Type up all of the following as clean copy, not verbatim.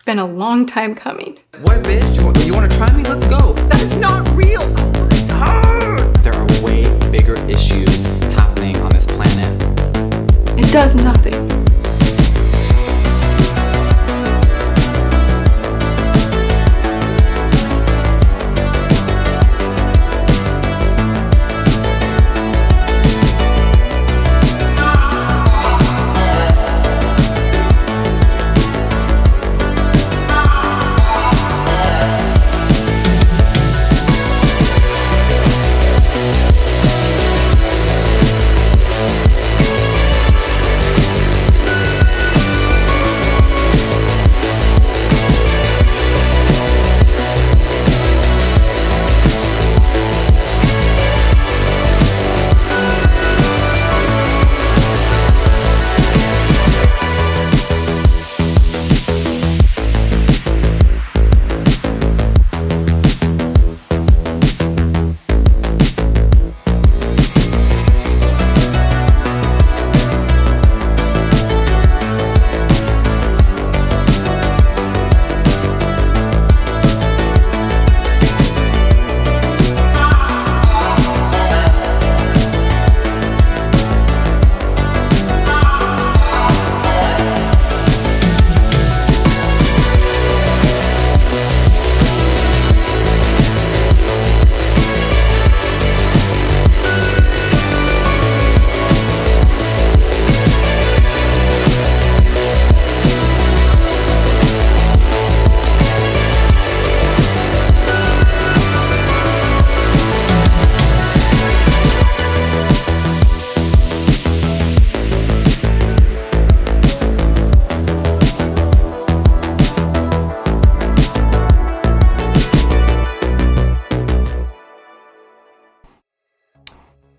been a long time coming. What, bitch? You want to try me? Let's go. That's not real. It's hard. There are way bigger issues happening on this planet. It does nothing.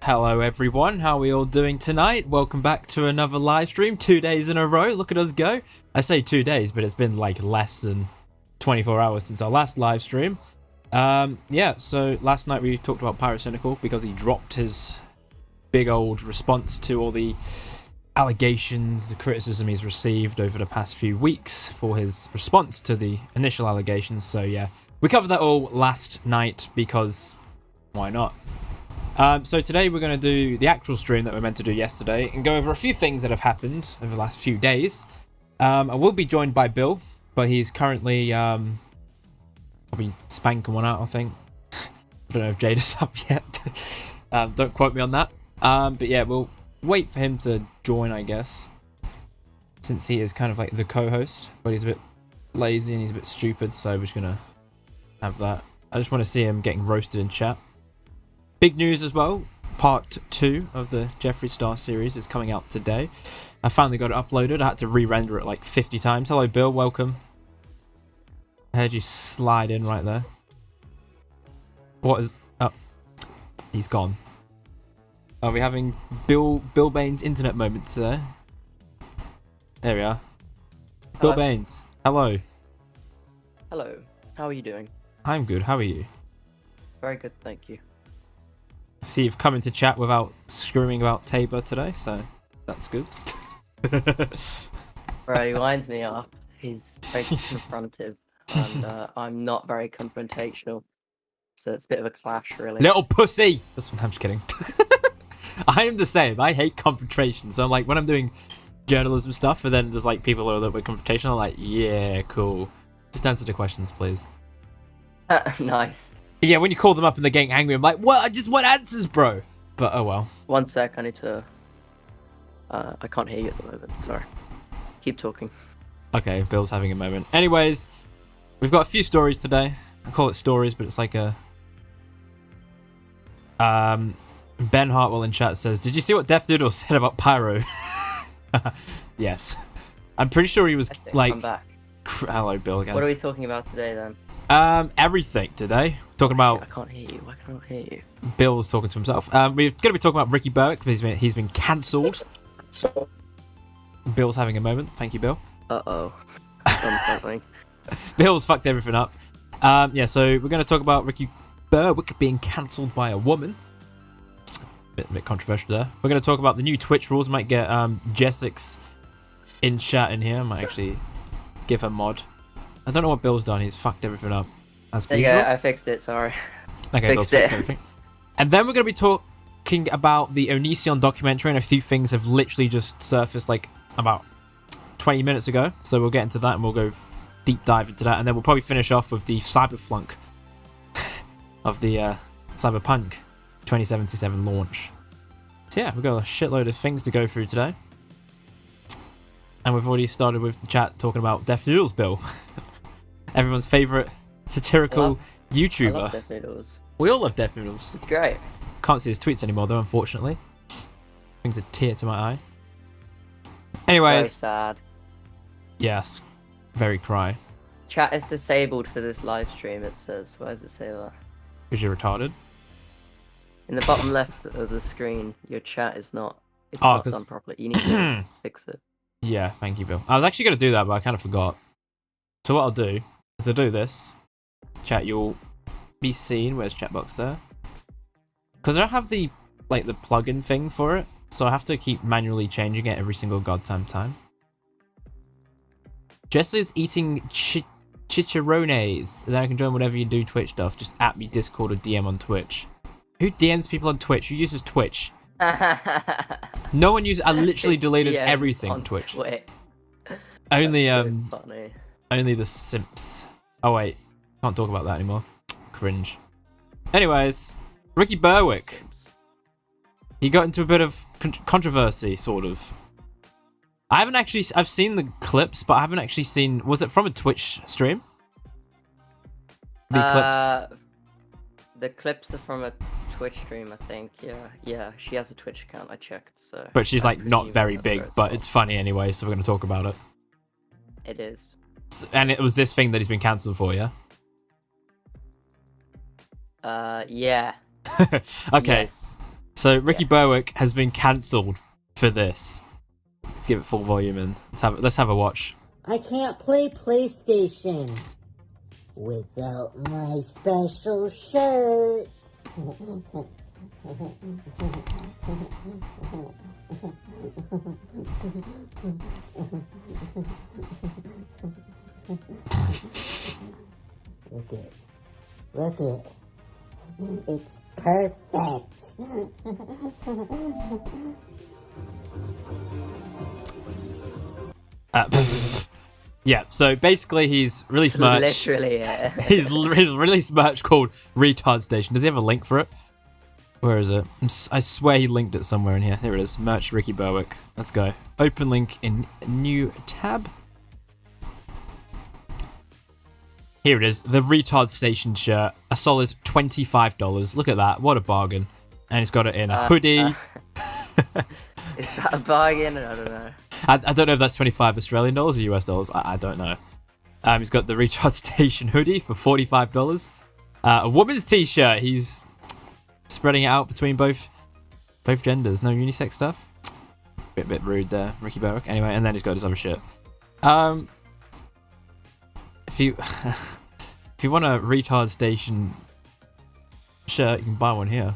Hello everyone, how are we all doing tonight? Welcome back to another live stream, 2 days in a row, look at us go. I say 2 days, but it's been like less than 24 hours since our last live stream. Yeah, so last night we talked about Pyrocynical because he dropped his big old response to all the allegations, the criticism he's received over the past few weeks for his response to the initial allegations. So yeah, we covered that all last night because why not? So today we're going to do the actual stream that we were meant to do yesterday and go over a few things that have happened over the last few days. I will be joined by Bill, but he's currently probably spanking one out, I think. I don't know if Jade is up yet. Don't quote me on that. But yeah, we'll wait for him to join, I guess, since he is kind of like the co-host, but he's a bit lazy and he's a bit stupid, so we're just going to have that. I just want to see him getting roasted in chat. Big news as well, part 2 of the Jeffree Star series is coming out today. I finally got it uploaded. I had to re-render it like 50 times. Hello Bill, welcome. I heard you slide in right there. What is... oh, he's gone. Are we having Bill Baines' internet moment today? There we are. Hello. Bill Baines, hello. Hello, how are you doing? I'm good, how are you? Very good, thank you. See, you've come into chat without screaming about Tabor today, so that's good. Bro, he winds me up. He's very confrontive, and I'm not very confrontational, so it's a bit of a clash, really. Little pussy! I'm just kidding. I am the same. I hate confrontation, so I'm like, when I'm doing journalism stuff, and then there's like people who are a little bit confrontational, I'm like, yeah, cool. Just answer the questions, please. Nice. Yeah, when you call them up and they're getting angry, I'm like, what? I just want answers, bro. But oh well. One sec, I need to... I can't hear you at the moment, sorry. Keep talking. Okay, Bill's having a moment. Anyways, we've got a few stories today. I call it stories, but it's like a... Ben Hartwell in chat says, did you see what Death Doodle said about Pyro? Yes. I'm pretty sure he was like... I'm back. Hello, Bill again. What are we talking about today, then? Everything today. Talking about... I can't hear you. Why can't I hear you? Bill's talking to himself. We're going to be talking about Ricky Berwick because he's been cancelled. Bill's having a moment. Thank you, Bill. Uh-oh. Done something. Bill's fucked everything up. Yeah, so we're going to talk about Ricky Berwick being cancelled by a woman. Bit controversial there. We're going to talk about the new Twitch rules. Might get Jessix in chat in here. I might actually give her mod. I don't know what Bill's done. He's fucked everything up. As There you usual. go. I fixed it. Sorry. Okay, Bill's fixed it. fixed everything. And then we're going to be talking about the Onision documentary, and a few things have literally just surfaced like about 20 minutes ago. So we'll get into that and we'll go deep dive into that. And then we'll probably finish off with the cyberflunk of the Cyberpunk 2077 launch. So yeah, we've got a shitload of things to go through today. And we've already started with the chat talking about Death Noodles Bill. Everyone's favourite satirical YouTuber. I love Death Noodles. We all love Death Noodles. It's great. Can't see his tweets anymore though, unfortunately. Brings a tear to my eye. Anyways. Very sad. Yes. Very cry. Chat is disabled for this live stream, it says. Why does it say that? Because you're retarded. In the bottom left of the screen, your chat is not. It's Oh, not 'cause- done properly. You need to fix it. Yeah, thank you, Bill. I was actually going to do that, but I kind of forgot. So what I'll do is I'll do this. Chat, you'll be seen. Where's chat box there? Because I don't have the plugin thing for it, so I have to keep manually changing it every single goddamn time. Jess is eating chicharrones. Then I can join whatever you do Twitch stuff. Just at me Discord or DM on Twitch. Who DMs people on Twitch? Who uses Twitch? No one uses. I literally deleted Yes, everything on Twitch. Twitch. Only So funny. only the simps. Oh wait, can't talk about that anymore. Cringe. Anyways, Ricky Berwick. He got into a bit of controversy, sort of. I've seen the clips, but I haven't actually seen. Was it from a Twitch stream? The clips. The clips are from a Twitch stream, I think. Yeah. She has a Twitch account. I checked. So. But she's I like not presume very that's big, where it's but from. it's funny anyway, so we're gonna talk about it. It is. And it was this thing that he's been cancelled for, yeah? Yeah. Okay, Yes. so Ricky Yeah. Berwick has been cancelled for this. Let's give it full volume and let's have a watch. I can't play PlayStation without my special shirt. Look it. It's perfect. Yeah, so basically he's released merch. Literally, yeah. He's released merch called Retard Station. Does he have a link for it? Where is it? I swear he linked it somewhere in here. Here it is. Merch Ricky Berwick. Let's go. Open link in new tab. Here it is. The Retard Station shirt. A solid $25. Look at that. What a bargain. And he's got it in a hoodie. Is that a bargain? I don't know. I don't know if that's 25 Australian dollars or US dollars. I don't know. He's got the Recharge Station hoodie for $45. A woman's t-shirt. He's spreading it out between both genders. No unisex stuff. Bit rude there, Ricky Berwick. Anyway, and then he's got his other shirt. If you if you want a Retard Station shirt, you can buy one here.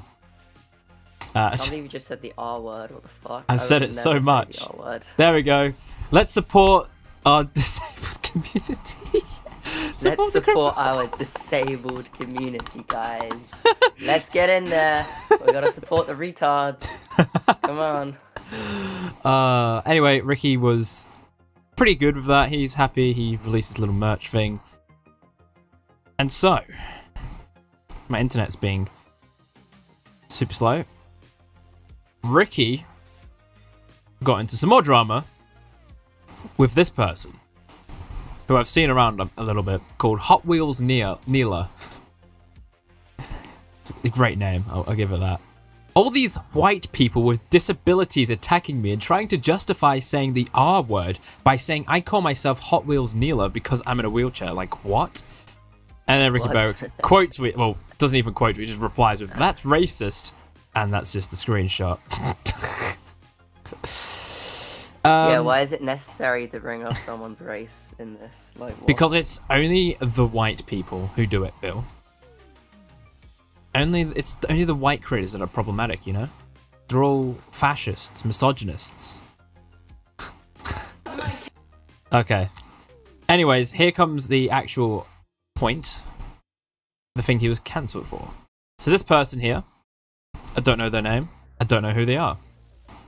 I can't believe you just said the R word. What the fuck? I've said would it so never say much. the R word. There we go. Let's support our disabled community. Let's support our disabled community, guys. Let's get in there. We gotta support the retards. Come on. Anyway, Ricky was pretty good with that. He's happy. He released his little merch thing. And so, my internet's being super slow. Ricky got into some more drama with this person, who I've seen around a little bit, called Hot Wheels Neela. It's a great name, I'll give it that. All these white people with disabilities attacking me and trying to justify saying the R word by saying I call myself Hot Wheels Neela because I'm in a wheelchair. Like, what? And then Ricky What? Berwick quotes me, well, doesn't even quote me, just replies with, that's racist. And that's just a screenshot. Yeah, why is it necessary to bring up someone's race in this? Like, what? Because it's only the white people who do it, Bill. It's only the white creators that are problematic, you know? They're all fascists, misogynists. Okay. Anyways, here comes the actual point. The thing he was cancelled for. So this person here, I don't know their name. I don't know who they are.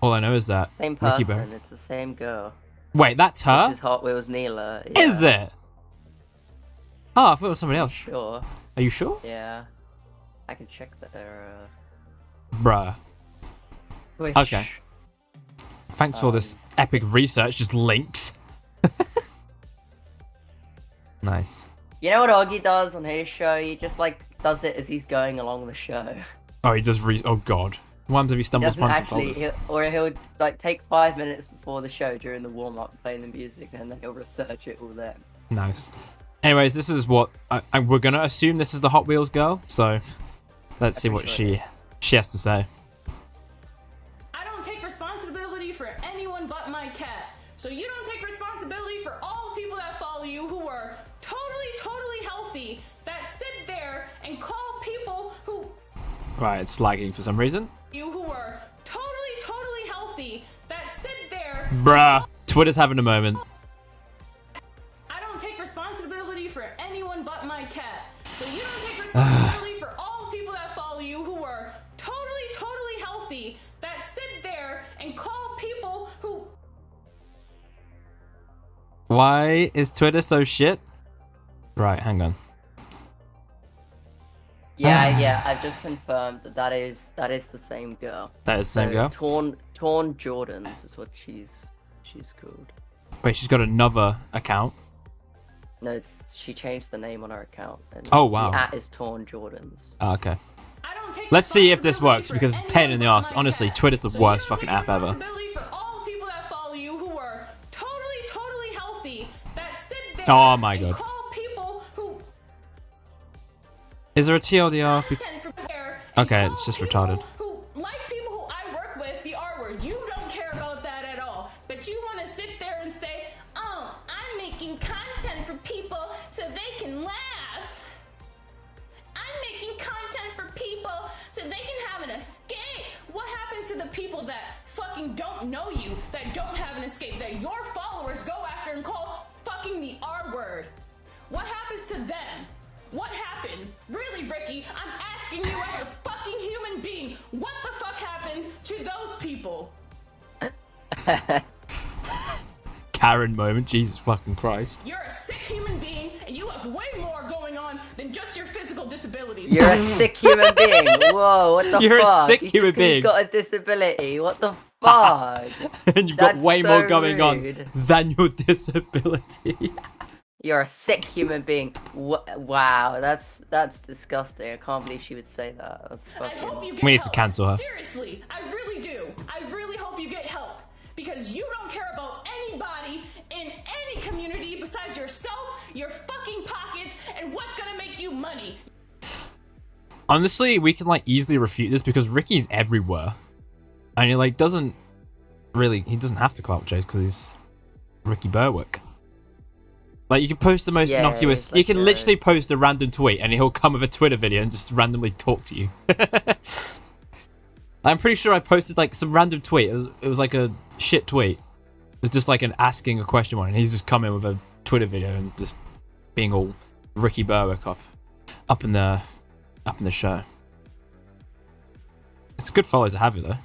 All I know is that Same Ricky person. Berwick. It's the same girl. Wait, that's her? This is Hot Wheels Neela. Yeah. Is it? Oh, I thought it was somebody else. Sure. Are you sure? Yeah. I can check that. Bruh. Which... Okay. Thanks for this epic research. Just links. Nice. You know what Augie does on his show? He just like does it as he's going along the show. Oh, he does oh god. What happens if he stumbles upon some Actually, folders? he'll like take 5 minutes before the show during the warm up, playing the music, and then he'll research it all then. Nice. Anyways, this is what we're gonna assume this is the Hot Wheels girl. So let's see what she has to say. I don't take responsibility for anyone but my cat. So you don't take responsibility for all the people that follow you who are totally healthy, that sit there and call people who... Right, it's lagging for some reason. You who are totally healthy, that sit there... Bruh, Twitter's having a moment. I don't take responsibility for anyone but my cat. So you don't take responsibility for all the people that follow you who are totally healthy, that sit there and call people who... Why is Twitter so shit? Right, hang on. Yeah, I've just confirmed that is the same girl. That is the same girl? Torn Jordans is what she's called. Wait, she's got another account? No, she changed the name on her account. And Oh, wow. The @ is Torn Jordans. Oh, okay. I don't take Let's see if this responsibility works, for because it's a anyone pain in the but ass. my Honestly, cat. Twitter's the So worst you don't fucking take app ever. responsibility for all the people that follow you who are totally healthy, that sit there Oh my and god. call people who Is there a TLDR? content prepare and Okay, call it's just people retarded. Who like people who I work with the R word. You don't care about that at all. But you want to sit there and say, "Oh, I'm making content for people so they can laugh. I'm making content for people so they can have an escape." What happens to the people that fucking don't know you, that don't have an escape, that your followers go after and call fucking the R word? What happens to them? What happens? Really, Ricky, I'm asking you as a fucking human being, what the fuck happens to those people? Karen moment, Jesus fucking Christ. You're a sick human being, and you have way more going on than just your physical disabilities. You're a sick human being. Whoa, what the You're a fuck? sick Just human 'cause you've being. got a disability. What the fuck? And you've got That's way more so going on rude. than your disability. You're a sick human being. Wow, that's disgusting. I can't believe she would say that. That's I hope fucking. you get We need to help. cancel her. Seriously, I really do. I really hope you get help. Because you don't care about anybody in any community besides yourself, your fucking pockets, and what's gonna make you money. Honestly, we can like easily refute this because Ricky's everywhere. And he like doesn't have to clout chase because he's Ricky Berwick. Like you can post the most Yeah, innocuous, he's like you can literally post a random tweet and he'll come with a Twitter video and just randomly talk to you. I'm pretty sure I posted like some random tweet. It was like a shit tweet. It was just like an asking a question one, and he's just coming with a Twitter video and just being all Ricky Berwick up in the show. It's a good follow to have it though.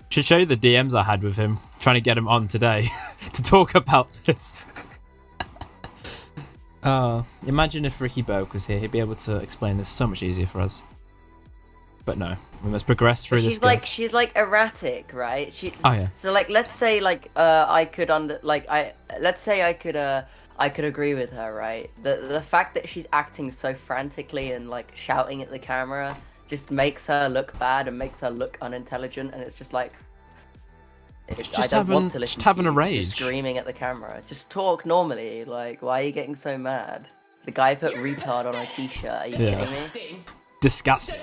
Should show you the DMs I had with him trying to get him on today to talk about this. Imagine if Ricky Berwick was here, he'd be able to explain this so much easier for us. But no, we must progress through this. She's like erratic, right? Oh yeah. So like, let's say like I could agree with her, right? The fact that she's acting so frantically and like shouting at the camera just makes her look bad and makes her look unintelligent, and it's just like I don't want to listen having to a you rage. screaming at the camera. Just talk normally. Like, why are you getting so mad? The guy put retard on her t-shirt. Are you kidding me? Disgusting.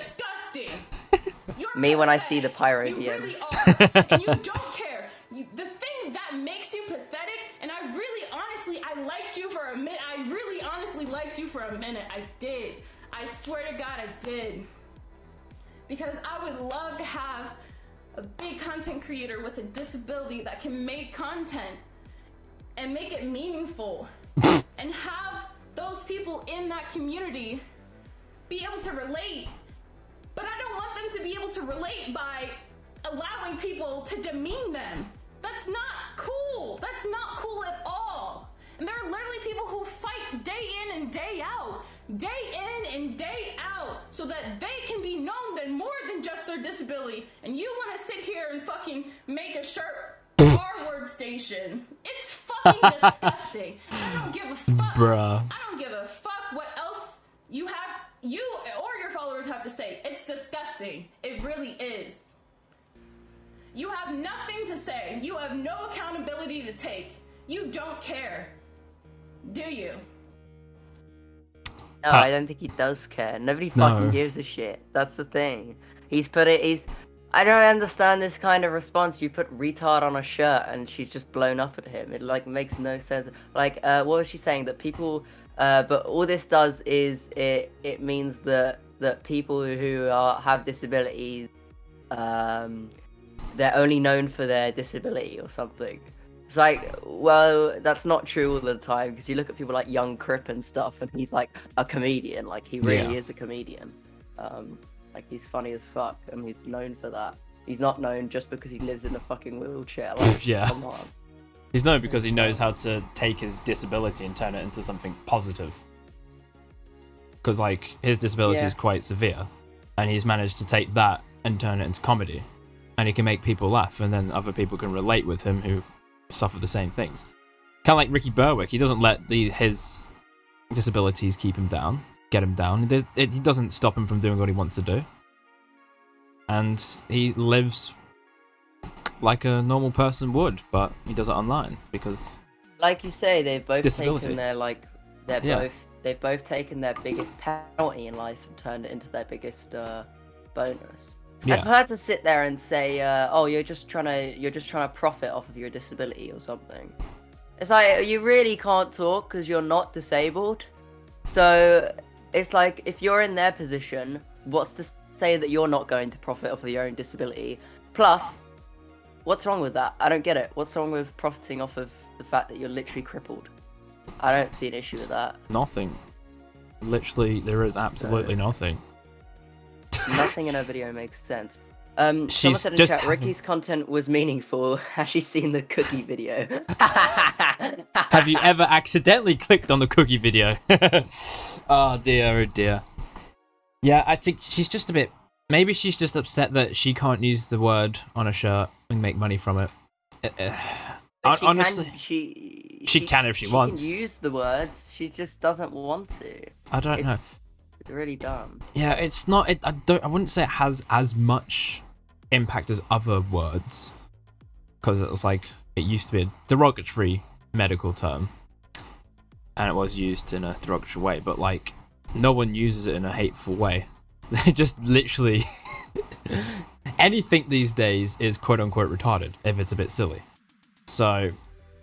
Me when I see the pyro You DMs. really are, and you don't care. The thing that makes you pathetic, and I really honestly, I liked you for a minute. I really honestly liked you for a minute. I did. I swear to God, I did. Because I would love to have a big content creator with a disability that can make content and make it meaningful. and have those people in that community be able to relate. But I don't want them to be able to relate by allowing people to demean them. That's not cool. That's not cool at all. And there are literally people who fight day in and day out, so that they can be known than more than just their disability. And you want to sit here and fucking make a shirt R-word station. It's fucking disgusting. I don't give a fuck. Bruh. I don't give a fuck what else you or your followers have to say. It's disgusting. It really is. You have nothing to say. You have no accountability to take. You don't care. Do you? No, I don't think he does care. Nobody fucking gives a shit. That's the thing. I don't understand this kind of response. You put retard on a shirt and she's just blown up at him. It like makes no sense. Like, what was she saying? That people, but all this does is it means that people who have disabilities, they're only known for their disability or something. It's like, well, that's not true all the time, because you look at people like Young Crip and stuff, and he's like a comedian. Like, he really is a comedian. Like, he's funny as fuck, and he's known for that. He's not known just because he lives in a fucking wheelchair. Like, Yeah. Come on. He's known because he knows how to take his disability and turn it into something positive. Because, like, his disability is quite severe, and he's managed to take that and turn it into comedy. And he can make people laugh, and then other people can relate with him who suffer the same things. Kind of like Ricky Berwick. He doesn't let his disabilities keep him down, get him down. He doesn't stop him from doing what he wants to do. And he lives like a normal person would, but he does it online because, like you say, they've both disability. taken they've both taken their biggest penalty in life and turned it into their biggest bonus. Yeah. And for her to sit there and say, "Oh, you're just trying to profit off of your disability or something," it's like, you really can't talk because you're not disabled. So it's like, if you're in their position, what's to say that you're not going to profit off of your own disability? Plus, what's wrong with that? I don't get it. What's wrong with profiting off of the fact that you're literally crippled? I don't see an issue with that. Nothing. Literally, there is absolutely nothing. Nothing in her video makes sense. Someone said in the chat, Ricky's content was meaningful. Has she seen the cookie video? Have you ever accidentally clicked on the cookie video? Oh dear. Yeah, I think she's just a bit... Maybe she's just upset that she can't use the word on a shirt and make money from it. Honestly, she can if she wants. She can use the words, she just doesn't want to. I don't know. It's really dumb. Yeah, it's not... I wouldn't say it has as much impact as other words. Because it was like... It used to be a derogatory medical term. And it was used in a derogatory way. But, like, no one uses it in a hateful way. They just literally... Anything these days is quote-unquote retarded, if it's a bit silly. So...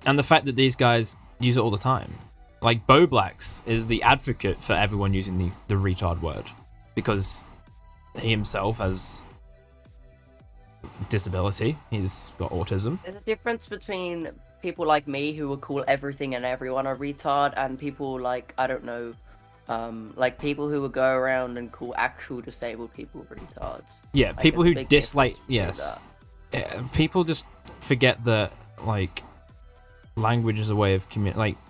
And the fact that these guys use it all the time. Like, Bo Blacks is the advocate for everyone using the retard word. Because he himself has disability. He's got autism. There's a difference between people like me who will call everything and everyone a retard, and people like, I don't know, like people who will go around and call actual disabled people retards. Yeah, like, people who big dislike... difference between Yes. People just forget that, like, language is a way of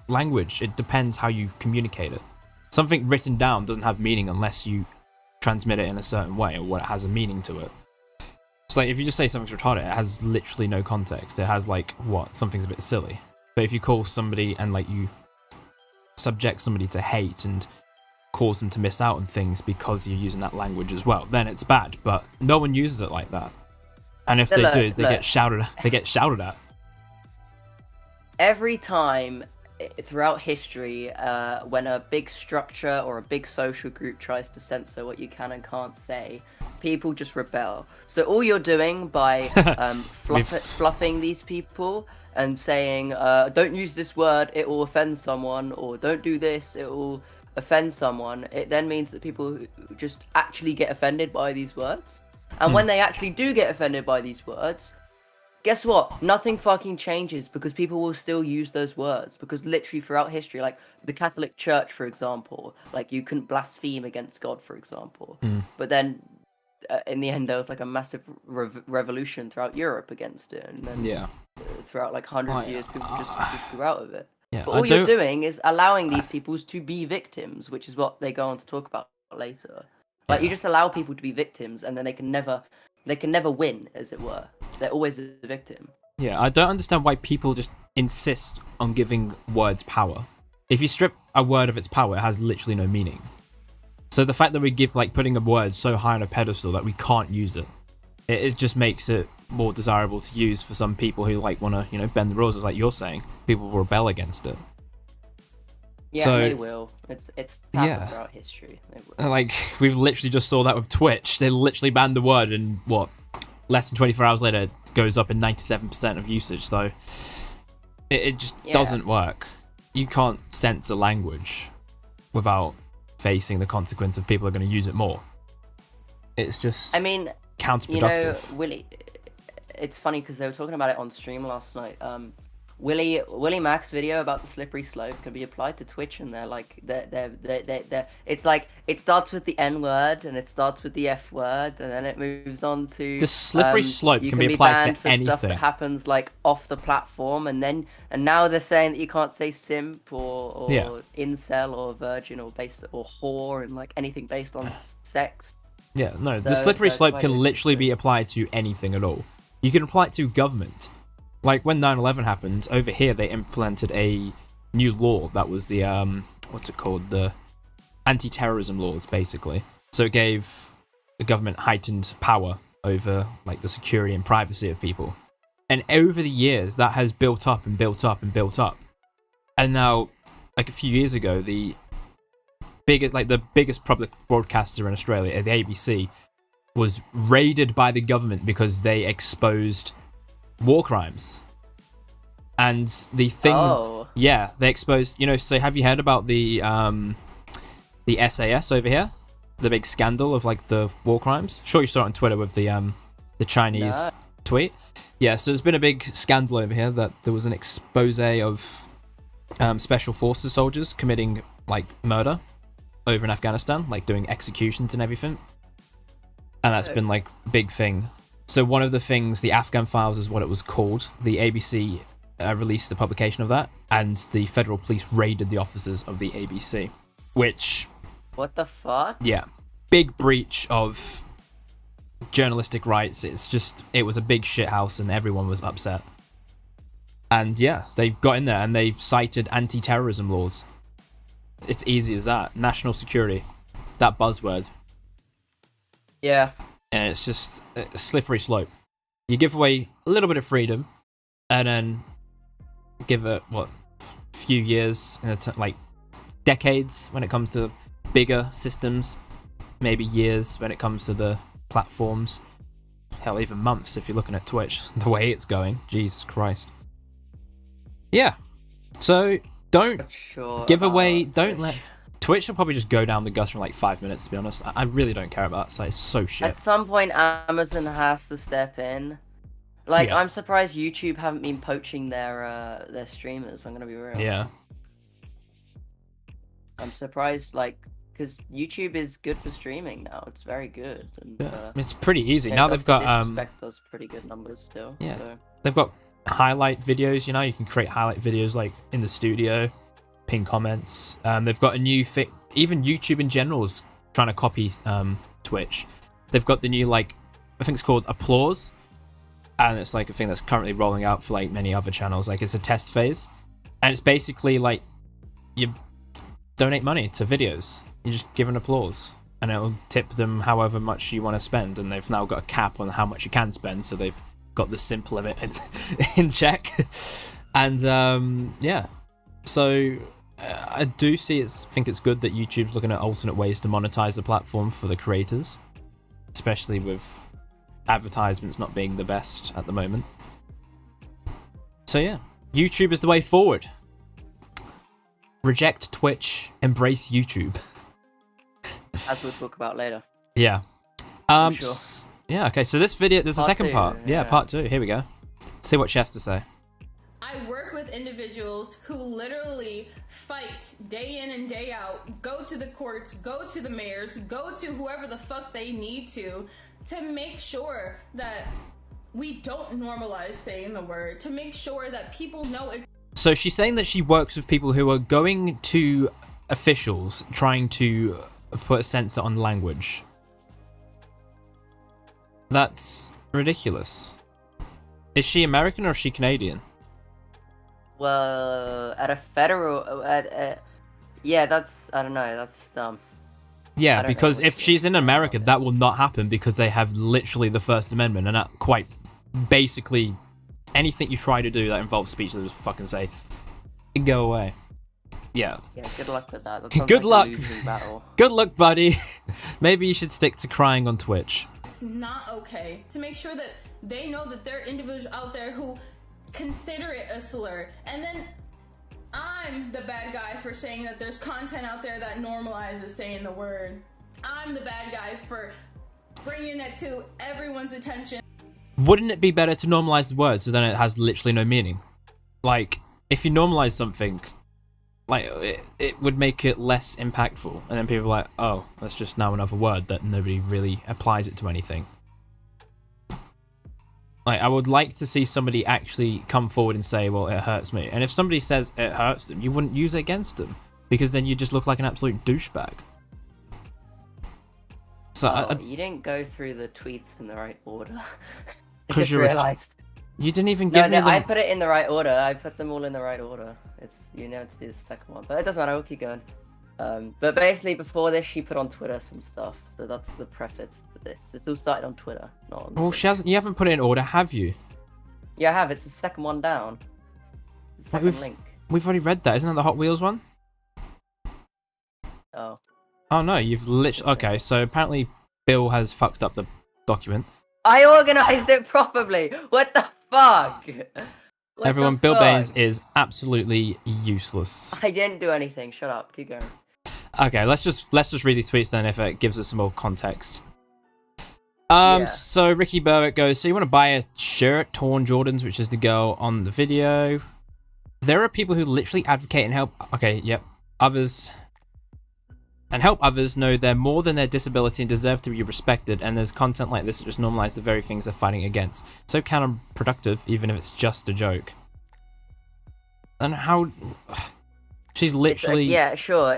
language, it depends how you communicate it. Something written down doesn't have meaning unless you transmit it in a certain way or what it has a meaning to it. It's like, if you just say something's retarded, it has literally no context. It has, like, something's a bit silly. But if you call somebody and, like, you subject somebody to hate and cause them to miss out on things because you're using that language as well, then it's bad. But no one uses it like that. And if they do, they get shouted at. Every time throughout history, when a big structure or a big social group tries to censor what you can and can't say, people just rebel. So all you're doing by fluffing these people and saying, don't use this word, it will offend someone, or don't do this, it will offend someone, it then means that people just actually get offended by these words. And when they actually do get offended by these words, guess what? Nothing fucking changes because people will still use those words. Because literally throughout history, like the Catholic Church, for example, like you couldn't blaspheme against God, for example. But then in the end, there was like a massive revolution throughout Europe against it. And then throughout like hundreds of years, people just grew out of it. Yeah, But all you're doing is allowing these people to be victims, which is what they go on to talk about later. Like you just allow people to be victims, and then they can never win, as it were. They're always a victim. Yeah, I don't understand why people just insist on giving words power. If you strip a word of its power, it has literally no meaning. So the fact that we give like putting a word so high on a pedestal that we can't use it, it just makes it more desirable to use for some people who like want to, bend the rules, as like you're saying. People will rebel against it. Yeah, so, they will. It's happened throughout history. They will. Like we've literally just saw that with Twitch. They literally banned the word, and less than 24 hours later, it goes up in 97% of usage. So it just doesn't work. You can't censor language without facing the consequence of people are going to use it more. It's just, counterproductive. Willie, it's funny because they were talking about it on stream last night. Willie Mac's video about the slippery slope can be applied to Twitch, and they're like, it's like it starts with the N word and it starts with the F word, and then it moves on to the slippery slope you can be applied banned to for anything. Stuff that happens like off the platform, and now they're saying that you can't say simp or incel or virgin or whore and like anything based on sex. Yeah, no, the slippery slope can literally be applied to anything at all. You can apply it to government. Like when 9/11 happened, over here they implemented a new law that was the the anti-terrorism laws, basically. So it gave the government heightened power over like the security and privacy of people. And over the years that has built up and built up and built up. And now, like a few years ago, the biggest public broadcaster in Australia, the ABC, was raided by the government because they exposed war crimes. And the thing they exposed, so have you heard about the SAS over here, the big scandal of like the war crimes? Sure, you saw it on Twitter with the Chinese tweet. Yeah, so there's been a big scandal over here that there was an expose of special forces soldiers committing like murder over in Afghanistan, like doing executions and everything. And that's been like a big thing. So one of the things, the Afghan Files is what it was called. The ABC released the publication of that, and the federal police raided the offices of the ABC, which... What the fuck? Yeah. Big breach of journalistic rights. It was a big shithouse and everyone was upset. And yeah, they got in there and they cited anti-terrorism laws. It's easy as that. National security. That buzzword. Yeah. And it's just a slippery slope. You give away a little bit of freedom, and then give it a few years, like decades when it comes to bigger systems, maybe years when it comes to the platforms. Hell, even months if you're looking at Twitch. The way it's going, Jesus Christ. Yeah. So don't give away. Don't let. Twitch will probably just go down the gutter in like 5 minutes, to be honest. I really don't care about that site. It's so shit. At some point, Amazon has to step in. Like, I'm surprised YouTube haven't been poaching their streamers, I'm gonna be real. Yeah. I'm surprised, like, because YouTube is good for streaming now. It's very good. And, it's pretty easy. Now they've got... Disrespect does pretty good numbers still. Yeah. So. They've got highlight videos, you can create highlight videos, like, in the studio. Pin comments. They've got a new even YouTube in general is trying to copy Twitch. They've got the new I think it's called Applause, and it's like a thing that's currently rolling out for like many other channels. Like it's a test phase, and it's basically like you donate money to videos. You just give an applause, and it'll tip them however much you want to spend. And they've now got a cap on how much you can spend, so they've got the simp limit in check. And so. I do think it's good that YouTube's looking at alternate ways to monetize the platform for the creators, especially with advertisements not being the best at the moment. So yeah, YouTube is the way forward. Reject Twitch, embrace YouTube. As we'll talk about later. Yeah. Sure. Yeah, okay, so this video, there's a second part. Yeah, part 2, here we go. See what she has to say. I work with individuals who literally fight day in and day out, go to the courts, go to the mayors, go to whoever the fuck they need to make sure that we don't normalize saying the word, to make sure that people know it. So she's saying that she works with people who are going to officials trying to put a censor on language. That's ridiculous. Is she American or is she Canadian? Well, at a federal, yeah, that's, I don't know, that's dumb. Yeah, I don't know because what if she she's in is. America, that will not happen because they have literally the First Amendment, and that quite basically anything you try to do that involves speech, they just fucking say, go away. Yeah. Yeah, good luck with that. That sounds Good like luck. a losing battle. Good luck, buddy. Maybe you should stick to crying on Twitch. It's not okay, to make sure that they know that there are individuals out there who consider it a slur, and then I'm the bad guy for saying that there's content out there that normalizes saying the word. I'm the bad guy for bringing it to everyone's attention. Wouldn't it be better to normalize the word so then it has literally no meaning? Like, if you normalize something, like, it would make it less impactful, and then people are like, oh, that's just now another word that nobody really applies it to anything. Like, I would like to see somebody actually come forward and say, well, it hurts me. And if somebody says it hurts them, you wouldn't use it against them, because then you just look like an absolute douchebag. So You didn't go through the tweets in the right order. I 'Cause just you're a- realized. you didn't even No, give me no, them. I put it in the right order. I put them all in the right order. You never do the second one, but it doesn't matter. We'll keep going. But basically, before this, she put on Twitter some stuff. So that's the preface for this. It's all started on Twitter, not on. Well, you haven't put it in order, have you? Yeah, I have. It's the second one down. It's the But second link. We've already read that. Isn't that the Hot Wheels one? Oh. Oh no, you've literally... Okay, so apparently Bill has fucked up the document. I organized it properly. What the fuck? What Everyone, the Bill fuck? Baines is absolutely useless. I didn't do anything. Shut up. Keep going. Okay, let's just read these tweets then if it gives us some more context. Yeah. So Ricky Berwick goes, so you want to buy a shirt, Torn Jordans, which is the girl on the video. There are people who literally advocate and help, help others know they're more than their disability and deserve to be respected, and there's content like this that just normalize the very things they're fighting against. So counterproductive, even if it's just a joke. And how... She's literally... yeah, sure.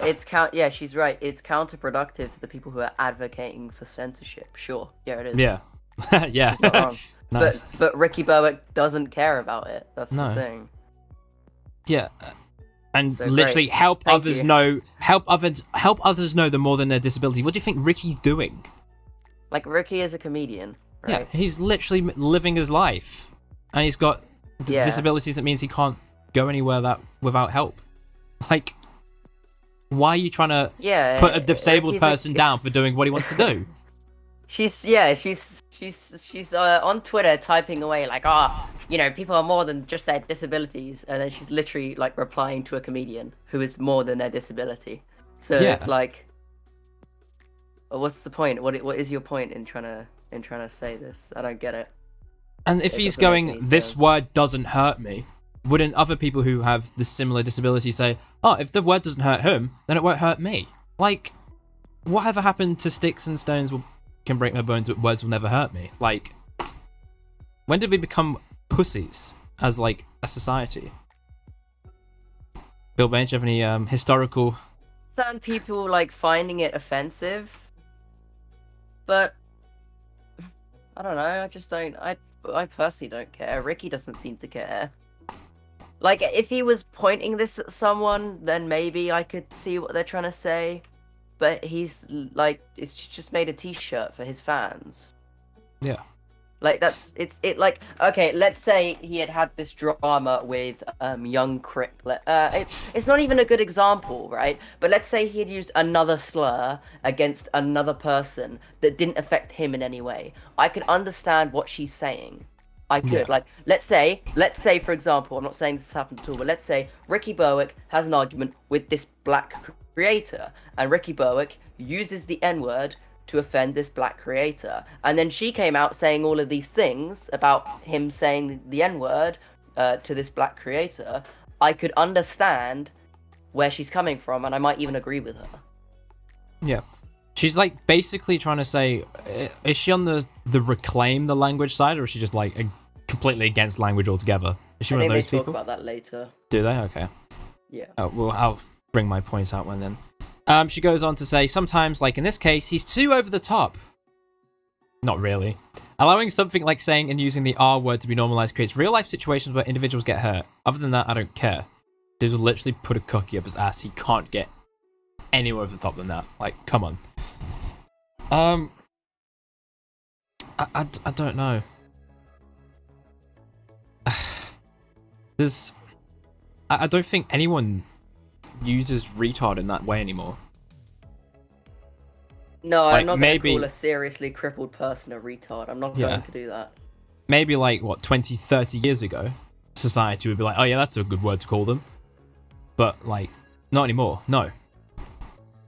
Yeah, she's right. It's counterproductive to the people who are advocating for censorship. Sure. Yeah, it is. Yeah. Yeah. Not wrong. Nice. But Ricky Berwick doesn't care about it. That's No. the thing. Yeah. And So literally great. help Thank others you. know they're more than their disability. What do you think Ricky's doing? Like, Ricky is a comedian, Yeah, right? he's literally living his life. And he's got Yeah. disabilities that means he can't go anywhere without help. Like, why are you trying to put a disabled Ricky's person down for doing what he wants to do? She's on Twitter typing away like, people are more than just their disabilities, and then she's literally like replying to a comedian who is more than their disability. So Yeah. it's like, what's the point? What is your point in trying to say this? I don't get it. And if It he's doesn't make going, any this sense. word doesn't hurt me, wouldn't other people who have the similar disability say, oh, if the word doesn't hurt him, then it won't hurt me? Like, whatever happened to sticks and stones can break my bones, but words will never hurt me? Like, when did we become pussies as, like, a society? Bill Baines, do you have any historical... Some people like finding it offensive, but I don't know. I just don't. I personally don't care. Ricky doesn't seem to care. Like, if he was pointing this at someone, then maybe I could see what they're trying to say. But he's like, it's just made a T-shirt for his fans. Yeah. Like, like, okay, let's say he had this drama with young Crick. It's not even a good example, right? But let's say he had used another slur against another person that didn't affect him in any way. I could understand what she's saying. I could. Yeah. Like, let's say, for example, I'm not saying this happened at all, but let's say Ricky Berwick has an argument with this black creator, and Ricky Berwick uses the N-word to offend this black creator. And then she came out saying all of these things about him saying the N-word to this black creator. I could understand where she's coming from, and I might even agree with her. Yeah. She's like basically trying to say, is she on the reclaim the language side, or is she just like completely against language altogether? Is she I one think of those they talk people? about that later. Do they? Okay. Yeah. Oh, well, I'll bring my points out when then. She goes on to say, sometimes, like in this case, he's too over the top. Not really. Allowing something like saying and using the R word to be normalized creates real-life situations where individuals get hurt. Other than that, I don't care. Dude will literally put a cookie up his ass. He can't get anywhere over the top than that. Like, come on. I don't know. I don't think anyone uses retard in that way anymore. No, Like, I'm not going maybe- to call a seriously crippled person a retard. I'm not Yeah. going to do that. Maybe like, what, 20, 30 years ago, society would be like, oh yeah, that's a good word to call them. But like, not anymore. No.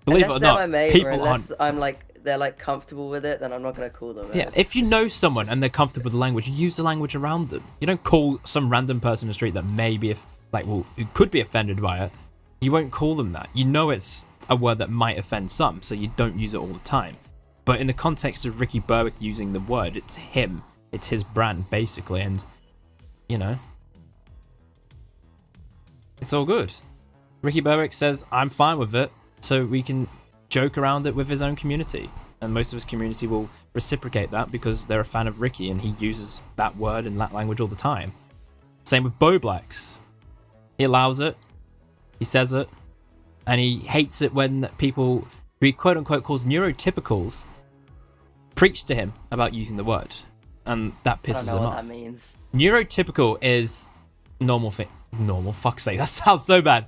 Believe Unless it or they're not, my mate, people or unless aren't. they're like comfortable with it, then I'm not going to call them. Yeah, if you know someone and they're comfortable with the language, you use the language around them. You don't call some random person in the street that maybe, who could be offended by it. You won't call them that. You know it's a word that might offend some, so you don't use it all the time. But in the context of Ricky Berwick using the word, it's him. It's his brand, basically, and, you know, it's all good. Ricky Berwick says, I'm fine with it, so we can joke around it with his own community. And most of his community will reciprocate that because they're a fan of Ricky and he uses that word and that language all the time. Same with Bo Blacks. He allows it, he says it, and he hates it when people who he quote-unquote calls neurotypicals preach to him about using the word. And that I don't pisses know him what off. that means. Neurotypical is normal thing. Normal, fuck's sake, that sounds so bad.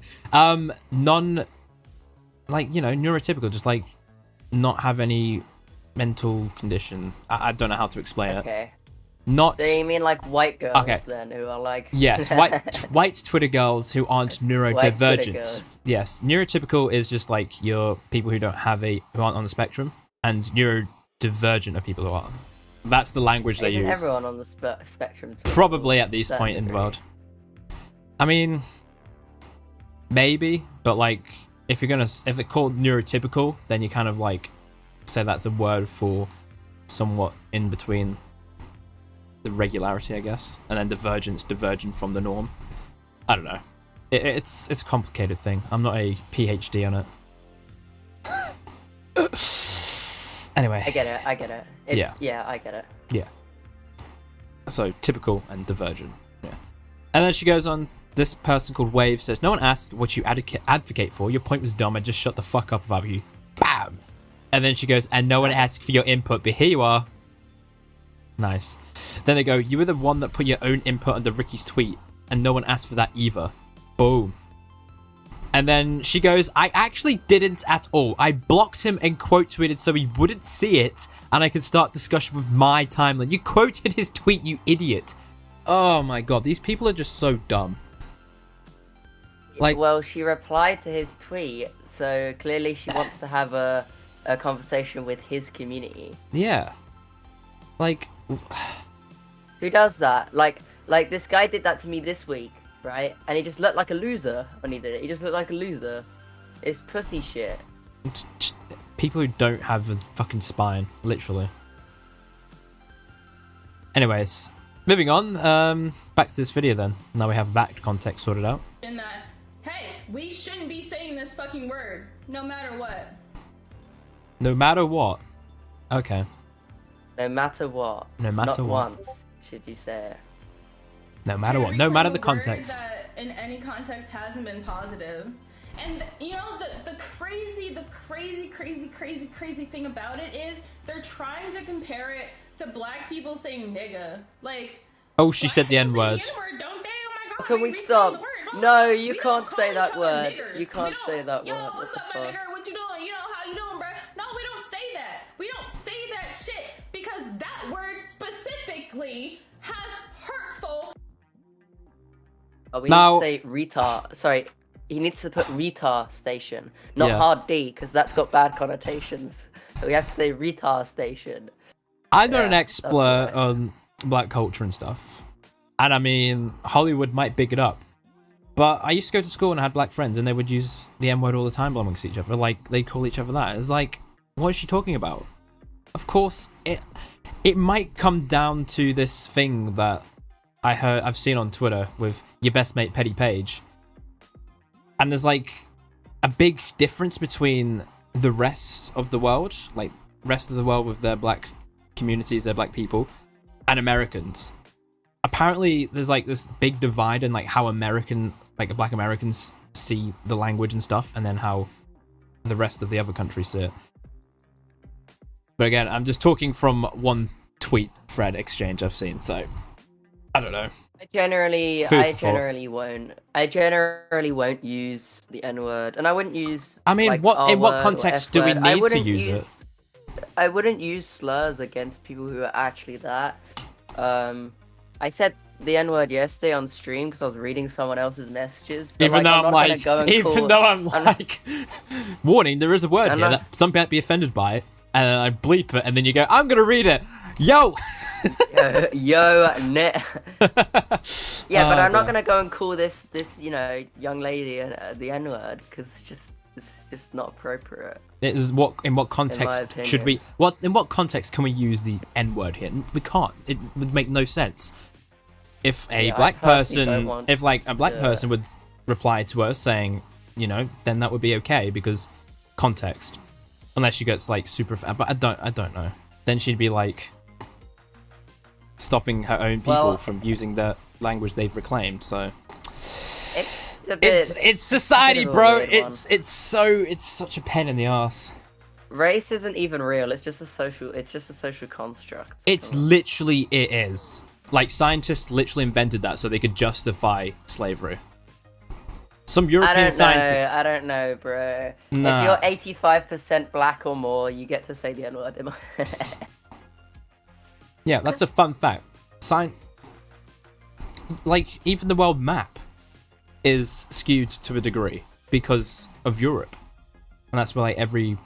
Neurotypical, just like not have any mental condition. I don't know how to explain it. Okay. Not. So you mean like white girls Okay. then, who are like... Yes, white Twitter girls who aren't White Twitter neurodivergent. girls. Yes, neurotypical is just like your people who aren't on the spectrum, and neurodivergent are people who are. That's the language they Isn't use. everyone on the spectrum? to Probably a at this certain point in the degree? world. I mean, maybe, but like, if they're called neurotypical, then you kind of like say that's a word for somewhat in between the regularity, I guess, and then divergent from the norm. I don't know. It's a complicated thing. I'm not a PhD on it. Anyway. I get it. Yeah, I get it. Yeah. So typical and divergent. Yeah. And then she goes on. This person called Wave says, "No one asked what you advocate for. Your point was dumb. I just shut the fuck up about you." Bam. And then she goes, "And no one asked for your input, but here you are." Nice. Then they go, "You were the one that put your own input under Ricky's tweet, and no one asked for that either." Boom. And then she goes, "I actually didn't at all. I blocked him and quote tweeted so he wouldn't see it, and I could start discussion with my timeline." You quoted his tweet, you idiot. Oh my god, these people are just so dumb. Like, Well, she replied to his tweet, so clearly she wants to have a conversation with his community. yeah. Like, Who does that? Like this guy did that to me this week, right? And he just looked like a loser when he did it. He just looked like a loser. It's pussy shit. just people who don't have a fucking spine, literally. Anyways, moving on, back to this video then. Now we have that context sorted out. In that, hey, we shouldn't be saying this fucking word, no matter what. No matter what. Okay. No matter what. No matter Not what. once should you say it. No matter what. Every No matter the single word context. That in any context hasn't been positive. And you know the crazy thing about it is they're trying to compare it to black people saying nigga. Like, Oh, she said the black people N-word. say the N-word, don't they? Oh my god. Can we reclaim stop? the word. Blah, No, blah. you We can't don't say call that each other word. niggers. You can't We don't, say that Yo, word. What what's the up, my fuck? nigger? What you doing? You know how you doing, bro? No, we don't say that. We don't say that shit because that word specifically has hurtful. Oh, we Now- didn't say retard. Sorry. he needs to put retard station, not Yeah. hard D, because that's got bad connotations. So we have to say retard station. I'm not an Yeah, expert that's right. on black culture and stuff. And I mean, Hollywood might big it up. But I used to go to school and I had black friends and they would use the N-word all the time amongst each other. Like, they'd call each other that. It's like, what is she talking about? Of course, it might come down to this thing that I've seen on Twitter with your best mate Petty Page. And there's like a big difference between the rest of the world, like rest of the world with their black communities, their black people, and Americans. Apparently there's like this big divide in like how black Americans see the language and stuff, and then how the rest of the other countries see it. But again, I'm just talking from one tweet thread exchange I've seen, so I don't know. I generally won't use the N-word, and I wouldn't use. I mean, like, in what R-word or context do we F-word. I need to wouldn't use it? I wouldn't use slurs against people who are actually that. I said the N-word yesterday on stream because I was reading someone else's messages. But Even though I'm like, warning, there is a word here that some people might be offended by it, and then I bleep it, and then you go, I'm gonna read it. Yo. Net. Yeah, but I'm not gonna go and call this young lady the N-word because it's just not appropriate. It is in what context should we? In what context can we use the N-word here? We can't. It would make no sense. If a black person, person would reply to us saying, then that would be okay because context. Unless she gets like super, but I don't know. Then she'd be like stopping her own people from using the language they've reclaimed. So it's society, bro. It's such a pain in the ass. Race isn't even real. It's just a social construct. It is. Like, scientists literally invented that so they could justify slavery. Some European scientists. I don't know, bro. Nah. If you're 85% black or more, you get to say the N-word. Yeah, that's a fun fact. Like, even the world map is skewed to a degree because of Europe. And that's where, like, every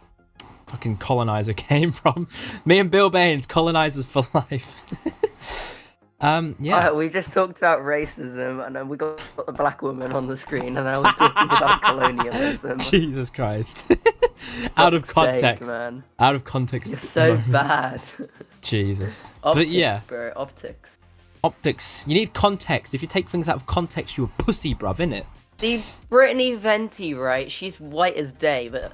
fucking colonizer came from. Me and Bill Baines, colonizers for life. Yeah. We just talked about racism, and then we got the black woman on the screen, and I was talking about colonialism. Jesus Christ. Out of context. Sake, man. Out of context. You're so bad. Jesus. Optics, but yeah. bro, optics. Optics. You need context. If you take things out of context, you're a pussy, bruv, innit? See, Brittany Venti, right? She's white as day, but,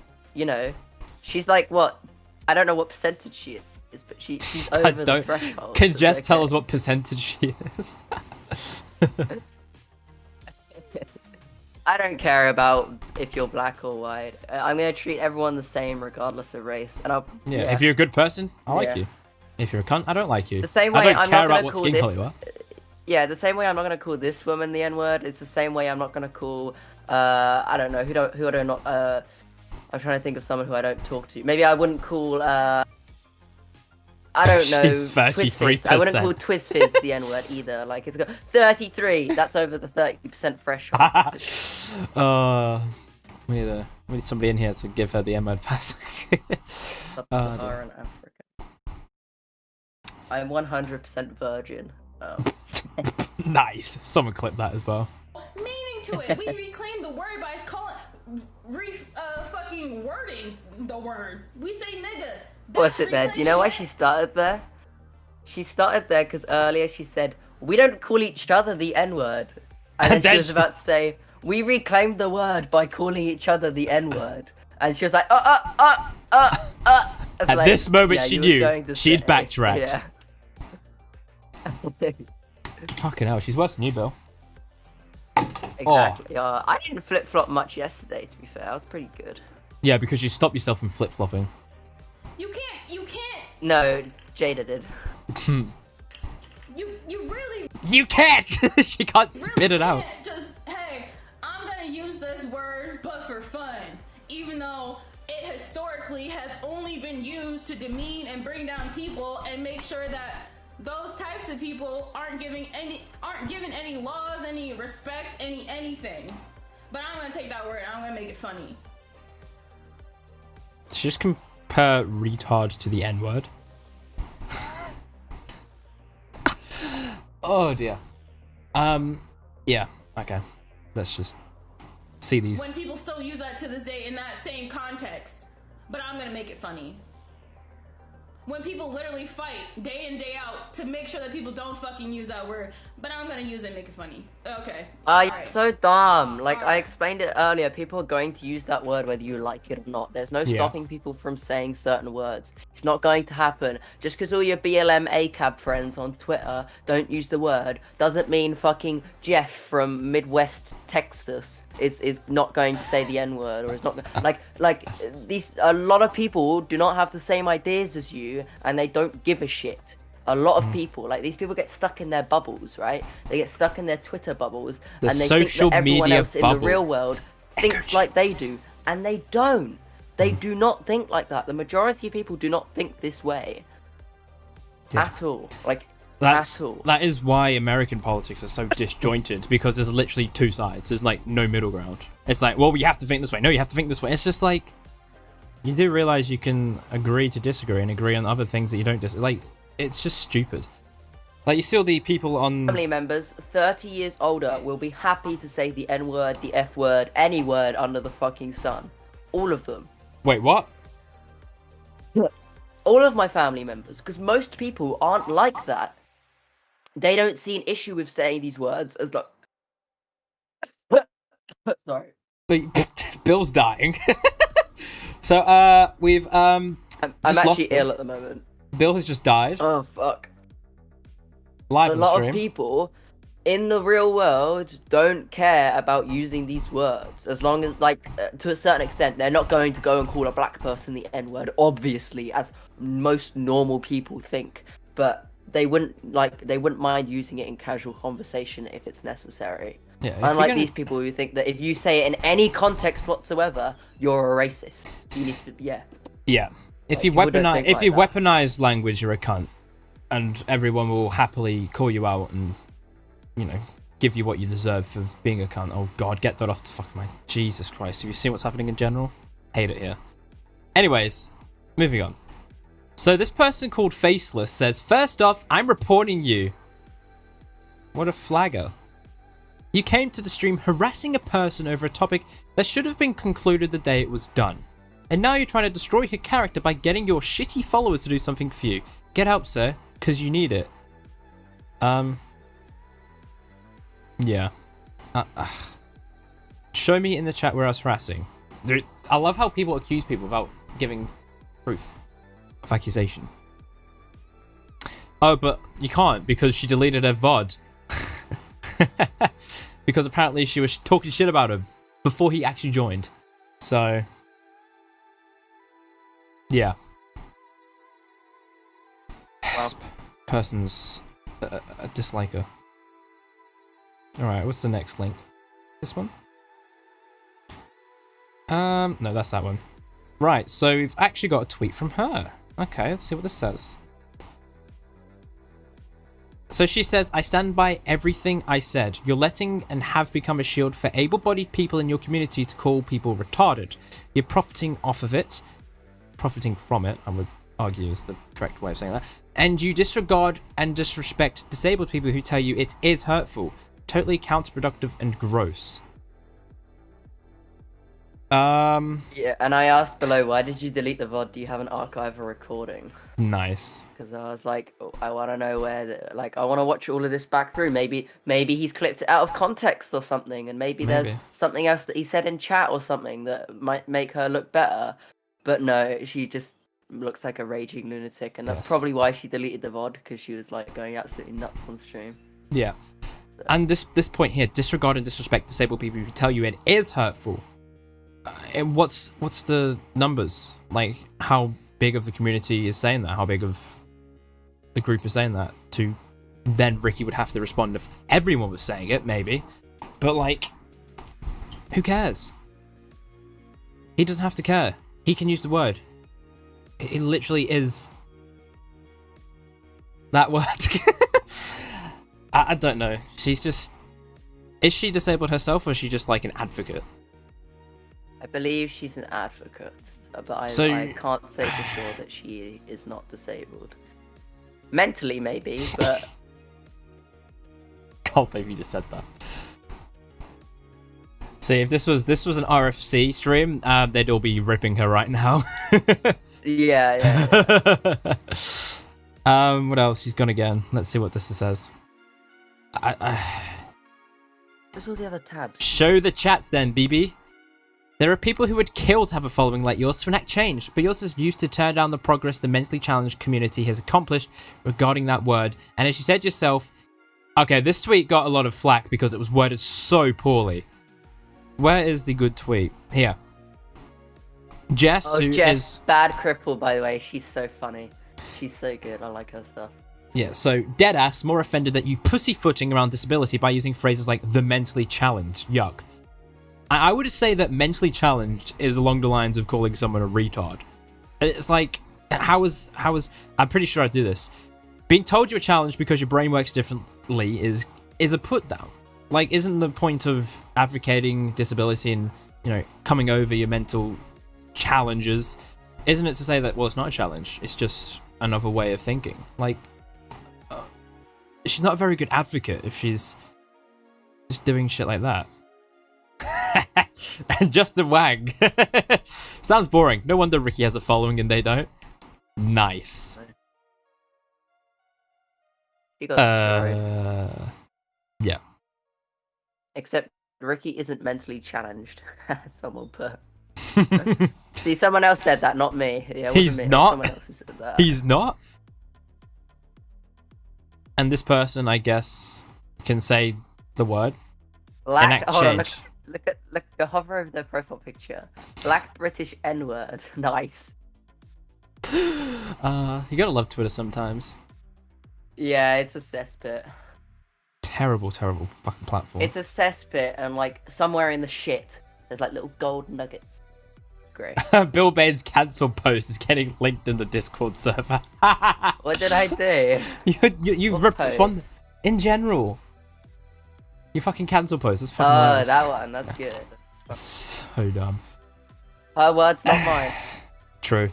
she's like, what? I don't know what percentage she is, but she's over the threshold. Can Jess tell us what percentage she is? I don't care about if you're black or white. I'm gonna treat everyone the same regardless of race. And yeah, if you're a good person, I like you. If you're a cunt, I don't like you. The same way I don't I'm care not about gonna what call skin this. color you are. Yeah, the same way I'm not gonna call this woman the N-word. It's the same way I'm not gonna call. I don't know who I don't not. I'm trying to think of someone who I don't talk to. Maybe I wouldn't call. I don't know. She's 33%. I wouldn't call Twist Fizz the N-word either. Like, it's got 33. That's over the 30% threshold. We need somebody in here to give her the N-word pass. Sub-Saharan Africa. I'm 100% virgin. Nice. Someone clip that as well. Meaning to it. We reclaim the word by fucking wording the word. We say nigga. What's it there? Do you know why she started there? She started there because earlier she said, we don't call each other the N-word. And then she was about to say, we reclaimed the word by calling each other the N-word. And she was like, At this moment she knew she'd backtracked. Yeah. Fucking hell, she's worse than you, Bill. Exactly. I didn't flip-flop much yesterday, to be fair. I was pretty good. Yeah, because you stopped yourself from flip-flopping. You can't. No, Jada did. You really. You can't! She can't spit it out. Just, hey, I'm gonna use this word, but for fun. Even though it historically has only been used to demean and bring down people and make sure that those types of people aren't given any laws, any respect, anything. but I'm gonna take that word and I'm gonna make it funny. Just compare retard to the N-word. Oh dear. Yeah, okay. Let's just see these. When people still use that to this day in that same context, but I'm gonna make it funny. When people literally fight day in, day out to make sure that people don't fucking use that word, but I'm gonna use it and make it funny. Okay. You're Alright. so dumb. Like, I Alright. explained it earlier, people are going to use that word whether you like it or not. There's no Yeah. stopping people from saying certain words. It's not going to happen. Just because all your BLM ACAB friends on Twitter don't use the word, doesn't mean fucking Jeff from Midwest Texas is not going to say the N-word, or is not like a lot of people do not have the same ideas as you, and they don't give a shit. A lot of people, like, these people get stuck in their bubbles, right? They get stuck in their Twitter bubbles, The and they think social that everyone media else in bubble. the real world thinks like they do, and they don't. They do not think like that. The majority of people do not think this way at all. Like, at all. That is why American politics are so disjointed, because there's literally two sides. There's like no middle ground. It's like, well, you have to think this way. No, you have to think this way. It's just like, you do realize you can agree to disagree and agree on other things that you don't like. It's just stupid. Like, you see all the people on Family members 30 years older will be happy to say the N-word, the F-word, any word under the fucking sun. All of them. Wait, what? All of my family members, because most people aren't like that. They don't see an issue with saying these words as like... Sorry. Bill's dying. So we've I'm just lost actually Bill. ill at the moment. Bill has just died. Oh, fuck. Live A on the lot stream. of people in the real world don't care about using these words, as long as, like, to a certain extent, they're not going to go and call a black person the N-word, obviously, as most normal people think, but they wouldn't mind using it in casual conversation if it's necessary. Yeah, if Unlike you're gonna- these people who think that if you say it in any context whatsoever, you're a racist. You need to, yeah. Yeah. If Like, you people don't weaponize, think if like you that. weaponize language, you're a cunt, and everyone will happily call you out and, you know, give you what you deserve for being a cunt. Oh God, get that off the fucking mind. Jesus Christ, have you seen what's happening in general? Hate it here. Anyways, moving on. So this person called Faceless says, first off, I'm reporting you. What a flagger. You came to the stream harassing a person over a topic that should have been concluded the day it was done. And now you're trying to destroy her character by getting your shitty followers to do something for you. Get help, sir, because you need it. Yeah. Show me in the chat where I was harassing. I love how people accuse people without giving proof of accusation. Oh, but you can't, because she deleted her VOD. Because apparently she was talking shit about him before he actually joined. So, yeah. Well, This person's a disliker. Alright, what's the next link? This one? No, that's that one. Right, so we've actually got a tweet from her. Okay, let's see what this says. So she says, I stand by everything I said. You're letting and have become a shield for able-bodied people in your community to call people retarded. You're profiting off of it. Profiting from it, I would argue is the correct way of saying that. And you disregard and disrespect disabled people who tell you it is hurtful. Totally counterproductive and gross. yeah, and I asked below, why did you delete the VOD? Do you have an archive or recording? Nice. Because I was like, oh, I want to know where, I want to watch all of this back through. Maybe he's clipped it out of context or something, and maybe there's something else that he said in chat or something that might make her look better. But no, she just looks like a raging lunatic, and that's Yes. probably why she deleted the VOD, because she was like going absolutely nuts on stream. Yeah. So, And this point here, disregard and disrespect disabled people who tell you it is hurtful. And what's the numbers? Like, how big of the community is saying that? How big of the group is saying that? To then Ricky would have to respond if everyone was saying it, maybe. But like, who cares? He doesn't have to care. He can use the word. It literally is that word. I don't know. She's just... Is she disabled herself, or is she just like an advocate? I believe she's an advocate, but I can't say for sure that she is not disabled. Mentally, maybe, but Can't believe you just said that. See, if this was an RFC stream, they'd all be ripping her right now. yeah. What else? She's gone again. Let's see what this says. Where's all the other tabs? Show the chats then, BB. There are people who would kill to have a following like yours to enact change, but yours is used to turn down the progress the mentally challenged community has accomplished regarding that word. And as you said yourself, okay, this tweet got a lot of flack because it was worded so poorly. Where is the good tweet? Here. Jess, Oh, who Jess, is... bad cripple, by the way. She's so funny. She's so good. I like her stuff. Yeah, so Deadass more offended that you pussyfooting around disability by using phrases like the mentally challenged. Yuck. I would say that mentally challenged is along the lines of calling someone a retard. It's like, how is I'm pretty sure I do this. Being told you're challenged because your brain works differently is a put down. Like, isn't the point of advocating disability and, you know, coming over your mental challenges, isn't it to say that, well, it's not a challenge, it's just another way of thinking? Like, she's not a very good advocate if she's just doing shit like that. And just a wag. Sounds boring. No wonder Ricky has a following and they don't. Nice. She got destroyed. Yeah. Except Ricky isn't mentally challenged. Someone put. See, someone else said that, not me. Yeah, it He's wasn't me. not. Someone else who said that. He's not. And this person, I guess, can say the word. Enact Hold on, change. look, hover over their profile picture. Black British N-word. Nice. You gotta love Twitter sometimes. Yeah, it's a cesspit. Terrible fucking platform. It's a cesspit, and like somewhere in the shit, there's like little gold nuggets. Great. Bill Bain's cancel post is getting linked in the Discord server. What did I do? You've What responded post? in general. You fucking cancel post. That's fucking Oh, hilarious. that one. That's good. That's So dumb. her words, not mine. True.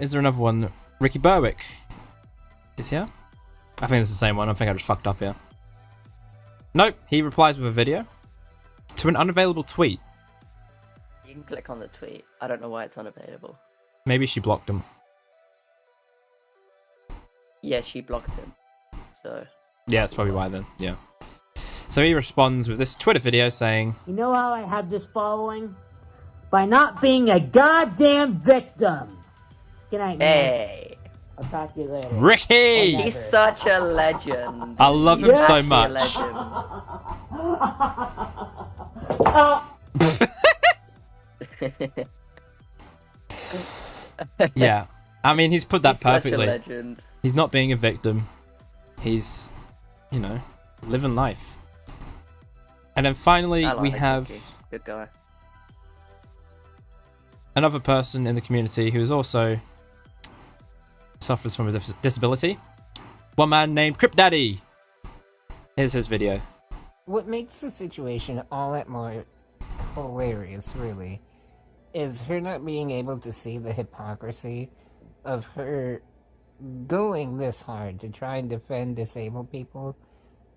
Is there another one? Ricky Berwick is here? I think it's the same one. I think I just fucked up here. Nope. He replies with a video to an unavailable tweet. You can click on the tweet. I don't know why it's unavailable. Maybe she blocked him. Yeah, she blocked him. So. Yeah, that's probably why then. Yeah. So he responds with this Twitter video saying, You know how I have this following? By not being a goddamn victim. Good night, man. Hey. I'll talk to you later. Ricky! Whatever. He's such a legend. I love him Yeah. so He's a much. legend. Yeah. I mean, he's put that He's such a perfectly. legend. He's not being a victim. He's, you know, living life. And then finally, I like we have Ricky. Good guy. another person in the community who is also suffers from a disability. One man named Crip Daddy. Here's his video. What makes the situation all that more hilarious, really, is her not being able to see the hypocrisy of her going this hard to try and defend disabled people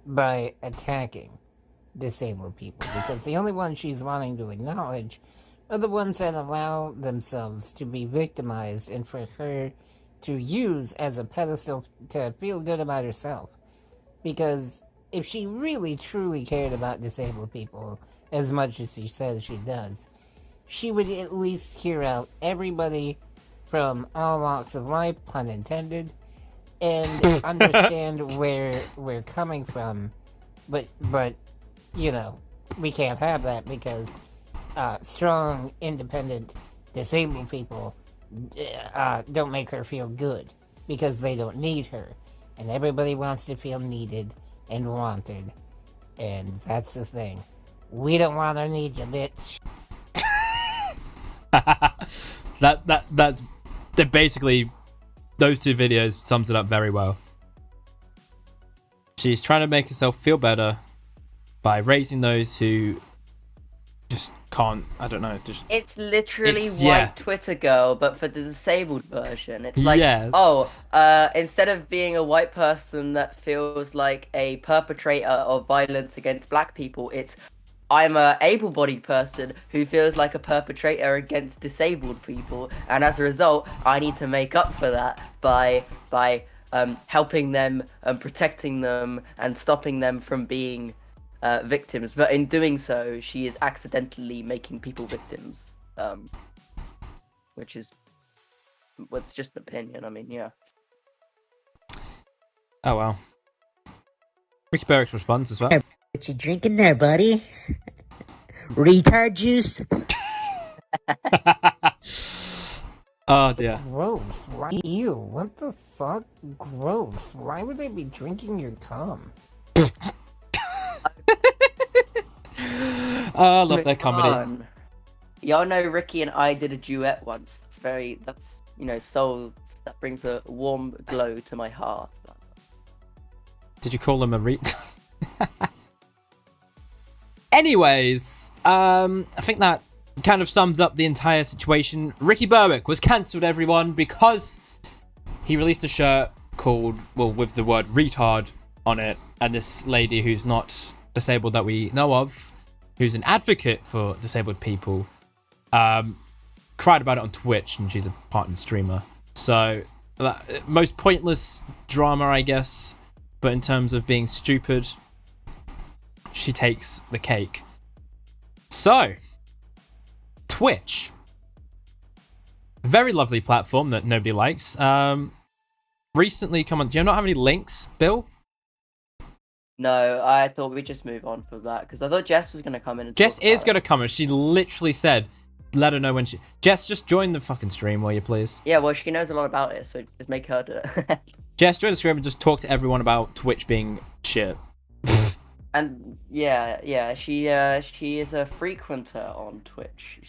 by attacking disabled people. Because the only ones she's wanting to acknowledge are the ones that allow themselves to be victimized and for her to use as a pedestal to feel good about herself. Because if she really truly cared about disabled people as much as she says she does, she would at least hear out everybody from all walks of life, pun intended, and understand where we're coming from. But you know, we can't have that because strong, independent, disabled people don't make her feel good because they don't need her. And everybody wants to feel needed and wanted. And that's the thing. We don't want to need you, bitch. That's basically, those two videos sums it up very well. She's trying to make herself feel better by raising those who just can't. I don't know. Just It's literally It's- white yeah. Twitter girl, but for the disabled version. It's like, Yes. instead of being a white person that feels like a perpetrator of violence against black people, it's I'm a able-bodied person who feels like a perpetrator against disabled people, and as a result, I need to make up for that by helping them and protecting them and stopping them from being victims. But in doing so, she is accidentally making people victims, which is what's just an opinion. I mean, yeah. oh well. Ricky Berwick's response as well. What you drinking there, buddy? Retard juice? Oh dear. Gross. Why? Ew. What the fuck? Gross. Why would they be drinking your cum? Oh, I love their comedy. Fun. Y'all know Ricky and I did a duet once. That's soul. That brings a warm glow to my heart. Did you call him a Anyways, I think that kind of sums up the entire situation. Ricky Berwick was cancelled, everyone, because he released a shirt called, well, with the word retard on it, and this lady who's not disabled that we know of, who's an advocate for disabled people, cried about it on Twitch, and she's a partner streamer. So, most pointless drama, I guess, but in terms of being stupid, she takes the cake. So, Twitch. Very lovely platform that nobody likes. Recently, come on, do you not have any links, Bill? No, I thought we'd just move on from that because I thought Jess was gonna come in. And Jess talk is about going to it. come, and she literally said, let her know when she... Jess, just join the fucking stream, will you, please? Yeah, well, she knows a lot about it, so just make her do it. Jess, join the stream and just talk to everyone about Twitch being shit. And yeah, she is a frequenter on Twitch.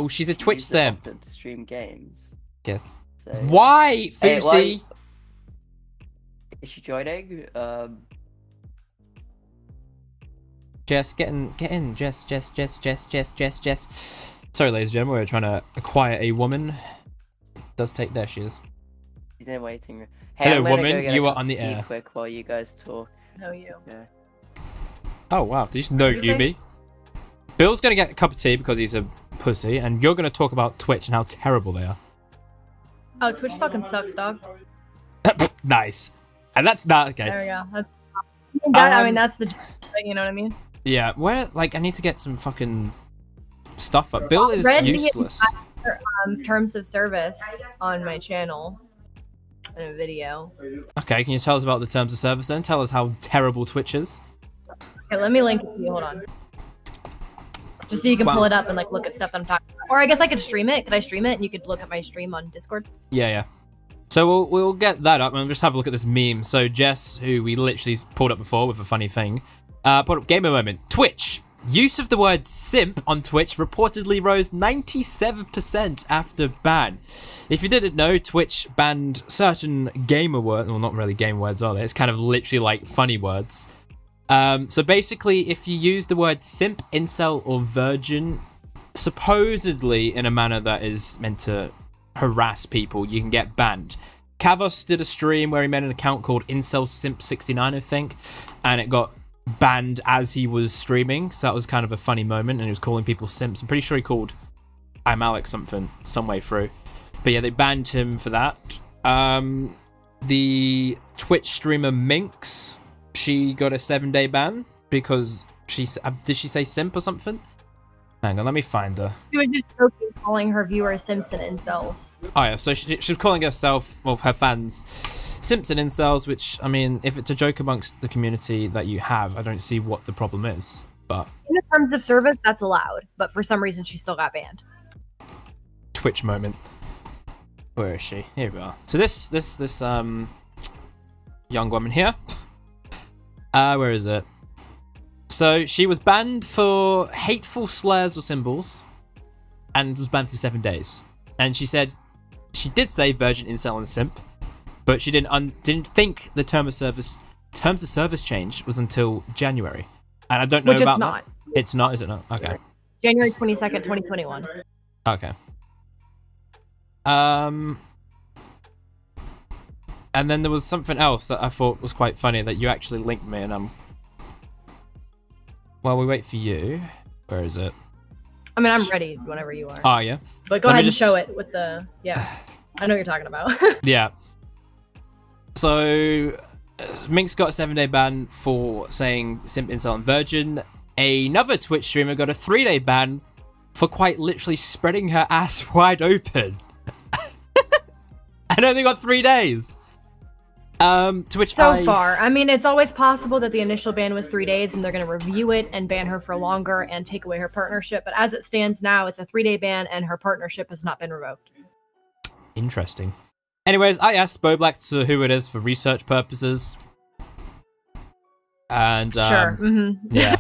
She's a Twitch uses it sim. often to stream games. Yes. So, Why, Hey, Fousey? is she joining? Jess, get in. Jess. Sorry, ladies and gentlemen, we're trying to acquire a woman. It does take... There she is. She's in a waiting room. Hey, Hello, I'm gonna woman, go get you a are cup on the of tea air. Quick while you guys talk. No, you. Okay. Oh, wow. Did you just know What did you Yumi? Bill's going to get a cup of tea because he's a pussy, and you're going to talk about Twitch and how terrible they are. Oh, Twitch fucking sucks, dog. Nice. And that's not... Okay. There we go. I mean, Um, that's the thing, you know what I mean? Yeah, where... Like, I need to get some fucking stuff up. Bill is Read the useless. Terms of service on my channel in a video. Okay, can you tell us about the terms of service then? Tell us how terrible Twitch is. Okay, let me link it to you. Hold on. Just so you can Wow. pull it up and like look at stuff that I'm talking about. Or I guess I could stream it. Could I stream it and you could look at my stream on Discord? Yeah. So we'll get that up and just have a look at this meme. So Jess, who we literally pulled up before with a funny thing, put up gamer moment. Twitch. Use of the word simp on Twitch reportedly rose 97% after ban. If you didn't know, Twitch banned certain gamer words. Well, not really gamer words, are they? It's kind of literally like funny words. So basically, if you use the word simp, incel, or virgin, supposedly in a manner that is meant to harass people, you can get banned. Kavos did a stream where he made an account called Incel Simp 69, I think, and it got banned as he was streaming, so that was kind of a funny moment, and he was calling people simps. I'm pretty sure he called I'm Alex something, some way through. But yeah, they banned him for that. The Twitch streamer Minx, she got a 7-day ban because did she say simp or something? Hang on, let me find her. She was just joking, calling her viewers Simpson incels. Oh yeah, so she was calling herself, well, her fans, simps and incels, which, I mean, if it's a joke amongst the community that you have, I don't see what the problem is, but... In the terms of service, that's allowed, but for some reason she still got banned. Twitch moment. Where is she? Here we are. So this young woman here. Where is it? So she was banned for hateful slurs or symbols, and was banned for 7 days. And she said she did say virgin, incel, and simp, but she didn't think the terms of service change was until January. And I don't know Which about it's not. that. It's not, is it not? Okay. January 22nd, 2021. Okay. And then there was something else that I thought was quite funny that you actually linked me, and while we wait for you, where is it? I mean, I'm ready whenever you are. Oh yeah. But go ahead and show it with the I know what you're talking about. Yeah. So, Minx got a 7-day ban for saying simp, incel, and virgin. Another Twitch streamer got a 3-day ban for quite literally spreading her ass wide open. And only got 3 days. To which so far, I mean, it's always possible that the initial ban was 3 days and they're going to review it and ban her for longer and take away her partnership. But as it stands now, it's a 3-day ban and her partnership has not been revoked. Interesting. Anyways, I asked Boblack to who it is for research purposes. And, sure. Yeah.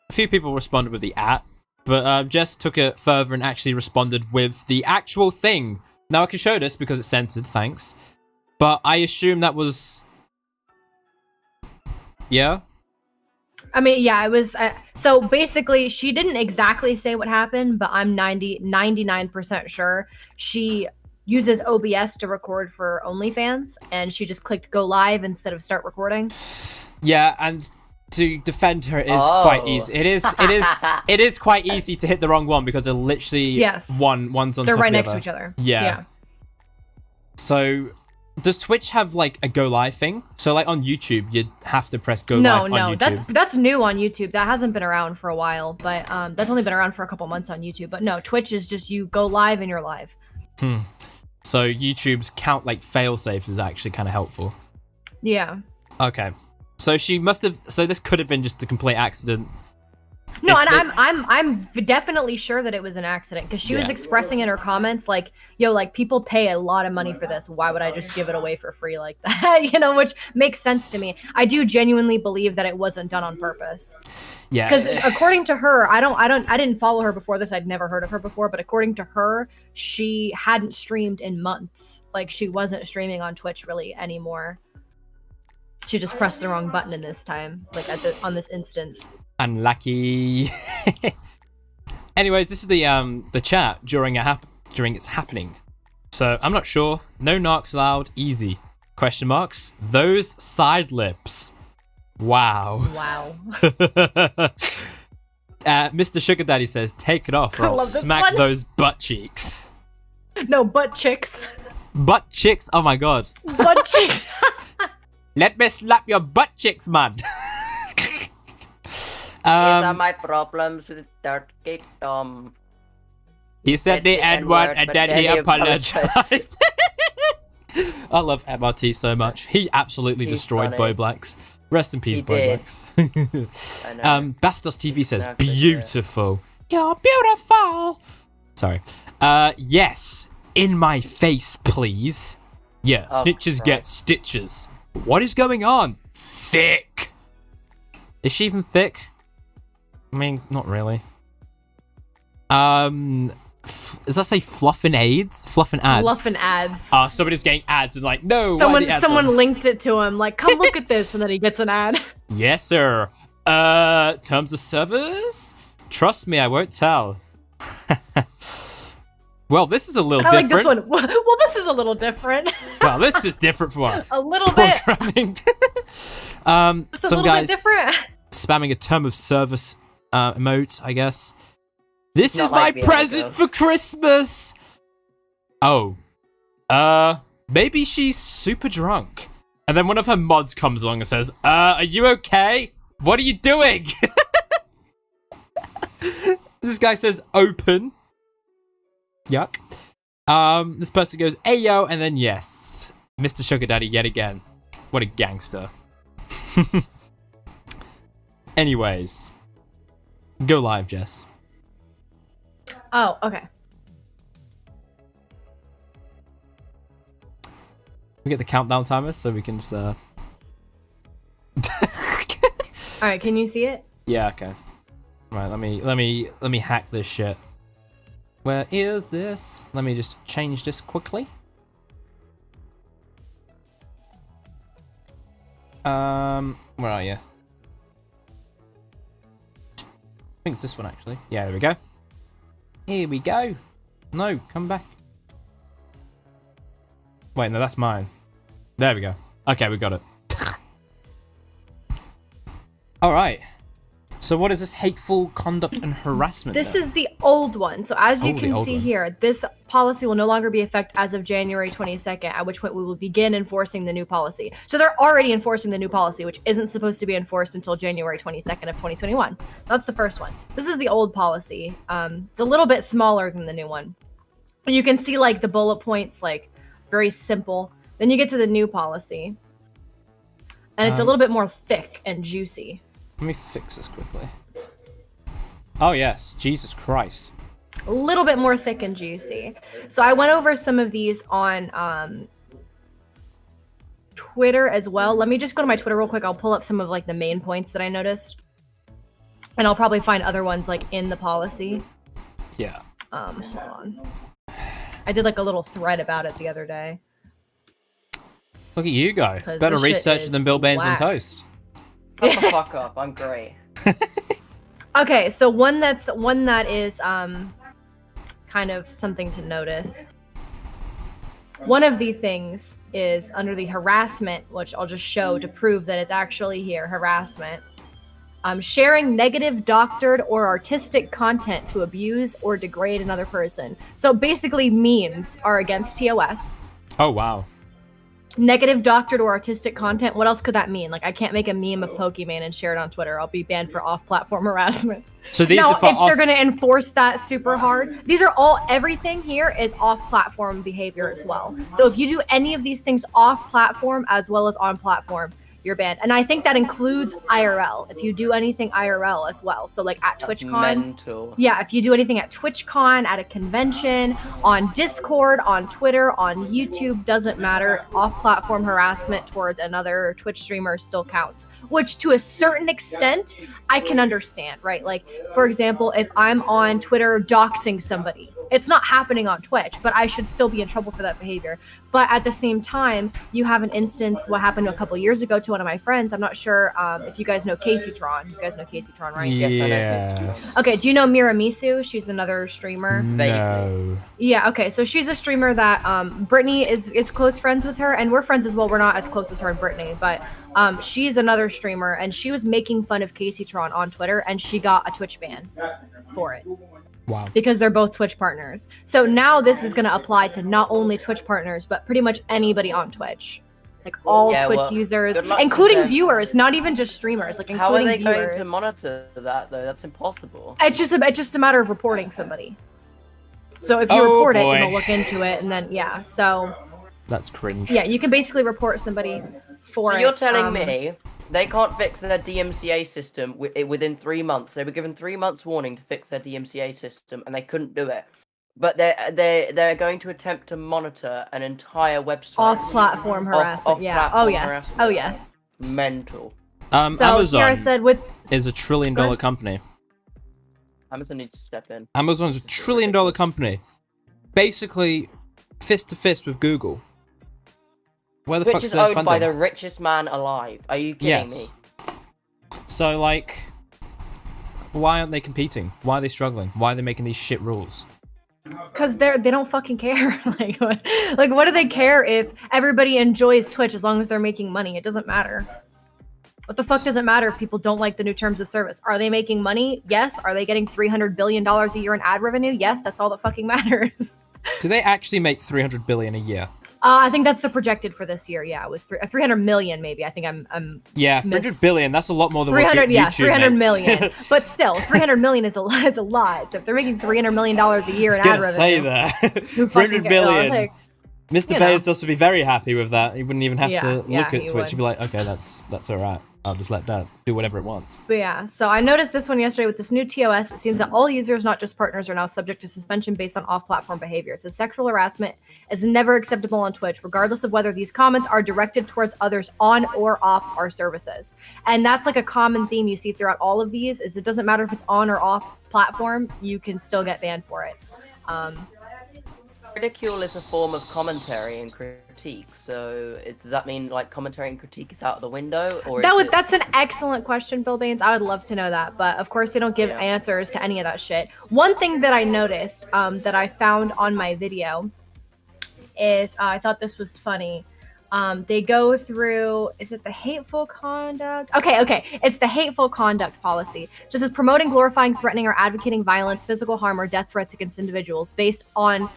A few people responded with the @ but Jess took it further and actually responded with the actual thing. Now I can show this because it's censored, thanks. But I assume that was... Yeah? I mean, yeah, it was... so basically, she didn't exactly say what happened, but I'm 99% sure. She uses OBS to record for OnlyFans, and she just clicked go live instead of start recording. Yeah, and to defend her is quite easy. It is quite easy to hit the wrong one because they're literally one's on they're top right of the next other. to each other. Yeah. So, does Twitch have like a go live thing? So like on YouTube, you'd have to press go live on YouTube. that's new on YouTube. That hasn't been around for a while, but that's only been around for a couple months on YouTube. But no, Twitch is just you go live and you're live. So YouTube's count like failsafe is actually kind of helpful. Yeah. Okay. So she must have. So this could have been just a complete accident. No, and I'm definitely sure that it was an accident because she was expressing in her comments like, "Yo, like people pay a lot of money for this. Why would I just give it away for free like that?" You know, which makes sense to me. I do genuinely believe that it wasn't done on purpose. Yeah. Because according to her, I didn't follow her before this. I'd never heard of her before, but according to her, she hadn't streamed in months. Like she wasn't streaming on Twitch really anymore. She just pressed the wrong button in this time, like on this instance. Unlucky. Anyways, this is the chat during it's happening. So I'm not sure. No narcs allowed. Easy. Question marks. Those side lips. Wow. Wow. Mr. Sugar Daddy says, "Take it off, or I'll smack those butt cheeks." No, butt chicks. Butt chicks. Oh my god. Butt chicks. Let me slap your butt cheeks, man. These are my problems with Dark Gate Tom. He said the N-word and then he apologized. I love MRT so much. He absolutely destroyed Boblax. Rest in peace, Boblax. Bastos TV says, beautiful. You're beautiful. Sorry. Yes. In my face, please. Yeah, snitches get stitches. What is going on? Thick. Is she even thick? I mean, not really. Does that say fluffin' ads? Fluffin' ads. Fluffin' ads. Somebody's getting ads and like, no, someone linked it to him, like, come look at this, and then he gets an ad. Yes, sir. Terms of service? Trust me, I won't tell. Well, this is a little different. I like this one. Well, this is a little different. Well, this is different from what? A little bit. Just a little bit different. Spamming a term of service emote, I guess. This is my present for Christmas. Oh. Maybe she's super drunk. And then one of her mods comes along and says, are you okay? What are you doing? This guy says open. Yuck. This person goes, ayo, and then yes. Mr. Sugar Daddy yet again. What a gangster. Anyways. Go live, Jess. Oh, okay. We get the countdown timers so we can just Alright, can you see it? Yeah, okay. Right, let me hack this shit. Where is this? Let me just change this quickly. Where are you? think it's this one, actually. Yeah, there we go. Here we go. No, come back. Wait, no, that's mine. There we go. Okay, we got it. All right. So what is this hateful conduct and harassment? This then? is the old one. So as you the can old see one. here, this policy will no longer be in effect as of January 22nd, at which point we will begin enforcing the new policy. So they're already enforcing the new policy, which isn't supposed to be enforced until January 22nd of 2021. That's the first one. This is the old policy. It's a little bit smaller than the new one. And you can see like the bullet points, like very simple. Then you get to the new policy. And it's a little bit more thick and juicy. Let me fix this quickly. Oh, yes. Jesus Christ. A little bit more thick and juicy. So I went over some of these on Twitter as well. Let me just go to my Twitter real quick. I'll pull up some of like the main points that I noticed. And I'll probably find other ones like in the policy. Yeah. Hold on. I did like a little thread about it the other day. Look at you go. 'Cause Better this shit research is than Bill Baines on whack. toast. Shut the fuck up. I'm great. Okay, so one that is kind of something to notice. One of the things is under the harassment, which I'll just show to prove that it's actually here, harassment. Sharing negative, doctored, or artistic content to abuse or degrade another person. So basically memes are against TOS. Oh, wow. Negative, doctored, or artistic content, what else could that mean? Like, I can't make a meme of Pokemon and share it on Twitter. I'll be banned for off-platform harassment. So these now, are for if they're going to enforce that super hard, these are all, everything here is off-platform behavior as well. So if you do any of these things off-platform as well as on-platform, you're banned. And I think that includes IRL, if you do anything IRL as well. So like at TwitchCon. Mental. Yeah, if you do anything at TwitchCon, at a convention, on Discord, on Twitter, on YouTube, doesn't matter. Off-platform harassment towards another Twitch streamer still counts, which to a certain extent, I can understand, right? Like, for example, if I'm on Twitter doxing somebody, it's not happening on Twitch, but I should still be in trouble for that behavior. But at the same time, you have an instance, what happened a couple years ago to one of my friends. I'm not sure if you guys know Casey Tron. You guys know Casey Tron, right? Yes, I know. Yes. Okay, do you know Miramisu? She's another streamer. No. Yeah, okay, so she's a streamer that Brittany is close friends with her, and we're friends as well. We're not as close as her and Brittany, but she's another streamer, and she was making fun of Casey Tron on Twitter, and she got a Twitch ban for it. Wow. Because they're both Twitch partners. So now this is going to apply to not only Twitch partners, but pretty much anybody on Twitch. Like all Twitch users, good luck including with them. viewers, not even just streamers. Like How are including they viewers. going to monitor that though? That's impossible. It's just a matter of reporting somebody. So if you Oh, report it, boy. it'll look into it, and then yeah. So That's cringe. yeah, you can basically report somebody for So it. you're telling me they can't fix their DMCA system within 3 months? They were given 3 months warning to fix their DMCA system, and they couldn't do it. But they're going to attempt to monitor an entire website. Off-platform harassment. Yeah. Oh off-platform yes. harassment. Oh yes. Mental. So Amazon here I said with is a $1 trillion company. Amazon needs to step in. Amazon's a $1 trillion company. Basically, fist to fist with Google. Where the Which fuck's is their owned funding? by the richest man alive. Are you kidding me? So, like, why aren't they competing? Why are they struggling? Why are they making these shit rules? Because they don't fucking care. What do they care if everybody enjoys Twitch as long as they're making money? It doesn't matter. What the fuck does it matter if people don't like the new terms of service? Are they making money? Yes. Are they getting $300 billion a year in ad revenue? Yes. That's all that fucking matters. Do they actually make $300 billion a year? I think that's the projected for this year. Yeah, it was 300 million maybe. I think I'm Yeah, $300 billion. That's a lot more than what 300. YouTube Yeah, 300 makes. million. But still, 300 million is a lot. So if they're making $300 million a year in ad I was revenue, gonna say that. who fucking 300 cares? billion. Like, Mr. you know. Bezos would be very happy with that. He wouldn't even have Yeah, to yeah, look at he Twitch. would. He'd be like, okay, that's all right. I'll just let that do whatever it wants. But yeah, so I noticed this one yesterday with this new TOS. It seems that all users, not just partners, are now subject to suspension based on off-platform behavior. So sexual harassment is never acceptable on Twitch, regardless of whether these comments are directed towards others on or off our services. And that's like a common theme you see throughout all of these, is it doesn't matter if it's on or off platform, you can still get banned for it. ridicule is a form of commentary and critique. So does that mean like commentary and critique is out of the window, or That's an excellent question, Bill Baines. I would love to know that, but of course they don't give answers to any of that shit. One thing that I noticed that I found on my video is I thought this was funny. They go through, is it the hateful conduct? Okay. It's the hateful conduct policy. Just as promoting, glorifying, threatening, or advocating violence, physical harm, or death threats against individuals based on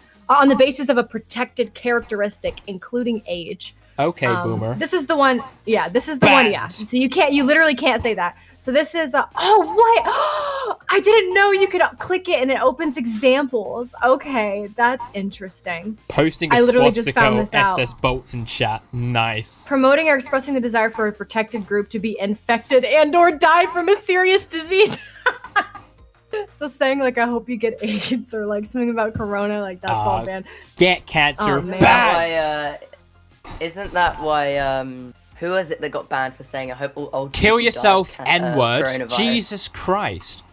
the basis of a protected characteristic, including age. Okay, boomer. This is the one. Yeah, this is the one. Yeah. So you literally can't say that. So this is I didn't know you could click it and it opens examples. Okay, that's interesting. Posting a swastika SS bolts in chat. Nice. Promoting or expressing the desire for a protected group to be infected and or die from a serious disease. So saying like I hope you get AIDS or like something about corona, like that's all banned. Get cancer bad. Isn't that why who was it that got banned for saying I hope all old kill yourself N-word? Jesus Christ.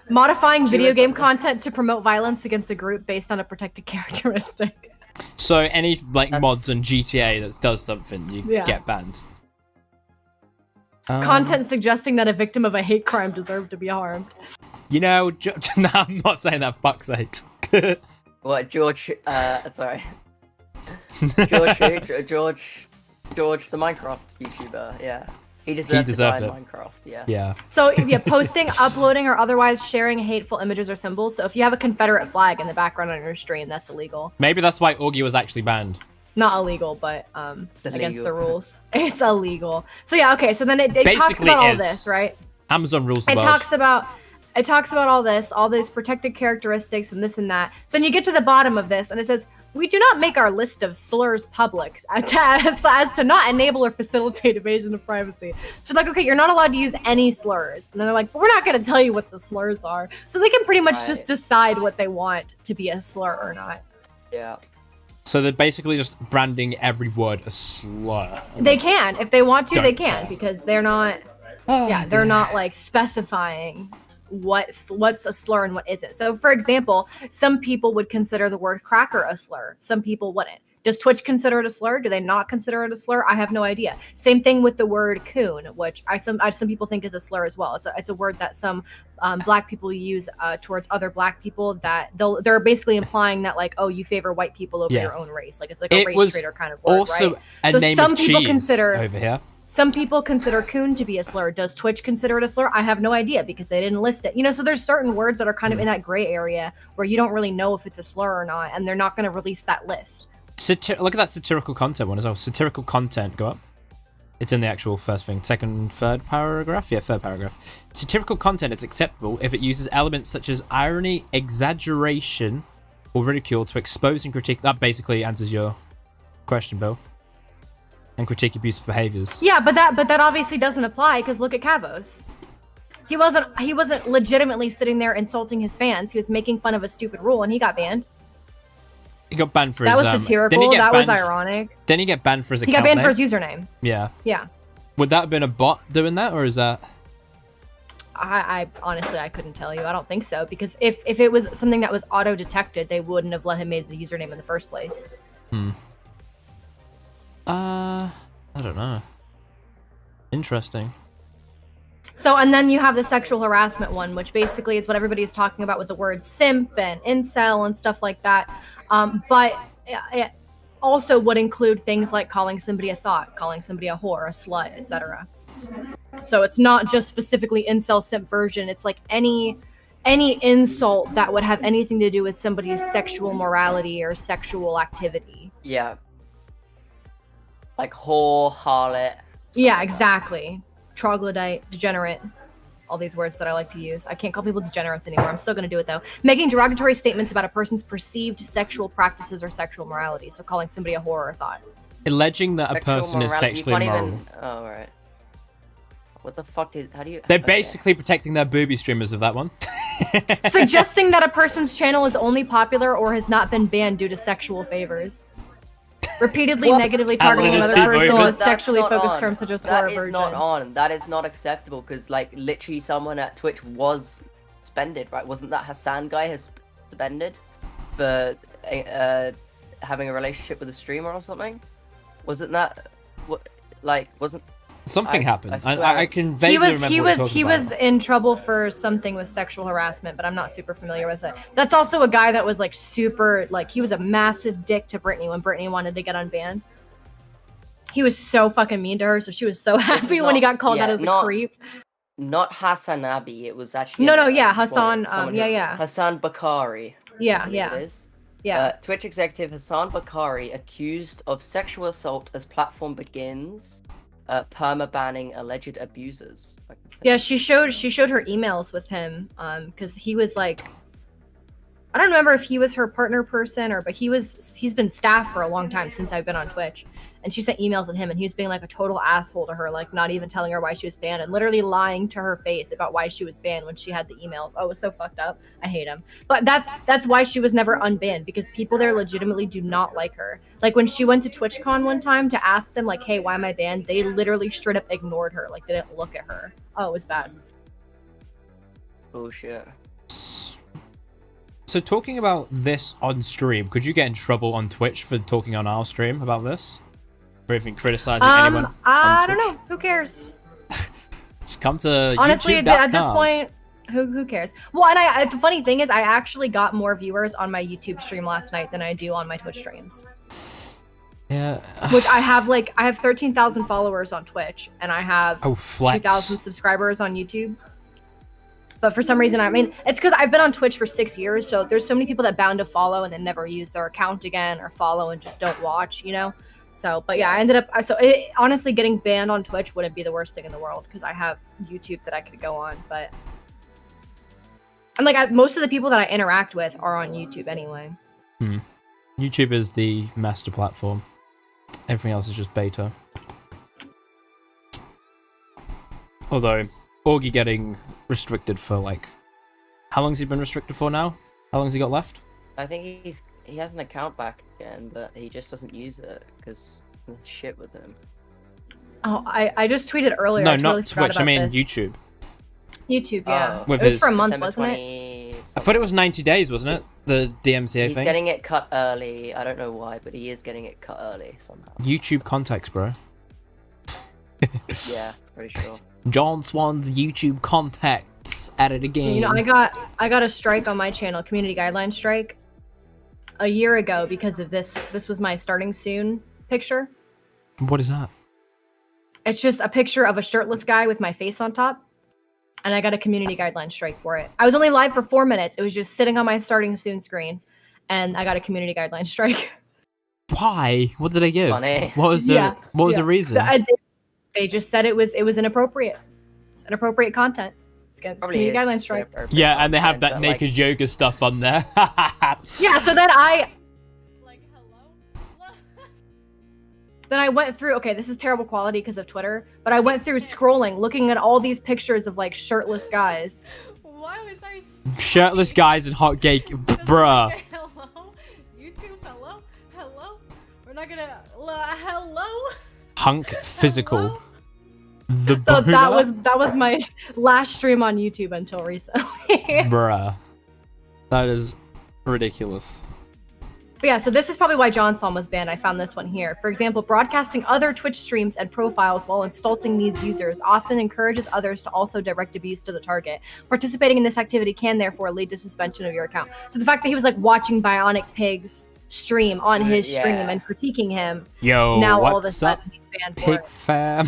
Modifying video game content to promote violence against a group based on a protected characteristic. So any mods on GTA that does something, you get banned. Content suggesting that a victim of a hate crime deserved to be harmed. You know, no, I'm not saying that, fuck's sakes. What, George, sorry. George, the Minecraft YouTuber, yeah. He deserved it. Minecraft, Yeah. So, posting, uploading, or otherwise sharing hateful images or symbols. So if you have a Confederate flag in the background on your stream, that's illegal. Maybe that's why Augie was actually banned. Not illegal, but against the rules. It's illegal. So yeah, okay. So then it talks about all this, right? Amazon rules the world. It talks about all this, all these protected characteristics and this and that. So then you get to the bottom of this and it says, we do not make our list of slurs public as to not enable or facilitate invasion of privacy. So like, okay, you're not allowed to use any slurs. And then they're like, but we're not going to tell you what the slurs are. So they can pretty much just decide what they want to be a slur or not. Yeah. So they're basically just branding every word a slur. They can. If they want to, they can. Because they're not... they're not like specifying what's a slur and what isn't. So for example, some people would consider the word cracker a slur. Some people wouldn't. Does Twitch consider it a slur? Do they not consider it a slur? I have no idea. Same thing with the word coon, which some people think is a slur as well. It's a word that some black people use towards other black people that they're basically implying that like, oh, you favor white people over your own race. Like it's like a race traitor kind of word, also right? a name of cheese over here. Some people consider coon to be a slur. Does Twitch consider it a slur? I have no idea because they didn't list it. So there's certain words that are kind of in that gray area where you don't really know if it's a slur or not, and they're not going to release that list. Look at that satirical content one as well. Satirical content, go up. It's in the actual first thing. Third paragraph? Yeah, third paragraph. Satirical content is acceptable if it uses elements such as irony, exaggeration, or ridicule to expose and critique. That basically answers your question, Bill. And critique abusive behaviors. Yeah, but that obviously doesn't apply because look at Kavos. He wasn't legitimately sitting there insulting his fans. He was making fun of a stupid rule and he got banned. He got banned for that his... That was satirical. That was ironic. Didn't he get banned for his account He got banned name? for his username. Yeah. Yeah. Would that have been a bot doing that, or is that... I honestly, I couldn't tell you. I don't think so. Because if it was something that was auto-detected, they wouldn't have let him make the username in the first place. I don't know. Interesting. So, and then you have the sexual harassment one, which basically is what everybody is talking about with the word simp and incel and stuff like that. But it also would include things like calling somebody a thought, calling somebody a whore, a slut, etc. So it's not just specifically incel simp version. It's like any insult that would have anything to do with somebody's sexual morality or sexual activity. Yeah. Like whore, harlot. Yeah, exactly. Troglodyte, degenerate. All these words that I like to use. I can't call people degenerates anymore. I'm still going to do it though. Making derogatory statements about a person's perceived sexual practices or sexual morality. So calling somebody a whore or a thought. Alleging that a person is sexually immoral. Oh, right. What the fuck is... How do you... They're basically protecting their booby streamers of that one. Suggesting that a person's channel is only popular or has not been banned due to sexual favors. Repeatedly negatively targeting another person with sexually focused terms such as whore or virgin. That is not on. That is not acceptable because, like, literally someone at Twitch was suspended, right? Wasn't that Hassan guy suspended for having a relationship with a streamer or something. Wasn't that what? Like, wasn't Something happened. swear- I can vaguely remember what you're talking he about. was in trouble for something with sexual harassment, but I'm not super familiar with it. That's also a guy that was like super, like, he was a massive dick to Brittany when Brittany wanted to get unbanned. He was so fucking mean to her, so she was so happy when he got called out as a creep. Not Hassan Abi. It was actually Hassan. Hassan Bakari. Yeah, I believe yeah. It is. Yeah. Twitch executive Hassan Bakari accused of sexual assault as platform begins perma-banning alleged abusers. Yeah, she showed her emails with him, because he was like, I don't remember if he was her partner person but he's been staff for a long time since I've been on Twitch. And she sent emails at him and he was being like a total asshole to her, like not even telling her why she was banned and literally lying to her face about why she was banned when she had the emails. Oh, it was so fucked up. I hate him. But that's why she was never unbanned, because people there legitimately do not like her. Like when she went to TwitchCon one time to ask them like, hey, why am I banned? They literally straight up ignored her, like didn't look at her. Oh, it was bad. Bullshit. So talking about this on stream, could you get in trouble on Twitch for talking on our stream about this? Or even criticizing anyone on I don't Twitch? know. Who cares? Just come to Honestly, YouTube.com. at this point, who cares? Well, and the funny thing is, I actually got more viewers on my YouTube stream last night than I do on my Twitch streams. Yeah. Which I have 13,000 followers on Twitch, and I have 2,000 subscribers on YouTube. But for some reason, I mean, it's because I've been on Twitch for 6 years, so there's so many people that bound to follow and then never use their account again, or follow and just don't watch, you know? So, but yeah, I ended up, honestly, getting banned on Twitch wouldn't be the worst thing in the world, because I have YouTube that I could go on, but... And like, most of the people that I interact with are on YouTube anyway. YouTube is the master platform. Everything else is just beta. Although, Augie getting restricted for like... How long's he been restricted for now? How long's he got left? I think he has an account back again, but he just doesn't use it because shit with him. Oh, I just tweeted earlier. No, I not totally forgot Twitch. I about mean this. YouTube. YouTube, yeah. With It was his- for a month, December wasn't it? 20 I thought it was 90 days, wasn't it? The DMCA He's thing? getting it cut early. I don't know why, but he is getting it cut early somehow. YouTube context, bro. Yeah, pretty sure. John Swan's YouTube contacts at it again. You know, I got a strike on my channel, community guideline strike, a year ago because of this. This was my starting soon picture. What is that? It's just a picture of a shirtless guy with my face on top, and I got a community guideline strike for it. I was only live for 4 minutes. It was just sitting on my starting soon screen, and I got a community guideline strike. Why? What did they give? Funny. What was the the reason? They just said it was inappropriate. It's inappropriate content. It's got Probably community is guideline strike. inappropriate Yeah, and they have content, that but, naked yoga stuff on there. Yeah, so then I went through, okay, this is terrible quality because of Twitter, but I went through scrolling, looking at all these pictures of like shirtless guys. Why was I Shirtless guys and hot gay, bruh. Okay, hello? YouTube, hello? We're not gonna, hello? Hunk physical. The So boner? that was my last stream on YouTube until recently. Bruh. That is ridiculous. But yeah, so this is probably why John Psalm was banned. I found this one here. For example, broadcasting other Twitch streams and profiles while insulting these users often encourages others to also direct abuse to the target. Participating in this activity can therefore lead to suspension of your account. So the fact that he was like watching Bionic Pig's stream on his stream and critiquing him, Yo, now all of a what's up, sudden he's banned for pig it. fam?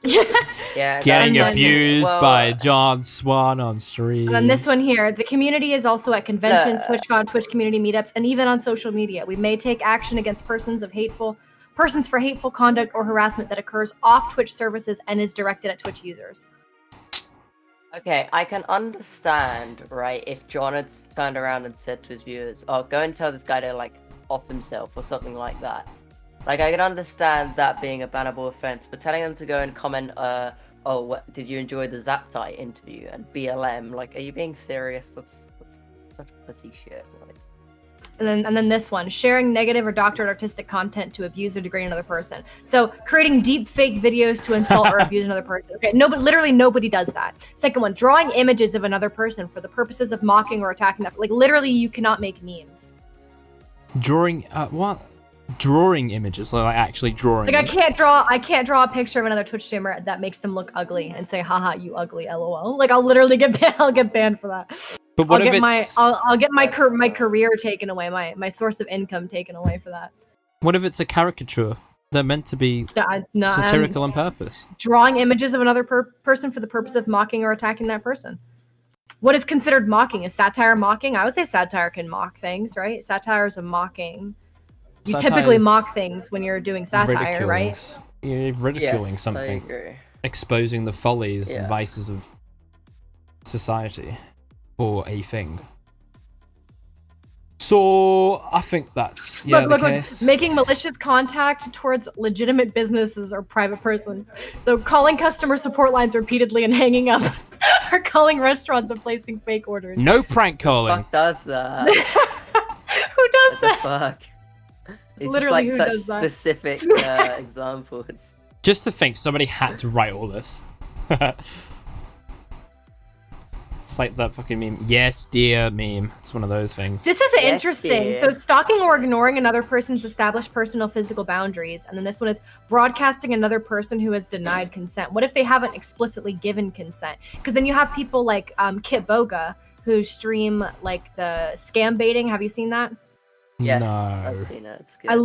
Yeah, Getting that's- abused well, by John Swan on stream. And then this one here, the community is also at conventions, TwitchCon, Twitch community meetups, and even on social media. We may take action against persons for hateful conduct or harassment that occurs off Twitch services and is directed at Twitch users. Okay, I can understand, right, if John had turned around and said to his viewers, oh, go and tell this guy to, like, off himself or something like that. Like, I can understand that being a bannable offense, but telling them to go and comment, oh, what, did you enjoy the Zaptai interview and BLM? Like, are you being serious? That's such pussy shit. Like, And then this one, sharing negative or doctored artistic content to abuse or degrade another person. So creating deep fake videos to insult or abuse another person. Okay, literally nobody does that. Second one, drawing images of another person for the purposes of mocking or attacking them. Like literally you cannot make memes. Drawing what? Drawing images, like actually drawing. Like I can't draw a picture of another Twitch streamer that makes them look ugly and say, haha, you ugly, lol. Like I'll literally I'll get banned for that. But what if I'll get my career taken away, my source of income taken away for that. What if it's a caricature? They're meant to be satirical on purpose. Drawing images of another person for the purpose of mocking or attacking that person. What is considered mocking? Is satire mocking? I would say satire can mock things, right? Satire is a mocking. You typically mock things when you're doing satire, right? You're ridiculing something, exposing the follies and vices of society for a thing. So I think that's the case. Making malicious contact towards legitimate businesses or private persons. So calling customer support lines repeatedly and hanging up, or calling restaurants and placing fake orders. No prank calling. Who does that? Who does that? Fuck. It's Literally, just who like does such that? specific examples. Just to think somebody had to write all this. It's like that fucking meme. Yes, dear meme. It's one of those things. This is interesting. So stalking or ignoring another person's established personal physical boundaries. And then this one is broadcasting another person who has denied consent. What if they haven't explicitly given consent? Because then you have people like Kit Boga who stream like the scam baiting. Have you seen that? Yes, No. I've seen it. It's good. I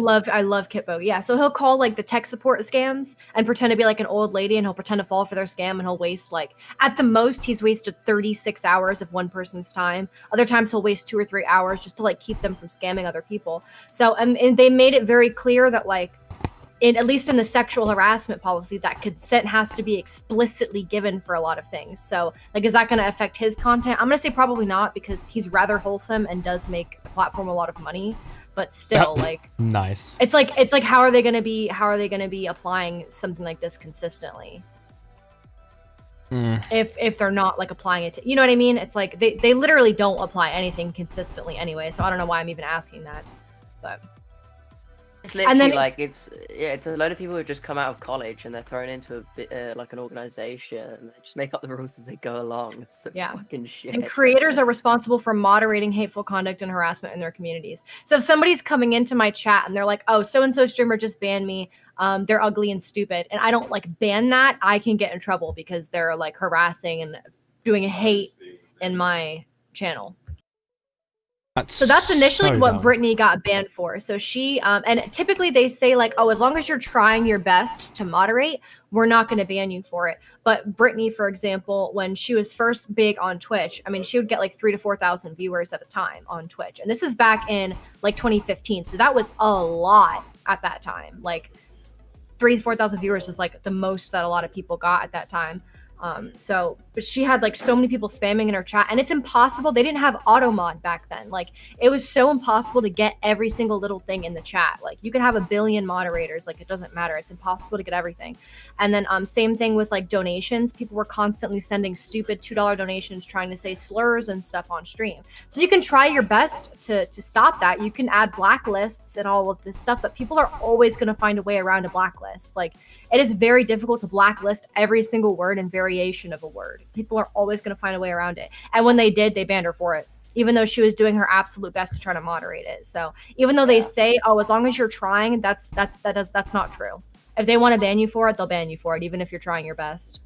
love Kit Boga. Yeah, so he'll call like the tech support scams and pretend to be like an old lady, and he'll pretend to fall for their scam, and he'll waste like at the most he's wasted 36 hours of one person's time. Other times he'll waste 2 or 3 hours just to like keep them from scamming other people. So and they made it very clear that like at least in the sexual harassment policy, that consent has to be explicitly given for a lot of things. So like, is that going to affect his content? I'm going to say probably not, because he's rather wholesome and does make the platform a lot of money. But still, like, nice. It's like how are they going to be applying something like this consistently? If they're not like applying it to, you know what I mean? It's like they literally don't apply anything consistently anyway. So I don't know why I'm even asking that, but. It's literally like it's a load of people who just come out of college and they're thrown into a bit like an organization and they just make up the rules as they go along. It's so fucking shit. And creators are responsible for moderating hateful conduct and harassment in their communities. So if somebody's coming into my chat and they're like, "Oh, so and so streamer just banned me. They're ugly and stupid," and I don't like ban that, I can get in trouble because they're like harassing and doing hate in my channel. So that's initially what Brittany got banned for. So she, and typically they say like, oh, as long as you're trying your best to moderate, we're not going to ban you for it. But Brittany, for example, when she was first big on Twitch, I mean, she would get like 3,000 to 4,000 viewers at a time on Twitch. And this is back in like 2015. So that was a lot at that time. Like 3,000 to 4,000 viewers is like the most that a lot of people got at that time. But she had like so many people spamming in her chat, and it's impossible. They didn't have auto mod back then. Like it was so impossible to get every single little thing in the chat. Like you could have 1 billion moderators, like it doesn't matter. It's impossible to get everything. And then same thing with like donations. People were constantly sending stupid $2 donations trying to say slurs and stuff on stream. So you can try your best to stop that. You can add blacklists and all of this stuff, but people are always going to find a way around a blacklist. Like it is very difficult to blacklist every single word and variation of a word. People are always going to find a way around it. And when they did, they banned her for it, even though she was doing her absolute best to try to moderate it. So even though they say, oh, as long as you're trying, that's not true. If they want to ban you for it, they'll ban you for it, even if you're trying your best.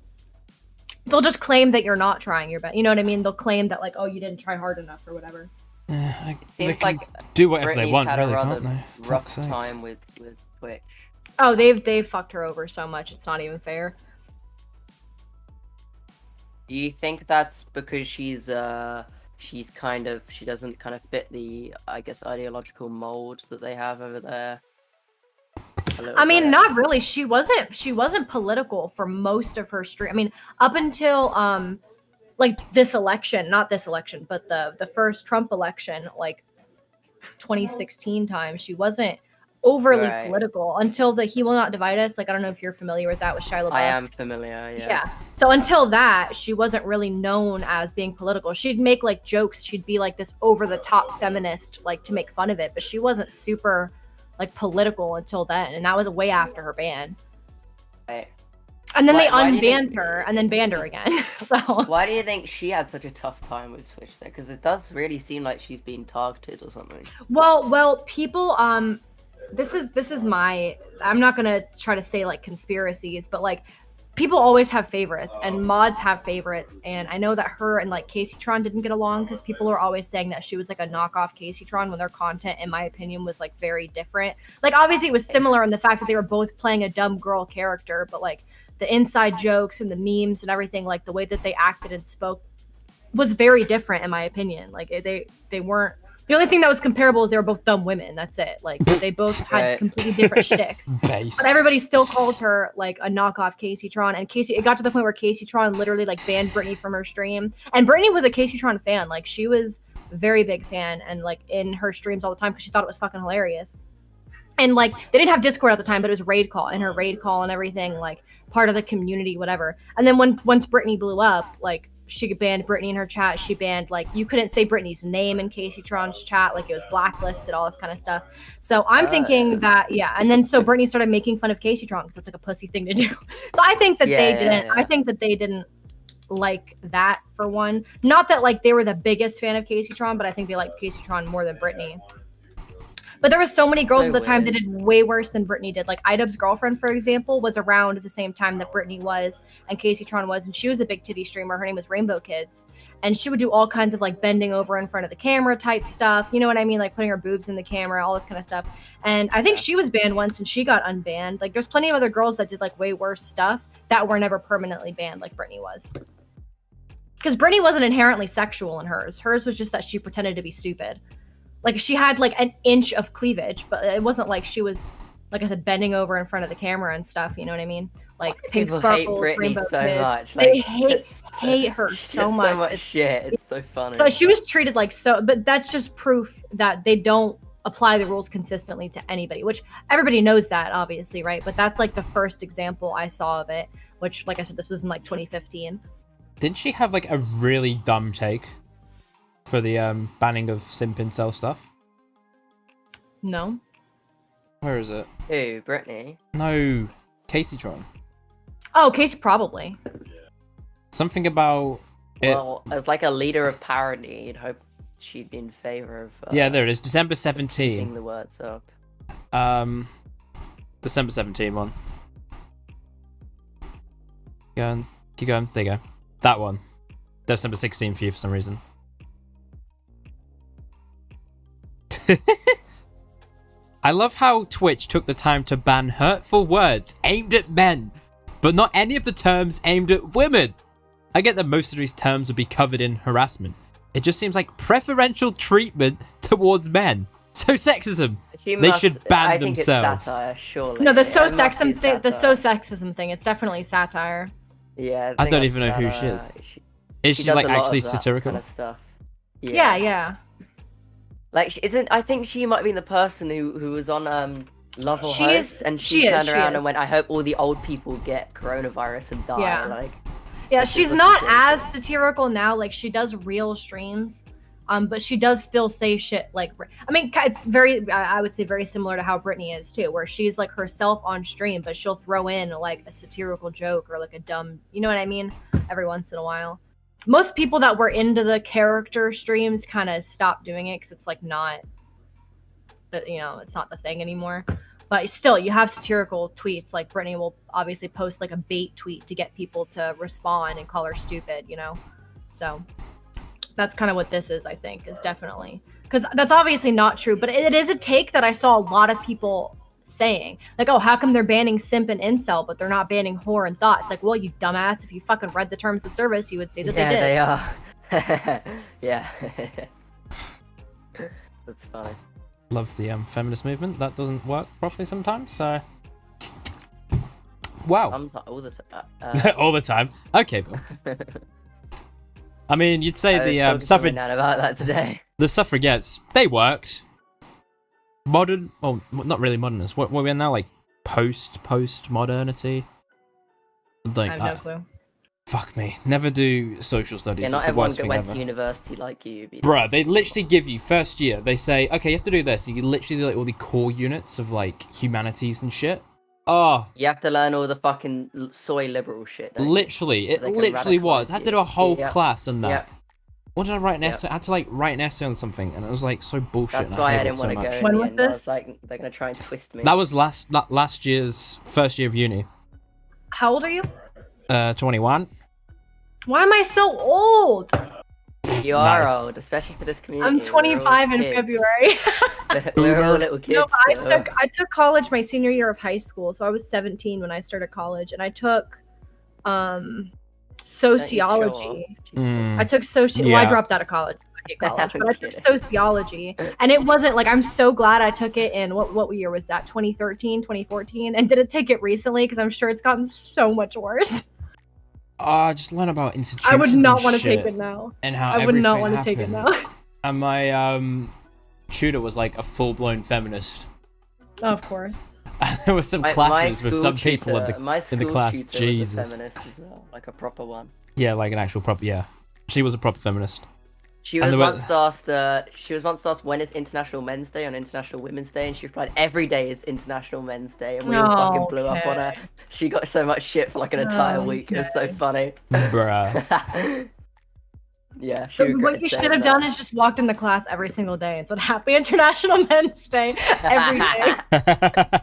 They'll just claim that you're not trying your best. You know what I mean? They'll claim that like, oh, you didn't try hard enough or whatever. It seems like do whatever Brittany's they want, had really, a rather can't they? rough time with Twitch. Oh, they've fucked her over so much. It's not even fair. Do you think that's because she doesn't kind of fit the, I guess, ideological mold that they have over there? I mean, not really. She wasn't political for most of her stream. I mean, up until like this election, not this election, but the first Trump election, like 2016 time, she wasn't overly political until the He Will Not Divide Us. Like, I don't know if you're familiar with that with Shia LaBeouf. I am familiar, yeah. So until that, she wasn't really known as being political. She'd make like jokes. She'd be like this over the top feminist, like to make fun of it, but she wasn't super like political until then. And that was way after her ban. Right. And then they Why do you unbanned think- her and then banned her again. So Why do you think she had such a tough time with Twitch though? Because it does really seem like she's being targeted or something. well, people this is my, I'm not gonna try to say like conspiracies, but like people always have favorites and mods have favorites, and I know that her and like Casey Tron didn't get along because people are always saying that she was like a knockoff Casey Tron when their content, in my opinion, was like very different. Like obviously it was similar in the fact that they were both playing a dumb girl character, but like the inside jokes and the memes and everything, like the way that they acted and spoke was very different in my opinion. Like they weren't, the only thing that was comparable is they were both dumb women. That's it. Like they both had Right. completely different shticks. Base. But everybody still called her like a knockoff Casey Tron, and Casey. It got to the point where Casey Tron literally like banned Brittany from her stream, and Brittany was a Casey Tron fan. Like she was a very big fan, and like in her streams all the time because she thought it was fucking hilarious. And like they didn't have Discord at the time, but it was raid call, and her raid call and everything, like part of the community, whatever. And then once Brittany blew up, like she banned Brittany in her chat. She banned, like, you couldn't say Brittany's name in Casey Tron's chat, like it was blacklisted, all this kind of stuff. So I'm thinking that, yeah. And then so Brittany started making fun of Casey Tron because it's like a pussy thing to do. So I think that they didn't. I think that they didn't like that for one. Not that like they were the biggest fan of Casey Tron, but I think they liked Casey Tron more than Brittany. But there were so many girls at the time that did way worse than Brittany did. Like Idub's girlfriend, for example, was around at the same time that Brittany was and Casey Tron was, and she was a big titty streamer. Her name was Rainbow Kids, and she would do all kinds of like bending over in front of the camera type stuff. You know what I mean? Like putting her boobs in the camera, all this kind of stuff. And I think she was banned once, and she got unbanned. Like there's plenty of other girls that did like way worse stuff that were never permanently banned, like Brittany was. Because Brittany wasn't inherently sexual in hers. Hers was just that she pretended to be stupid. Like she had like an inch of cleavage, but it wasn't like she was, like I said, bending over in front of the camera and stuff. You know what I mean? Like pink People sparkles, hate Britney rainbow so kids. much. They Like, hate her so much. So much shit. It's so funny. So she was treated like so, but that's just proof that they don't apply the rules consistently to anybody, which everybody knows that, obviously, right? But that's like the first example I saw of it, which, like I said, this was in like 2015. Didn't she have like a really dumb take for the banning of simp incel stuff? No. Where is it? Who, Brittany? No, Casey Tron. Oh, Casey probably. Something about it. Well, as like a leader of parody, you'd hope she'd be in favor of. Yeah, there it is. December Picking 17. the words up. December 17 one. Keep going. There you go. That one. December 16 for you for some reason. I love how Twitch took the time to ban hurtful words aimed at men, but not any of the terms aimed at women. I get that most of these terms would be covered in harassment. It just seems like preferential treatment towards men. So sexism. They should ban I think themselves. It's satire, surely. No, the It so must be sexism thing. The so satire. sexism thing. It's definitely satire. Yeah, I think don't that's even know who she is. satire. Is she does like a lot actually of that satirical? kind of stuff. Yeah. Like, isn't? I think she might have been the person who was on Love or She Host, is- and she she is, turned she around is. and went, "I hope all the old people get coronavirus and die." Yeah. Like, Yeah, this is she's what not she as satirical now. Like she does real streams, but she does still say shit. Like, I mean, it's very, I would say, very similar to how Brittany is too, where she's like herself on stream, but she'll throw in like a satirical joke or like a dumb, you know what I mean, every once in a while. Most people that were into the character streams kind of stopped doing it because it's like not, you know, it's not the thing anymore. But still, you have satirical tweets. Like Brittany will obviously post like a bait tweet to get people to respond and call her stupid, you know? So that's kind of what this is, I think, is definitely. Because that's obviously not true, but it is a take that I saw a lot of people saying. Like, oh, how come they're banning simp and incel, but they're not banning whore and thought? It's like, well, you dumbass, if you fucking read the terms of service, you would see that they did. they are. Yeah. That's funny. Love the feminist movement. That doesn't work properly sometimes, so... Wow. All the time. All the time. Okay, Bill. I mean, you'd say the suffragette about that today. The suffragettes, they worked. Modern, well, not really modernists. What we're in now, like post-modernity. Like, I have no clue. Fuck me. Never do social studies. Yeah, It's not the everyone worst thing went ever. to university like you. Bruh, they literally give you first year. They say, okay, you have to do this. You literally do like all the core units of like humanities and shit. Oh, You have to learn all the fucking soy liberal shit. Don't you? literally, it They can literally was. I had to do a whole Yep. class on that. Yep. What did I write an Yep. essay? I had to like write an essay on something, and it was like so bullshit. That's and why I hated didn't it so want to go. much. In When the was end. I this? was like, they're gonna try and twist me. That was last year's first year of uni. How old are you? 21. Why am I so old? You are Nice. old, especially for this community. I'm We're all 25 in kids. February. We're all Boomer. little kids. No, but still. I took college my senior year of high school, so I was 17 when I started college, and I took sociology. Mm. I took Well, I Yeah. dropped out of college. But I took kidding. sociology, and it wasn't like I'm so glad I took it in what year was that? 2013, 2014, and didn't take it recently because I'm sure it's gotten so much worse. Just learn about institutions. I would not want to take it now. And how I would not want to take it now. And my tutor was like a full-blown feminist. Of course. There were some clashes with some people in my the class. tutor Jesus. was a feminist as well, like a proper one. Yeah, like an actual proper. Yeah, she was a proper feminist. She And was there were- once asked. She was once asked when is International Men's Day on International Women's Day, and she replied, "Every day is International Men's Day," and we all fucking blew up on her. Okay. She got so much shit for like an entire week. It was so funny. Bruh. Yeah, she So regretted what you saying should have that. done is just walked into class every single day and said "Happy International Men's Day" every day.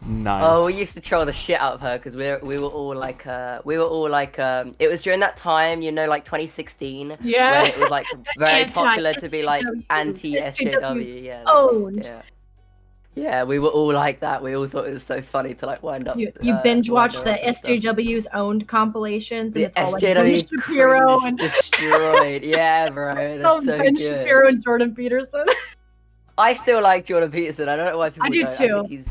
Nice. Oh, we used to troll the shit out of her because we were all like it was during that time, you know, like 2016. Yeah. When it was like very popular to be like Anti-SJW. anti-SJW. Yeah. Owned. Yeah. Yeah, we were all like that. We all thought it was so funny to like wind up. You binge watch wind the her up and stuff. SJW's owned compilations, and The it's all like SJW Ben Shapiro cringe and destroyed. Yeah, bro, that's so Ben good. Shapiro and Jordan Peterson. I still like Jordan Peterson. I don't know why people I do don't. too.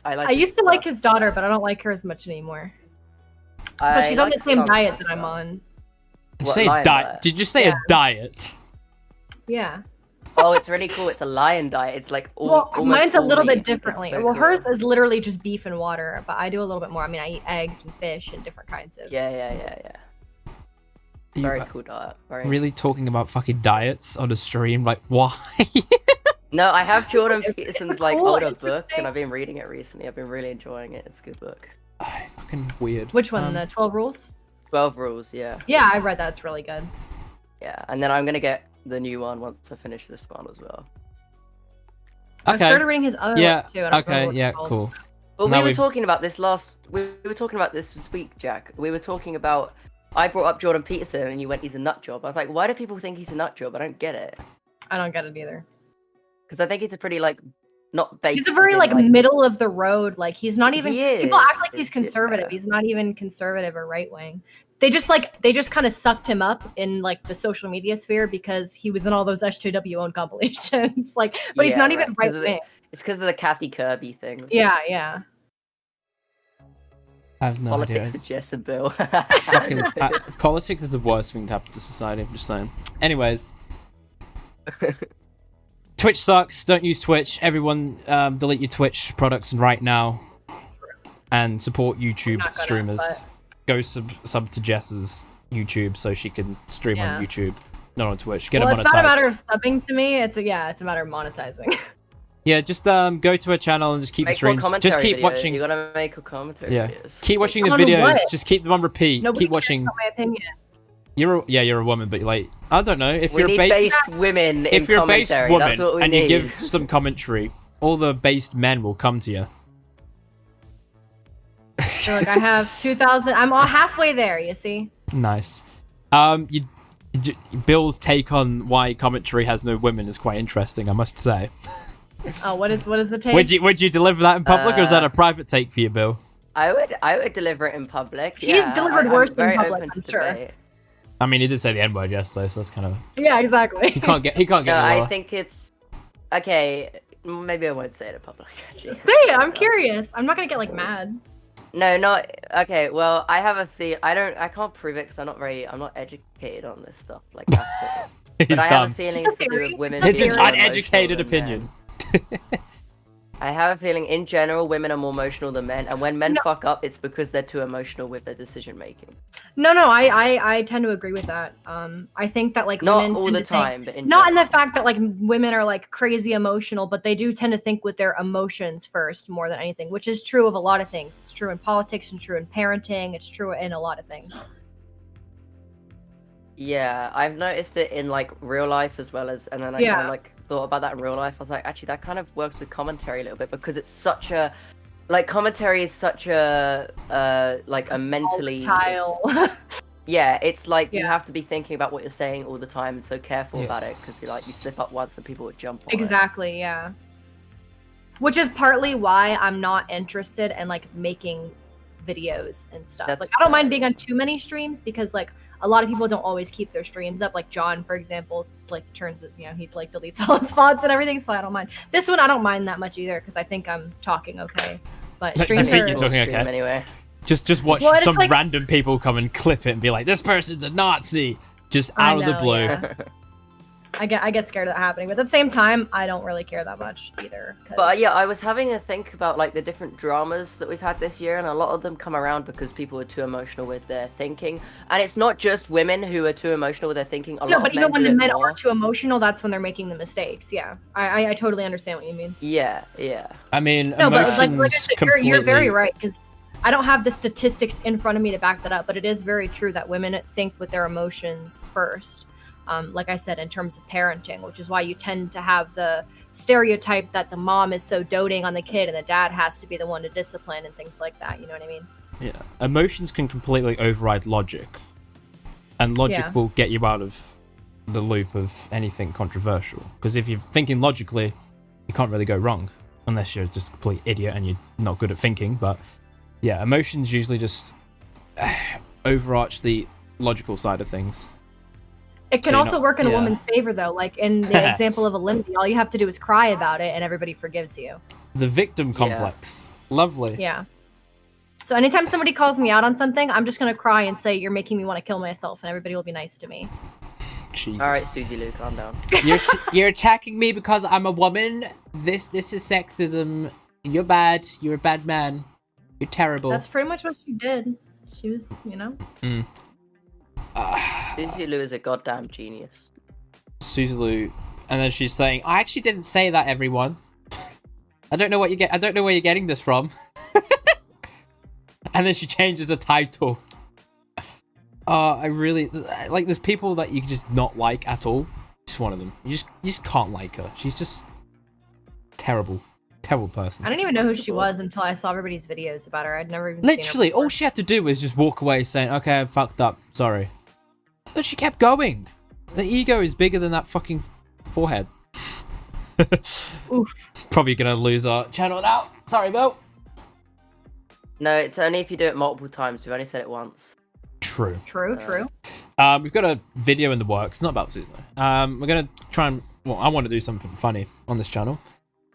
I I used to like his daughter, but I don't like her as much anymore. But she's on the same diet that I'm on. Did you say diet? Did you say a diet? Yeah. Oh, it's really cool. It's a lion diet. It's like Well, almost mine's a all little meat. bit differently. It's so Well, cool. hers is literally just beef and water, but I do a little bit more. I mean, I eat eggs and fish and different kinds of. Yeah. Very cool diet. Very Really talking about fucking diets on a stream? Like, why? No, I have Jordan Peterson's like cool, older book, interesting. and I've been reading it recently. I've been really enjoying it. It's a good book. Fucking weird. Which one? The 12 Rules? 12 Rules. Yeah. Yeah, I read that. It's really good. Yeah, and then I'm gonna get the new one once I finish this one as well. I started reading his other Yeah. one too. I don't remember Okay. what it's Yeah. called. Cool. Well, Now we were we've- talking about this we were talking about this week, Jack. We were talking about. I brought up Jordan Peterson, and you went, "He's a nut job." I was like, "Why do people think he's a nut job? I don't get it." I don't get it either. Because I think he's a pretty like not based. He's a very as in, like middle of the road. Like he's not even. He People act like is, he's conservative. yeah. He's not even conservative or right wing. They just kind of sucked him up in like the social media sphere because he was in all those SJW owned compilations. But he's Yeah, not even right, 'cause right of the- wing. It's because of the Kathy Kirby thing. Yeah. I have no Politics idea. with Jess and Bill. Fucking politics is the worst thing to happen to society. I'm just saying. Anyways, Twitch sucks. Don't use Twitch. Everyone, delete your Twitch products right now, and support YouTube Not gonna, streamers. Go sub to Jess's YouTube so she can stream on YouTube, not on Twitch. Get Well, her it's not a matter monetized. of subbing to me. It's a matter of monetizing. Yeah, just go to her channel and just keep the Make more streams. Just commentary keep videos. watching. You gotta make a commentary Yeah, videos. keep watching the On videos. what? Just keep them on repeat. Nobody Keep cares watching. about my opinion. You're a woman, but like I don't know if We you're need based. women in If you're a based commentary. woman That's what we and need. you give some commentary, all the based men will come to you. So like I have 2,000. I'm all halfway there. You see. Nice. Bill's take on why commentary has no women is quite interesting, I must say. Oh, what is the take? Would you deliver that in public, or is that a private take for you, Bill? I would deliver it in public. He's yeah, delivered I'm worse in very public, open I'm to sure. debate. I mean, he did say the N word yesterday, so that's kind of Yeah, exactly. he can't get No, any I lower. think it's okay. Maybe I won't say it in public. Actually. Say it. I'm curious. I'm not gonna get like mad. No, not okay. Well, I have a I can't prove it because I'm not educated on this stuff like at all. He's But I have dumb. a feeling It's it's a to do theory. with women. It's It's his being more uneducated emotional than opinion. men. I have a feeling, in general, women are more emotional than men, and when men fuck up, it's because they're too emotional with their decision making. No, I tend to agree with that. I think that like Not women all tend the to think- time, but in not in general. the fact that like women are like crazy emotional, but they do tend to think with their emotions first more than anything, which is true of a lot of things. It's true in politics, it's true in parenting, it's true in a lot of things. Yeah, I've noticed it in like real life as well as, and then I kind of like thought about that in real life. I was like, actually, that kind of works with commentary a little bit because it's such a, like, commentary is such a, like a mentally. Yeah, it's like you have to be thinking about what you're saying all the time and so careful about it because you like you slip up once and people would jump on Exactly, yeah. Which is partly why I'm not interested in like making videos and stuff. That's like I don't mind being on too many streams because like a lot of people don't always keep their streams up. Like John, for example, like turns it, you know, he like deletes all his spots and everything, so I don't mind. This one I don't mind that much either because I think I'm talking okay. But streams I think you're talking okay. Anyway. Just watch some like, random people come and clip it and be like, "This person's a Nazi," just out of the blue. Yeah. I get scared of that happening, but at the same time, I don't really care that much either. But yeah, I was having a think about like the different dramas that we've had this year, and a lot of them come around because people are too emotional with their thinking. And it's not just women who are too emotional with their thinking. No, but even when the men are too emotional, that's when they're making the mistakes. Yeah, I totally understand what you mean. Yeah, yeah. I mean, no, but like I said, completely... you're very right because I don't have the statistics in front of me to back that up, but it is very true that women think with their emotions first. Like I said, in terms of parenting, which is why you tend to have the stereotype that the mom is so doting on the kid and the dad has to be the one to discipline and things like that. You know what I mean? Yeah. Emotions can completely override logic. And logic will get you out of the loop of anything controversial. Because if you're thinking logically, you can't really go wrong. Unless you're just a complete idiot and you're not good at thinking. But yeah, emotions usually just overarch the logical side of things. It can also work in a woman's favor, though. Like in the example of Olympi, all you have to do is cry about it, and everybody forgives you. The victim complex, lovely. Yeah. So anytime somebody calls me out on something, I'm just gonna cry and say, "You're making me want to kill myself," and everybody will be nice to me. Jesus. All right, Susie Lou, calm down. You're attacking me because I'm a woman. This is sexism. You're bad. You're a bad man. You're terrible. That's pretty much what she did. She was, you know. Susie Lou is a goddamn genius. Susie Lou, and then she's saying, "I actually didn't say that, everyone. I don't know what you get. I don't know where you're getting this from." And then she changes the title. I really like. There's people that you just not like at all. She's one of them. You just can't like her. She's just terrible person. I didn't even know who she was until I saw everybody's videos about her. I'd never even Literally, seen her all she had to do was just walk away saying, "Okay, I fucked up. Sorry." But she kept going. The ego is bigger than that fucking forehead. Oof. Probably gonna lose our channel now. Sorry, Bill. No, it's only if you do it multiple times. We've only said it once. True. True. We've got a video in the works, not about Susan. We're gonna try and, well, I want to do something funny on this channel,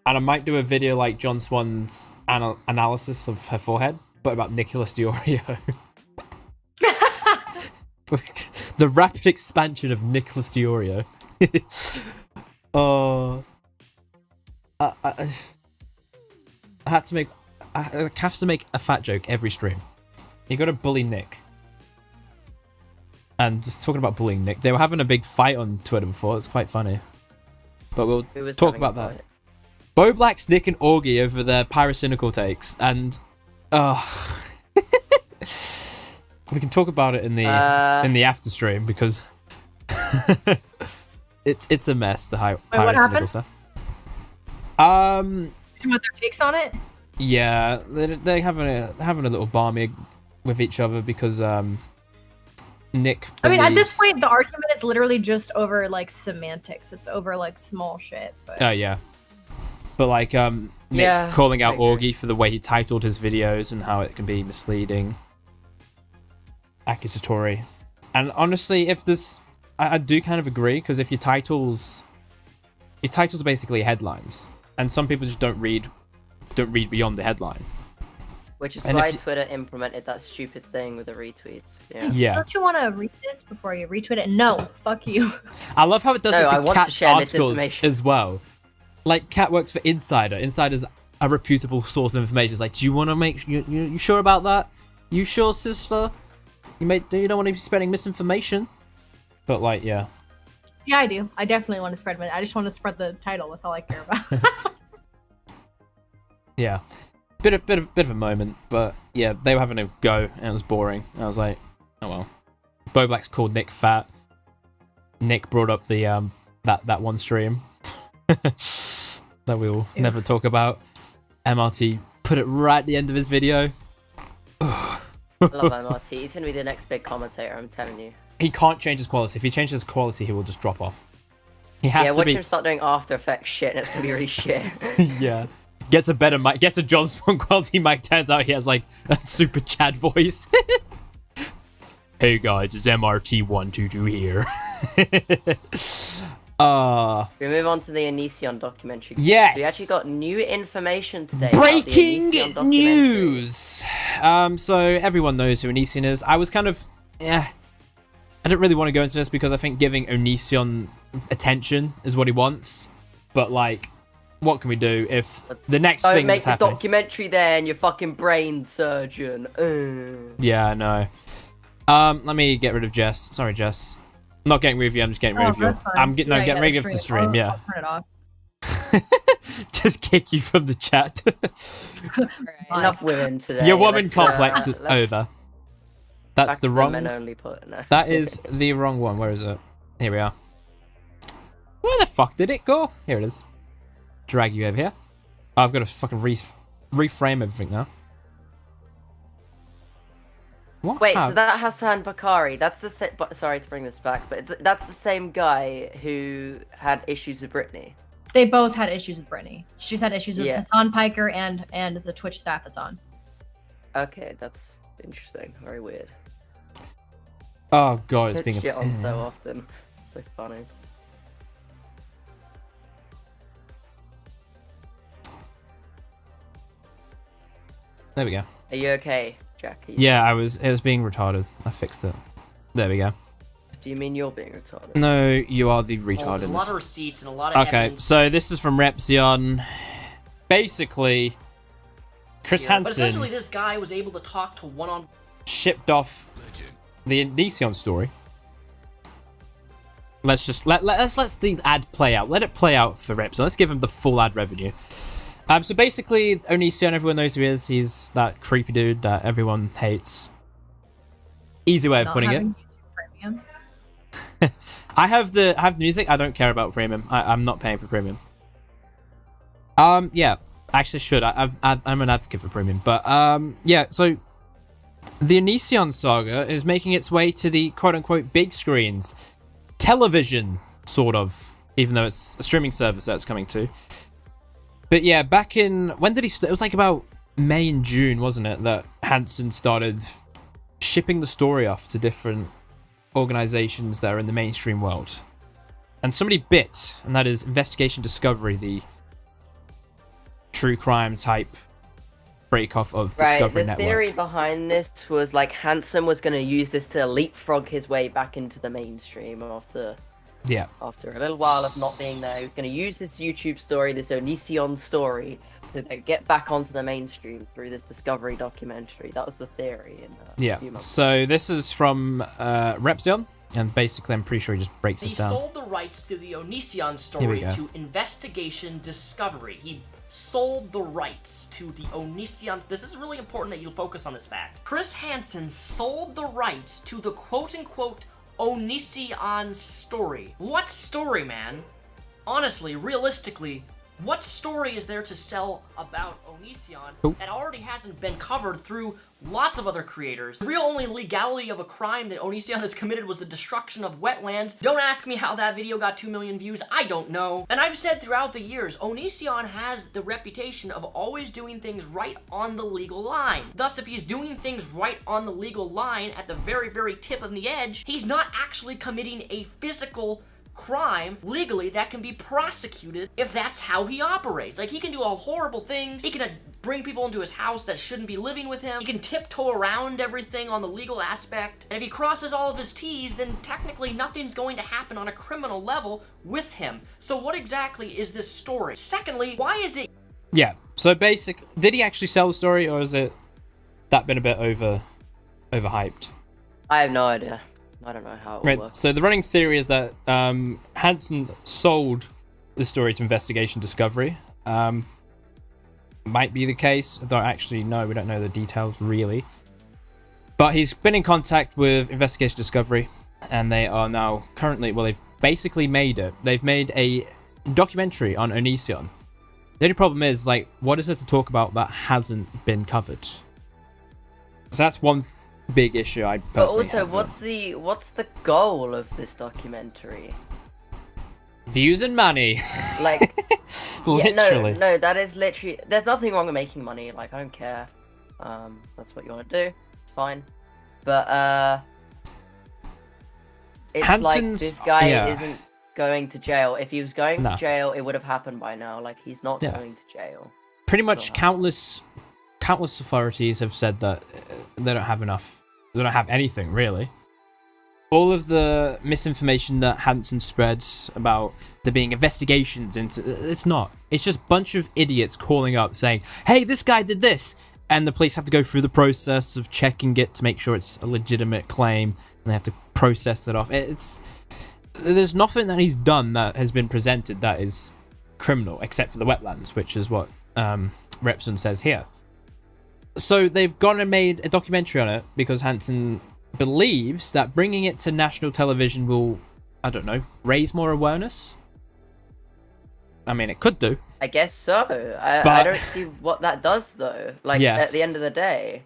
and I might do a video like John Swan's analysis of her forehead, but about Nicholas Diorio. The rapid expansion of Nicholas Diorio. I have to make a fat joke every stream. You got to bully Nick. And just talking about bullying Nick, they were having a big fight on Twitter before. It's quite funny, but we'll talk about that. Bo Black's Nick and Augie over their pyrocynical takes, and we can talk about it in the after stream because it's a mess. The pyrocynical stuff. What their takes on it? Yeah, they're having a little barmy with each other because Nick. I mean, at this point, the argument is literally just over like semantics. It's over like small shit. But... Oh yeah. But like Nick calling out Augie for the way he titled his videos and how it can be misleading, accusatory, and honestly, if this, I do kind of agree because if your titles are basically headlines, and some people just don't read beyond the headline. Which is why Twitter implemented that stupid thing with the retweets. Yeah. Don't you want to read this before you retweet it? No, fuck you. I love how it does it to Kat's articles as well. Like, Kat works for Insider. Insider's a reputable source of information. It's like, do you want to make you sure about that? You sure, sister? You don't want to be spreading misinformation. But like, yeah. Yeah, I do. I definitely want to spread it. I just want to spread the title. That's all I care about. Yeah, bit of a moment, but yeah, they were having a go and it was boring. I was like, oh well. Bo Black's called Nick fat. Nick brought up the that one stream that we will never talk about. MRT put it right at the end of his video. I love MRT. He's gonna be the next big commentator. I'm telling you. He can't change his quality. If he changes his quality, he will just drop off. He has to watch be. him start doing After Effects shit, and it's gonna be really shit. Yeah. Gets a better mic. Gets a John Spawn quality mic. Turns out he has like a super Chad voice. Hey guys, it's MRT122 here. We move on to the Onision documentary. Yes. We actually got new information today. Breaking about the Onision news. So everyone knows who Onision is. I was kind of, I didn't really want to go into this because I think giving Onision attention is what he wants. But like, what can we do if the next thing that's happening? Don't make the documentary then, you fucking brain surgeon. Yeah, I know. Let me get rid of Jess. Sorry, Jess. I'm not getting rid of you. I'm just getting rid of you. I'm getting rid of the stream. Yeah. I'll turn it off. Just kick you from the chat. Right, enough women today. Your woman complex is over. That's the wrong. Men only put, no. That is the wrong one. Where is it? Here we are. Where the fuck did it go? Here it is. Drag you over here. Oh, I've got to fucking reframe everything now. What? Wait, so that Hassan Bakari, that's the same. Sorry to bring this back, but that's the same guy who had issues with Britney. They both had issues with Britney. She's had issues with Yeah. Hassan Piker and the Twitch staff Hassan. Okay, that's interesting. Very weird. Oh god, it's being shit on so often. It's so funny. There we go. Are you okay, Jack? Yeah, it was being retarded. I fixed it. There we go. Do you mean you're being retarded? No, you are the retarded. There's a lot of receipts and a lot of Okay, evidence. so this is from Repzion. Basically, Chris But Hansen essentially, this guy was able to talk to one-on. shipped off the Onision story. Let's just let's the ad play out. Let it play out for Repzion. Let's give him the full ad revenue. So basically, Onision, everyone knows who he is. He's that creepy dude that everyone hates. Easy way of putting it. I have the music. I don't care about premium. I'm not paying for premium. Yeah, actually should. I'm an advocate for premium, but yeah. So the Onision saga is making its way to the quote-unquote big screens, television, sort of, even though it's a streaming service that it's coming to. But yeah, back in when did he? It was like about May and June, wasn't it? That Hansen started shipping the story off to different organizations that are in the mainstream world, and somebody bit, and that is Investigation Discovery, the true crime type break-off of Discovery Network. The theory behind this was like Hansen was going to use this to leapfrog his way back into the mainstream after a little while of not being there. He was going to use this YouTube story, this Onision story, to get back onto the mainstream through this Discovery documentary. That was the theory. Yeah. So this is from Repzion, and basically I'm pretty sure he just breaks this down. He sold the rights to the Onision story to Investigation Discovery. He sold the rights to the Onision. This is really important that you focus on this fact. Chris Hansen sold the rights to the quote-unquote Onision story. What story, man? Honestly, realistically, what story is there to sell about Onision that already hasn't been covered through lots of other creators? The real only legality of a crime that Onision has committed was the destruction of wetlands. Don't ask me how that video got 2 million views, I don't know. And I've said throughout the years, Onision has the reputation of always doing things right on the legal line. Thus, if he's doing things right on the legal line at the very, very tip of the edge, he's not actually committing a physical crime legally that can be prosecuted if that's how he operates. Like, he can do all horrible things. He can bring people into his house that shouldn't be living with him. He can tiptoe around everything on the legal aspect. And if he crosses all of his T's, then technically nothing's going to happen on a criminal level with him. So what exactly is this story? Secondly, why is it... Yeah, So did he actually sell the story, or is it that been a bit overhyped? I have no idea. I don't know how it works. So the running theory is that Hansen sold the story to Investigation Discovery. Might be the case. I don't actually know. We don't know the details really. But he's been in contact with Investigation Discovery, and they are now currently, well, they've basically made it. They've made a documentary on Onision. The only problem is, like, what is there to talk about that hasn't been covered? So that's one big issue I personally But also, have. what's the goal of this documentary? Views and money. Like, literally. Yeah, no, that is literally. There's nothing wrong with making money. Like, I don't care. That's what you want to do. It's fine. But it's like this guy isn't going to jail. If he was going to jail, it would have happened by now. Like, he's not going to jail. Pretty much countless authorities have said that they don't have enough. They don't have anything, really. All of the misinformation that Hansen spread about there being investigations into... It's not. It's just a bunch of idiots calling up saying, hey, this guy did this! And the police have to go through the process of checking it to make sure it's a legitimate claim. And they have to process it off. There's nothing that he's done that has been presented that is criminal, except for the wetlands, which is what Repson says here. So they've gone and made a documentary on it because Hansen believes that bringing it to national television will, I don't know, raise more awareness. I mean, it could do. I guess so. I don't see what that does, though. Like, at the end of the day,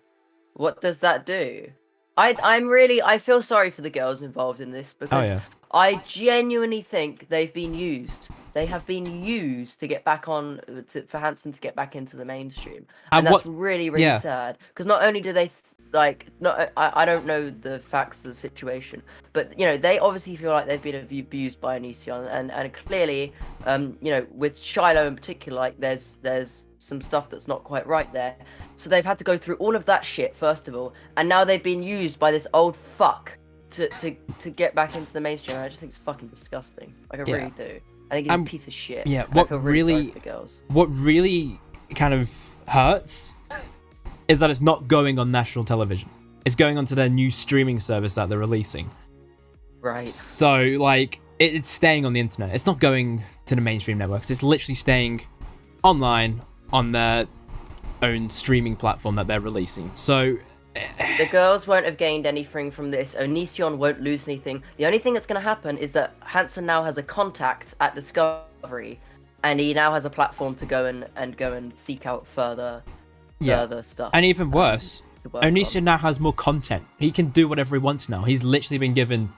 what does that do? I feel sorry for the girls involved in this because I genuinely think they've been used. They have been used to get back on, for Hansen to get back into the mainstream. And that's really, really sad. Because not only do they... I don't know the facts of the situation, but, you know, they obviously feel like they've been abused by Onision, and clearly, you know, with Shiloh in particular, like, there's some stuff that's not quite right there. So they've had to go through all of that shit, first of all, and now they've been used by this old fuck to get back into the mainstream. I just think it's fucking disgusting. Like, I really do. I think he's a piece of shit. Yeah, what really kind of hurts is that it's not going on national television. It's going onto their new streaming service that they're releasing. Right. So, like, it's staying on the internet. It's not going to the mainstream networks. It's literally staying online on their own streaming platform that they're releasing. So... The girls won't have gained anything from this. Onision won't lose anything. The only thing that's going to happen is that Hansen now has a contact at Discovery, and he now has a platform to go and seek out further stuff. And even worse, Onision now has more content. He can do whatever he wants now. He's literally been given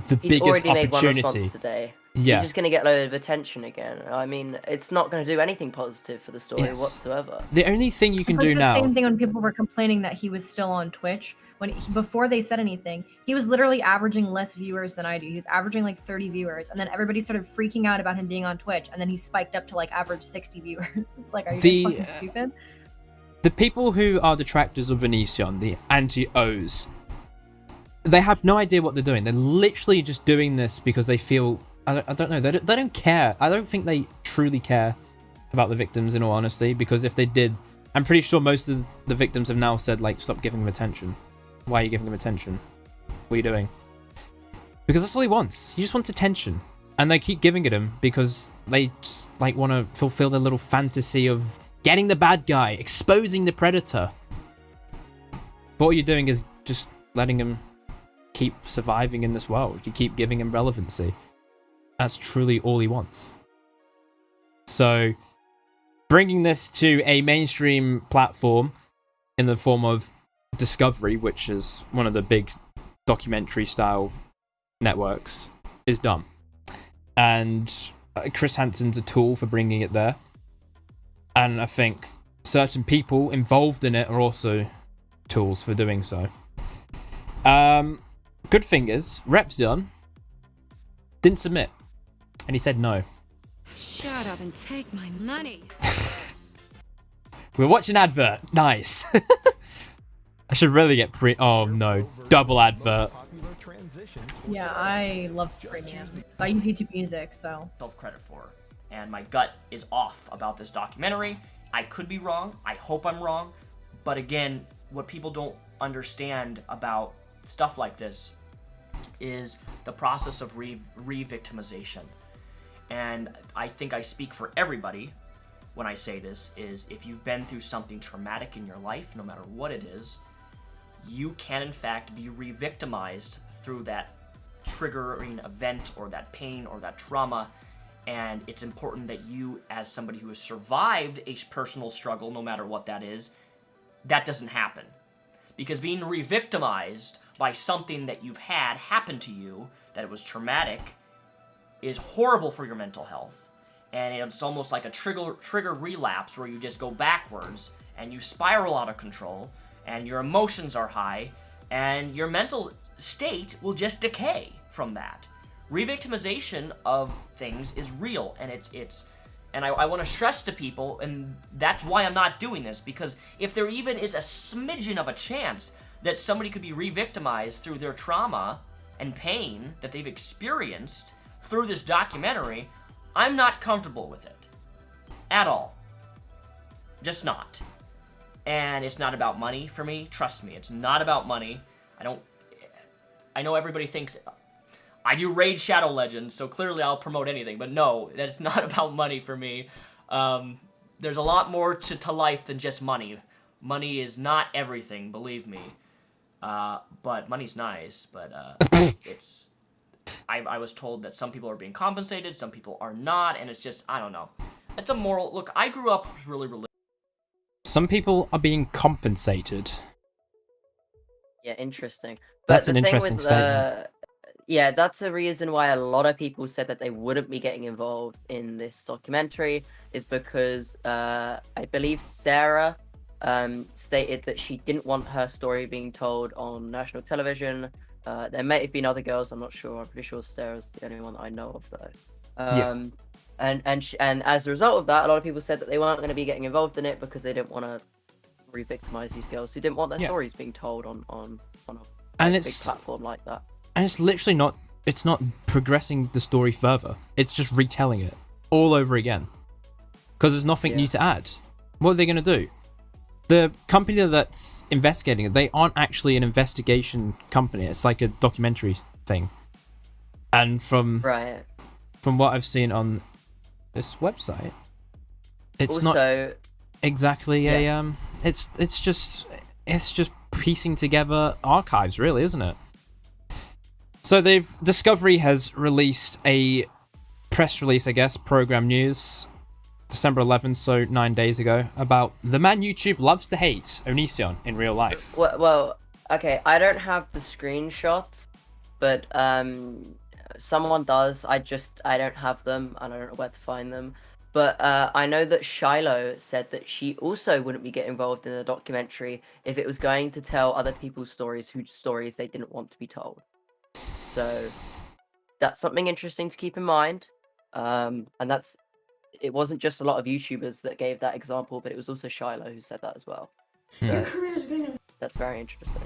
the biggest opportunity. Made one response today. Yeah. He's just going to get a load of attention again. I mean, it's not going to do anything positive for the story whatsoever. The only thing you can do now... the same thing when people were complaining that he was still on Twitch. Before they said anything, he was literally averaging less viewers than I do. He was averaging like 30 viewers, and then everybody started freaking out about him being on Twitch, and then he spiked up to like average 60 viewers. It's like, are you guys fucking stupid? The people who are detractors of Onision, the anti-O's, they have no idea what they're doing. They're literally just doing this because they feel... I don't know. They don't care. I don't think they truly care about the victims, in all honesty, because if they did, I'm pretty sure most of the victims have now said, like, stop giving them attention. Why are you giving them attention? What are you doing? Because that's all he wants. He just wants attention. And they keep giving it him because they just, like, want to fulfill their little fantasy of getting the bad guy, exposing the predator. But what you're doing is just letting him keep surviving in this world. You keep giving him relevancy. That's truly all he wants. So, bringing this to a mainstream platform in the form of Discovery, which is one of the big documentary-style networks, is dumb. And Chris Hansen's a tool for bringing it there. And I think certain people involved in it are also tools for doing so. Good thing is, Repzion didn't submit. And he said no. Shut up and take my money. We're watching advert. Nice. I should really get oh no, double advert. Yeah, I love premium. I use YouTube Music, so Self credit for, and my gut is off about this documentary. I could be wrong. I hope I'm wrong. But again, what people don't understand about stuff like this is the process of re-victimization. And I think I speak for everybody when I say this, is if you've been through something traumatic in your life, no matter what it is, you can in fact be re-victimized through that triggering event or that pain or that trauma. And it's important that you, as somebody who has survived a personal struggle, no matter what that is, that doesn't happen. Because being re-victimized by something that you've had happen to you, that it was traumatic, is horrible for your mental health. And it's almost like a trigger relapse where you just go backwards and you spiral out of control and your emotions are high and your mental state will just decay from that. Re-victimization of things is real, and and I want to stress to people, and that's why I'm not doing this, because if there even is a smidgen of a chance that somebody could be re-victimized through their trauma and pain that they've experienced through this documentary, I'm not comfortable with it. At all. Just not. And it's not about money for me. Trust me, it's not about money. I know everybody thinks I do Raid Shadow Legends, so clearly I'll promote anything, but no, that's not about money for me. There's a lot more to life than just money. Money is not everything, believe me. But money's nice, but it's... I was told that some people are being compensated, some people are not, and it's just, I don't know. It's a moral... Look, I grew up really religious. Some people are being compensated. Yeah, interesting. That's an interesting statement. Yeah, that's a reason why a lot of people said that they wouldn't be getting involved in this documentary, is because I believe Sarah stated that she didn't want her story being told on national television. There may have been other girls, I'm not sure. I'm pretty sure Sarah's the only one that I know of, though. And as a result of that, a lot of people said that they weren't going to be getting involved in it because they didn't want to re-victimize these girls who didn't want their stories being told on a big platform like that. And it's literally not, it's not progressing the story further. It's just retelling it all over again. Because there's nothing new to add. What are they going to do? The company that's investigating it, they aren't actually an investigation company. It's like a documentary thing. And from what I've seen on this website, it's also not exactly a it's just piecing together archives, really, isn't it? So Discovery has released a press release, I guess, program news, December 11th, so 9 days ago, about the man YouTube loves to hate, Onision, in real life. Well, okay, I don't have the screenshots, but someone does. I don't have them, and I don't know where to find them. But I know that Shiloh said that she also wouldn't be getting involved in the documentary if it was going to tell other people's stories, whose stories they didn't want to be told. So that's something interesting to keep in mind. And it wasn't just a lot of YouTubers that gave that example, but it was also Shiloh who said that as well. So that's very interesting.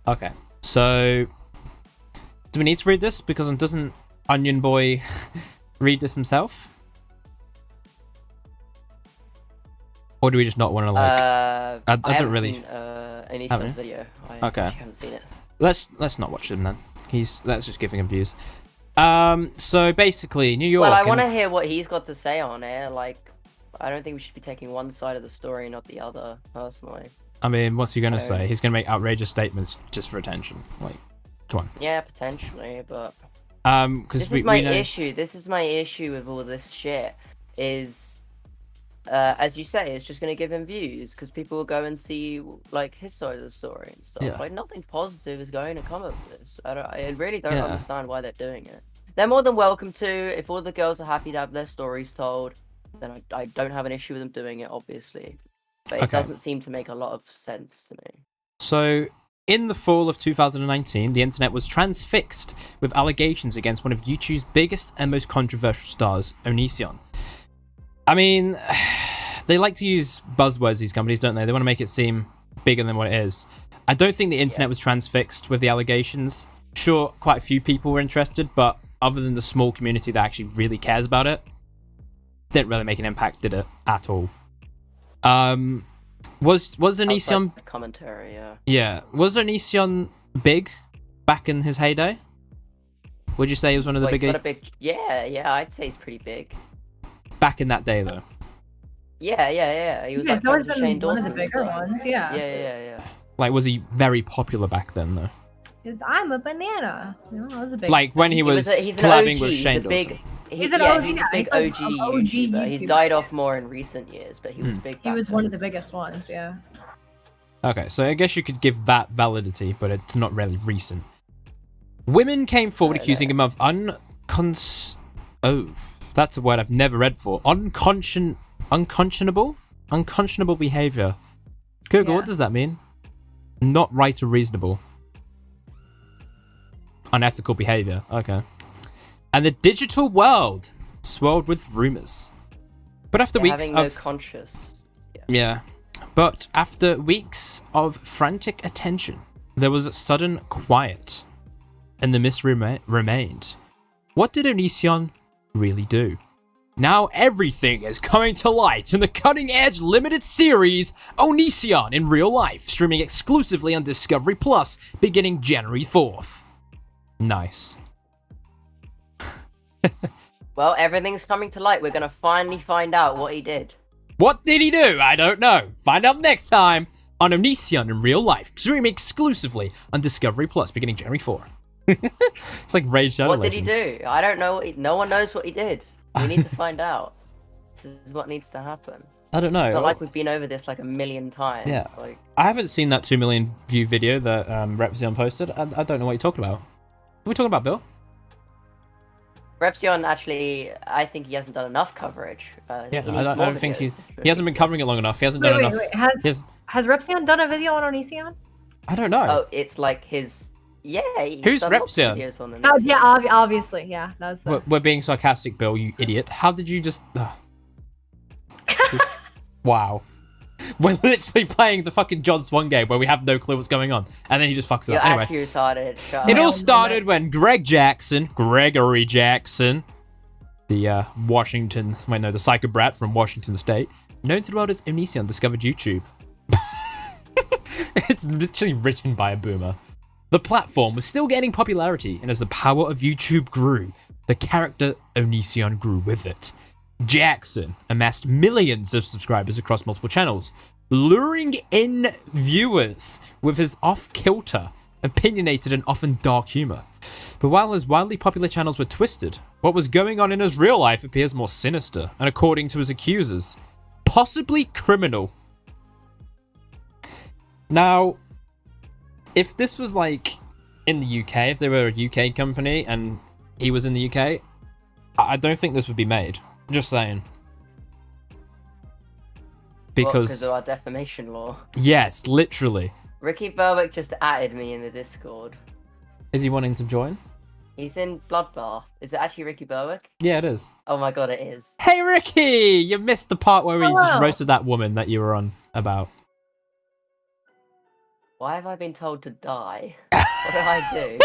Okay, so do we need to read this? Because doesn't Onion Boy read this himself? Or do we just not want to I don't really seen, Onision's video. I haven't seen it. Let's not watch him then. Let's just give him views. So basically, New York. Well, I want to hear what he's got to say on it. Like, I don't think we should be taking one side of the story, not the other, personally. I mean, what's he gonna say? He's gonna make outrageous statements just for attention. Like, come on. Yeah, potentially, but because this is my issue. This is my issue with all this shit. Is as you say, it's just going to give him views because people will go and see like his side of the story and stuff. Yeah. Like nothing positive is going to come of this. I really don't understand why they're doing it. They're more than welcome to. If all the girls are happy to have their stories told, then I don't have an issue with them doing it, obviously. But it doesn't seem to make a lot of sense to me. So, in the fall of 2019, the internet was transfixed with allegations against one of YouTube's biggest and most controversial stars, Onision. I mean, they like to use buzzwords, these companies, don't they? They want to make it seem bigger than what it is. I don't think the internet was transfixed with the allegations. Sure, quite a few people were interested, but other than the small community that actually really cares about it, didn't really make an impact, did it? At all. Was Onision commentary? Yeah. Yeah, was Onision big back in his heyday? Would you say he was one of the bigger? Yeah, I'd say he's pretty big. Back in that day, though. Yeah. He was like always friends with been Shane one Dawson of the and bigger stuff. ones. Yeah. Yeah. Like, was he very popular back then, though? Because I'm a banana. You know, that was a big. Like when he was he's collabing an OG, with Shane he's a big, Dawson. He's an OG. He's a Yeah, big he's OG, an YouTuber. He's YouTuber. died off more in recent years, but he was big. He was back one then. of the biggest ones. Yeah. Okay, so I guess you could give that validity, but it's not really recent. Women came forward accusing him of that's a word I've never read before. Unconscionable behavior. Google, what does that mean? Not right or reasonable. Unethical behavior. Okay. And the digital world swirled with rumors. But after weeks having of no conscious. Yeah. But after weeks of frantic attention, there was a sudden quiet, and the mystery remained. What did Onision really do? Now everything is coming to light in the cutting-edge limited series Onision in Real Life, streaming exclusively on Discovery Plus beginning January 4th. Nice. Well, everything's coming to light. We're gonna finally find out what he did. What did he do? I don't know. Find out next time on Onision in Real Life, streaming exclusively on Discovery Plus beginning January 4th. It's like Raid Shadow What Legends. did he do? I don't know. No one knows what he did. We need to find out. This is what needs to happen. I don't know. It's not like we've been over this like a million times. Yeah. Like, I haven't seen that 2 million view video that Repzion posted. I don't know what you're talking about. What are we talking about, Bill? Repzion actually, I think he hasn't done enough coverage. Yeah, I don't think he hasn't been covering it long enough. He hasn't done enough. Has Repzion done a video on Onision? I don't know. Oh, it's like his. Yeah. Who's Repzion? Oh yeah, obviously, yeah. That's. We're being sarcastic, Bill. You idiot! How did you just? Wow. We're literally playing the fucking John Swan game where we have no clue what's going on, and then he just fucks it You're up. Anyway, actually retarded. Shut it up. all started when Gregory Jackson, the the psycho brat from Washington State, known to the world as Onision, discovered YouTube. It's literally written by a boomer. The platform was still gaining popularity, and as the power of YouTube grew, the character Onision grew with it. Jackson amassed millions of subscribers across multiple channels, luring in viewers with his off-kilter, opinionated and often dark humor. But while his wildly popular channels were twisted, what was going on in his real life appears more sinister, and according to his accusers, possibly criminal. Now, if this was like in the UK, if they were a UK company and he was in the UK, I don't think this would be made. Just saying. Because of our defamation law. Yes, literally. Ricky Berwick just added me in the Discord. Is he wanting to join? He's in Bloodbath. Is it actually Ricky Berwick? Yeah, it is. Oh my god, it is. Hey, Ricky! You missed the part where we just Hello. roasted that woman that you were on about. Why have I been told to die? What did I do?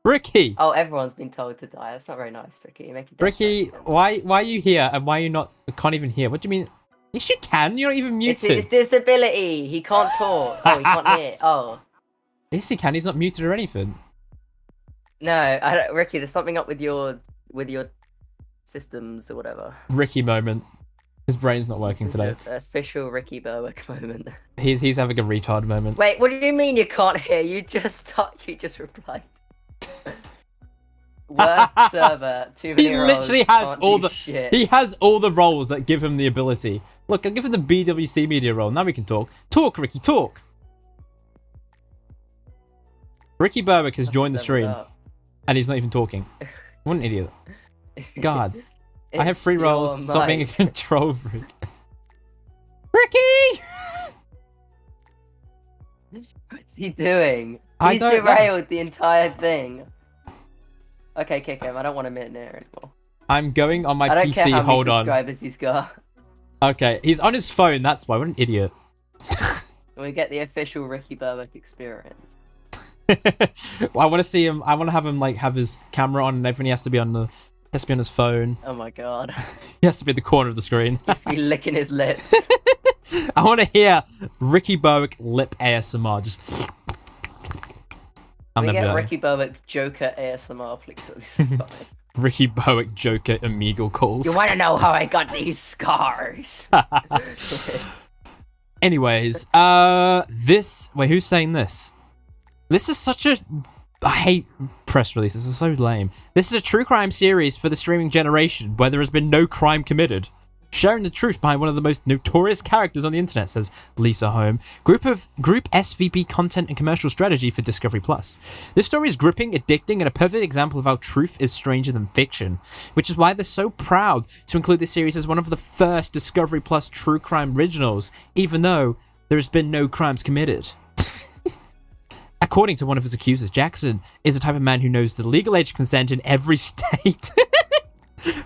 Ricky! Oh, everyone's been told to die. That's not very nice, Ricky. You're making Ricky, why are you here and why are you not... Can't even hear? What do you mean? Yes, you can. You're not even muted. It's disability. He can't talk. Oh, he can't hear. Oh. Yes, he can. He's not muted or anything. No, I don't, Ricky, there's something up with your systems or whatever. Ricky moment. His brain's not working today. Official Ricky Berwick moment. He's having a retard moment. Wait, what do you mean you can't hear? You just replied. Worst server. Too many He roles, literally has can't all do the shit. he has all the roles that give him the ability. Look, I'll give him the BWC media role. Now we can talk. Talk, Ricky, talk. Ricky Berwick has joined the stream, and he's not even talking. What an idiot! God, I have free roles. Stop being a control freak. Ricky! What's he doing? I He's don't know. derailed the entire thing. Okay, kick him. I don't want him in there anymore. I'm going on my I don't PC. care how many Hold on. subscribers he's got. Okay, he's on his phone. That's why. What an idiot. We get the official Ricky Berwick experience. Well, I want to see him. I want to have him like have his camera on and everything. He has to be on the has to be on his phone. Oh my god. He has to be at the corner of the screen. He has to be licking his lips. I want to hear Ricky Berwick lip ASMR. Just. We get Ricky Berwick Joker ASMR, please. That'd be so funny. Ricky Berwick Joker Omegle calls. You want to know how I got these scars? Anyways, this... Wait, who's saying this? This is such a... I hate press releases. This is so lame. This is a true crime series for the streaming generation where there has been no crime committed. Sharing the truth behind one of the most notorious characters on the internet, says Lisa Holm, Group SVP Content and Commercial Strategy for Discovery Plus. This story is gripping, addicting, and a perfect example of how truth is stranger than fiction, which is why they're so proud to include this series as one of the first Discovery Plus true crime originals, even though there has been no crimes committed. According to one of his accusers, Jackson is the type of man who knows the legal age of consent in every state.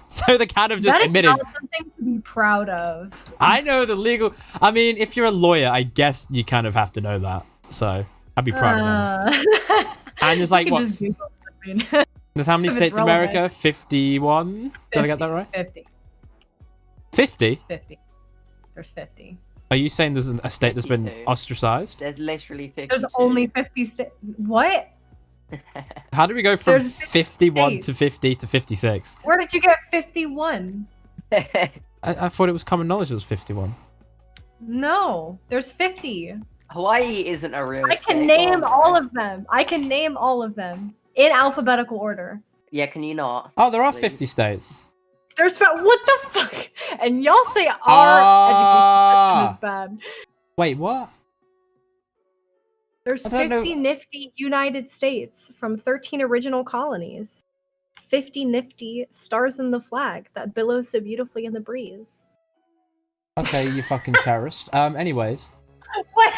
So they kind of just admitted. That is not something to be proud of. I know the legal. I mean, if you're a lawyer, I guess you kind of have to know that. So I'd be proud of them. And there's like what? There's how many states in America? 51. Did I get that right? 50. 50. 50. There's 50. Are you saying there's a state that's been ostracized? There's literally 50. There's only 50. What? How do we go from 51 to 50 to 56? Where did you get 51? I thought it was common knowledge it was 51. No, there's 50. Hawaii isn't a real I can name all of them. I can name all of them in alphabetical order. Yeah, can you not? Oh, there are 50 states. There's what the fuck? And y'all say our education system is bad. Wait, what? There's 50 nifty United States from 13 original colonies. 50 nifty stars in the flag that billow so beautifully in the breeze. Okay, you fucking terrorist. Anyways. What?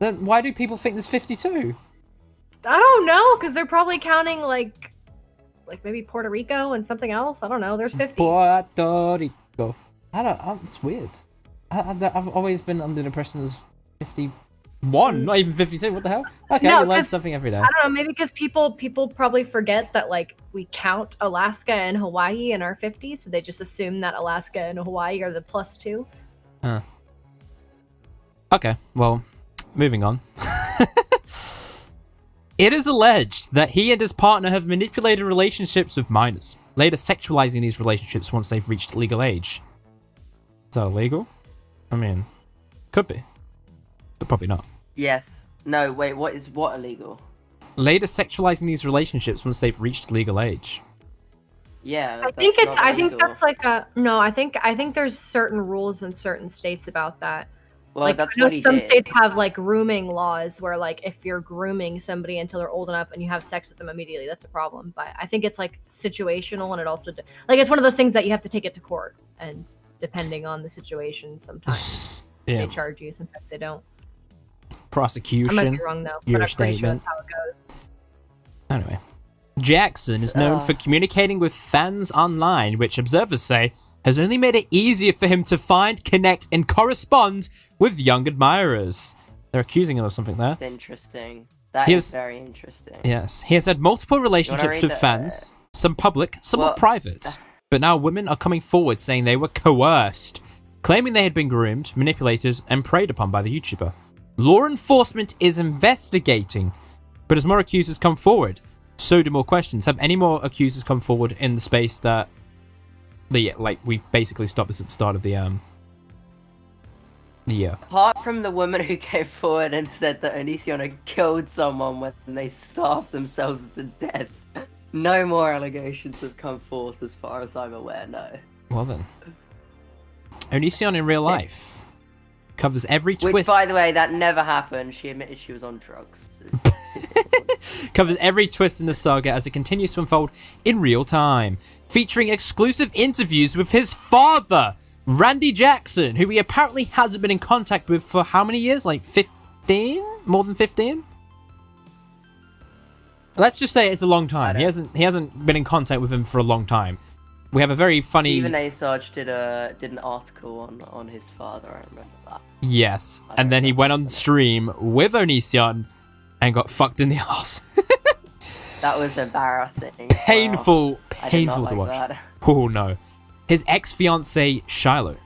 Then why do people think there's 52? I don't know, because they're probably counting like maybe Puerto Rico and something else. I don't know. There's 50. Puerto Rico. It's weird. I've always been under the impression there's 51, not even 52. What the hell? Okay, No, you learn something every day. I don't know. Maybe because people probably forget that like we count Alaska and Hawaii in our 50, so they just assume that Alaska and Hawaii are the +2. Huh. Okay, well, moving on. It is alleged that he and his partner have manipulated relationships with minors, later sexualizing these relationships once they've reached legal age. Is that illegal? I mean, could be, but probably not. Yes. No, wait, what illegal? Later sexualizing these relationships once they've reached legal age. Yeah, I think that's like a no. I think there's certain rules in certain states about that. Well, like that's I know what he some did. states have like grooming laws where like if you're grooming somebody until they're old enough and you have sex with them immediately, that's a problem. But I think it's like situational, and it also like it's one of those things that you have to take it to court, and depending on the situation, sometimes they charge you, sometimes they don't. Prosecution. I might be wrong though, but Your I'm pretty sure statement. that's how it goes. Anyway, Jackson is known for communicating with fans online, which observers say has only made it easier for him to find, connect, and correspond with young admirers. They're accusing him of something there. That's interesting. That is very interesting. Yes, he has had multiple relationships with fans, some public, some private. But now women are coming forward saying they were coerced, claiming they had been groomed, manipulated, and preyed upon by the YouTuber. Law enforcement is investigating, but as more accusers come forward, so do more questions. Have any more accusers come forward in the space that we basically stopped this at the start of the year? Apart from the woman who came forward and said that Onision had killed someone when they starved themselves to death, no more allegations have come forth as far as I'm aware, no. Well then. Onision in real life covers every twist. Which, by the way, that never happened. She admitted she was on drugs. Covers every twist in the saga as it continues to unfold in real time, featuring exclusive interviews with his father, Randy Jackson, who he apparently hasn't been in contact with for how many years? Like 15? More than 15? Let's just say it's a long time. He hasn't been in contact with him for a long time. We have a very funny... Stephen A. Sarge did an article on his father, I remember that. Yes, and then he went on stream with Onision and got fucked in the ass. That was embarrassing. Painful, Wow. I did painful not to like watch. that. Oh no. His ex-fiancée, Shiloh.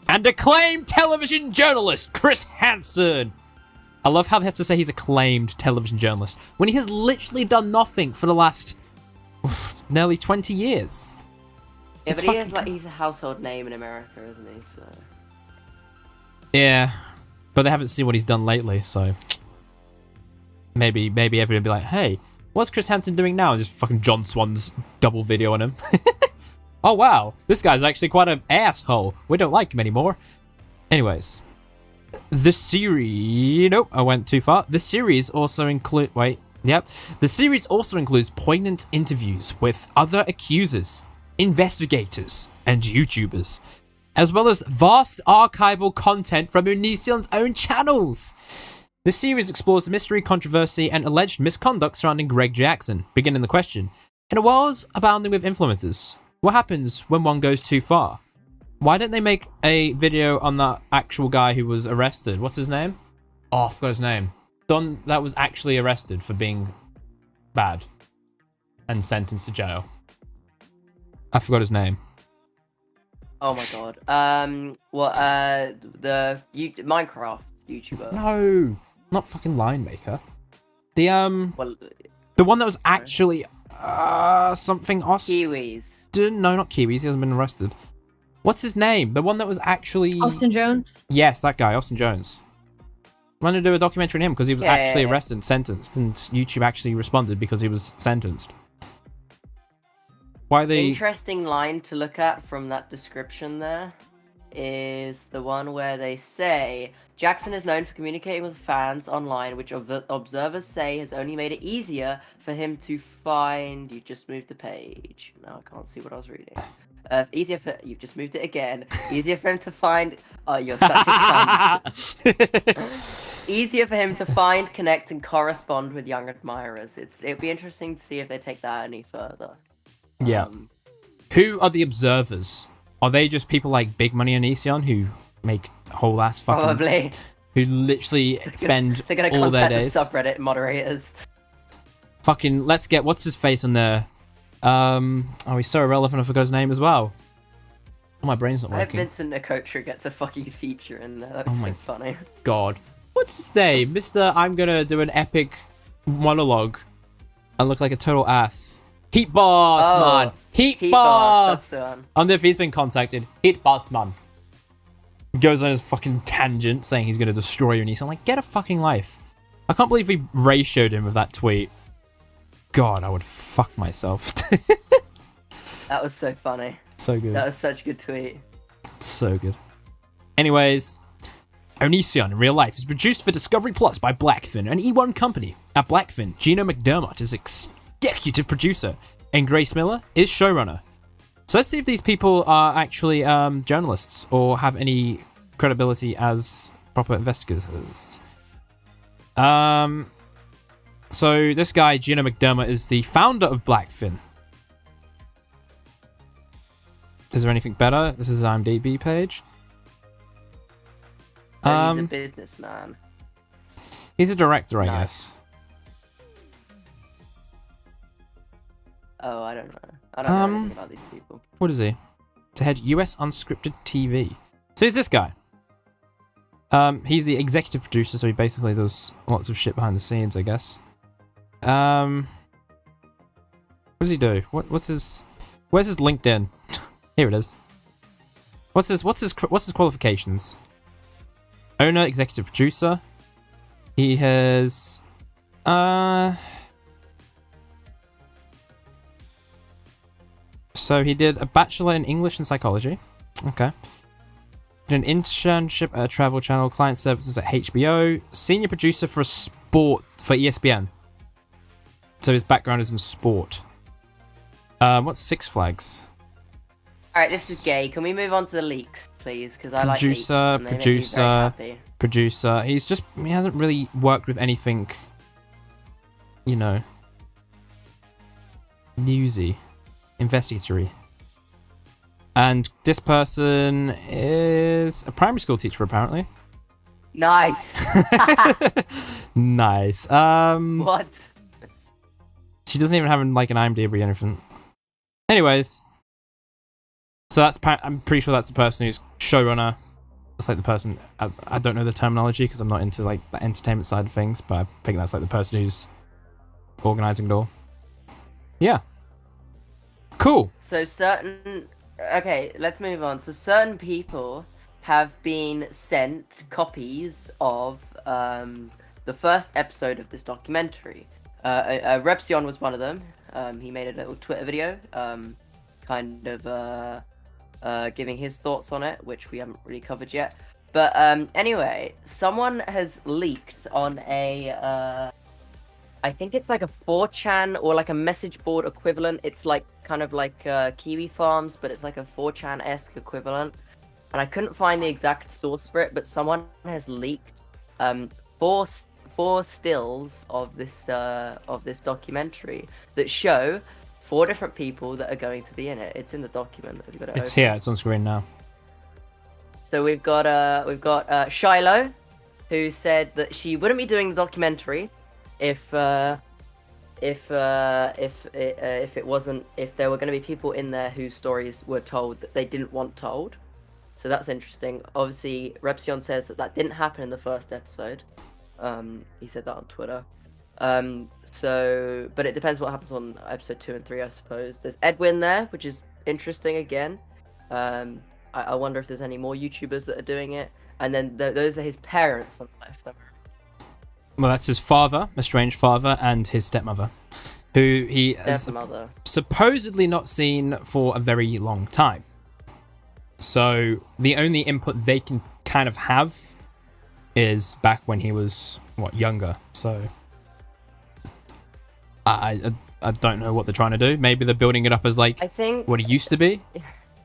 And acclaimed television journalist, Chris Hansen. I love how they have to say he's acclaimed television journalist when he has literally done nothing for the last nearly 20 years. Yeah, It's but he is like he's a household name in America, isn't he? So yeah, but they haven't seen what he's done lately, so maybe everyone will be like, hey, what's Chris Hansen doing now? And just fucking John Swan's double video on him. Oh wow, this guy's actually quite an asshole. We don't like him anymore. Anyways, the series... Nope, I went too far. The series also include... Wait, yep. The series also includes poignant interviews with other accusers, investigators, and YouTubers, as well as vast archival content from Onision's own channels. The series explores the mystery, controversy, and alleged misconduct surrounding Greg Jackson, beginning the question, in a world abounding with influencers, what happens when one goes too far? Why don't they make a video on that actual guy who was arrested? What's his name? Oh, I forgot his name. Don that was actually arrested for being bad and sentenced to jail. I forgot his name. oh my god. The Minecraft YouTuber. No, not fucking Lion Maker. The Well, the one that was actually something Kiwis. No, not Kiwis. He hasn't been arrested. What's his name? The one that was actually Austin Jones? Yes, that guy, Austin Jones. I wanted to do a documentary on him because he was actually arrested and sentenced, and YouTube actually responded because he was sentenced. Why they... Interesting line to look at from that description there is the one where they say Jackson is known for communicating with fans online, which observers say has only made it easier for him to find. You just moved the page. Now I can't see what I was reading. Easier for you've just moved it again. Easier for him to find. Oh, you're such a cunt. Easier for him to find, connect, and correspond with young admirers. It'd be interesting to see if they take that any further. Yeah. Who are the observers? Are they just people like Big Money and Onision who make whole ass fucking... Probably. Who literally spend They're gonna all their contact days... the subreddit moderators. Fucking, let's get... What's his face on there? Oh, he's so irrelevant I forgot his name as well. Oh, my brain's not I hope working. Vincent Okotra gets a fucking feature in there. That's so funny. God. What's his name? Mr. I'm gonna do an epic monologue and look like a total ass. Heat Boss, man! Heat Boss! That's the one. I wonder if he's been contacted. Heat Boss, man. Goes on his fucking tangent saying he's gonna destroy Eunice. I'm like, get a fucking life. I can't believe we ratioed him with that tweet. God, I would fuck myself. That was so funny. So good. That was such a good tweet. So good. Anyways, Onision in real life is produced for Discovery Plus by Blackfin, an E1 company. At Blackfin, Gino McDermott is executive producer, and Grace Miller is showrunner. So let's see if these people are actually journalists or have any credibility as proper investigators. So this guy, Gino McDermott, is the founder of Blackfin. Is there anything better? This is his IMDb page. He's a businessman. He's a director, I guess. Oh, I don't know. I don't know anything about these people. What is he? To head US Unscripted TV. So he's this guy. He's the executive producer, so he basically does lots of shit behind the scenes, I guess. What does he do? What's his? Where's his LinkedIn? Here it is. What's his qualifications? Owner, executive producer. He has so he did a bachelor in English and psychology. Okay. Did an internship at a travel channel, client services at HBO, senior producer for a sport for ESPN. So his background is in sport. What's Six Flags? Alright, this is gay. Can we move on to the leaks, please? Because I like leaks. Producer. He hasn't really worked with anything, you know, newsy, investigatory. And this person is a primary school teacher, apparently. Nice. Nice. What? She doesn't even have like an IMDb or anything. Anyways, so that's I'm pretty sure that's the person who's showrunner. That's like the person. I don't know the terminology because I'm not into like the entertainment side of things, but I think that's like the person who's organizing it all. Yeah. Cool. So okay, let's move on. So certain people have been sent copies of the first episode of this documentary. Repsion was one of them. He made a little Twitter video, kind of giving his thoughts on it, which we haven't really covered yet. But anyway, someone has leaked on a I think it's like a 4chan or like a message board equivalent. It's like kind of like Kiwi Farms, but it's like a 4chan-esque equivalent. And I couldn't find the exact source for it, but someone has leaked four stills of this documentary that show 4 different people that are going to be in it. It's in the document. Have you got it It's open? here. It's on screen now. So we've got Shiloh, who said that she wouldn't be doing the documentary if there were going to be people in there whose stories were told that they didn't want told. So that's interesting. Obviously, Repsion says that didn't happen in the first episode. He said that on Twitter. But it depends what happens on episode 2 and 3, I suppose. There's Edwin there, which is interesting again. I wonder if there's any more YouTubers that are doing it. And then those are his parents on the left. Well, that's his father, estranged father, and his stepmother, who he has supposedly not seen for a very long time. So the only input they can kind of have is back when he was, younger. So I don't know what they're trying to do. Maybe they're building it up as like what he used to be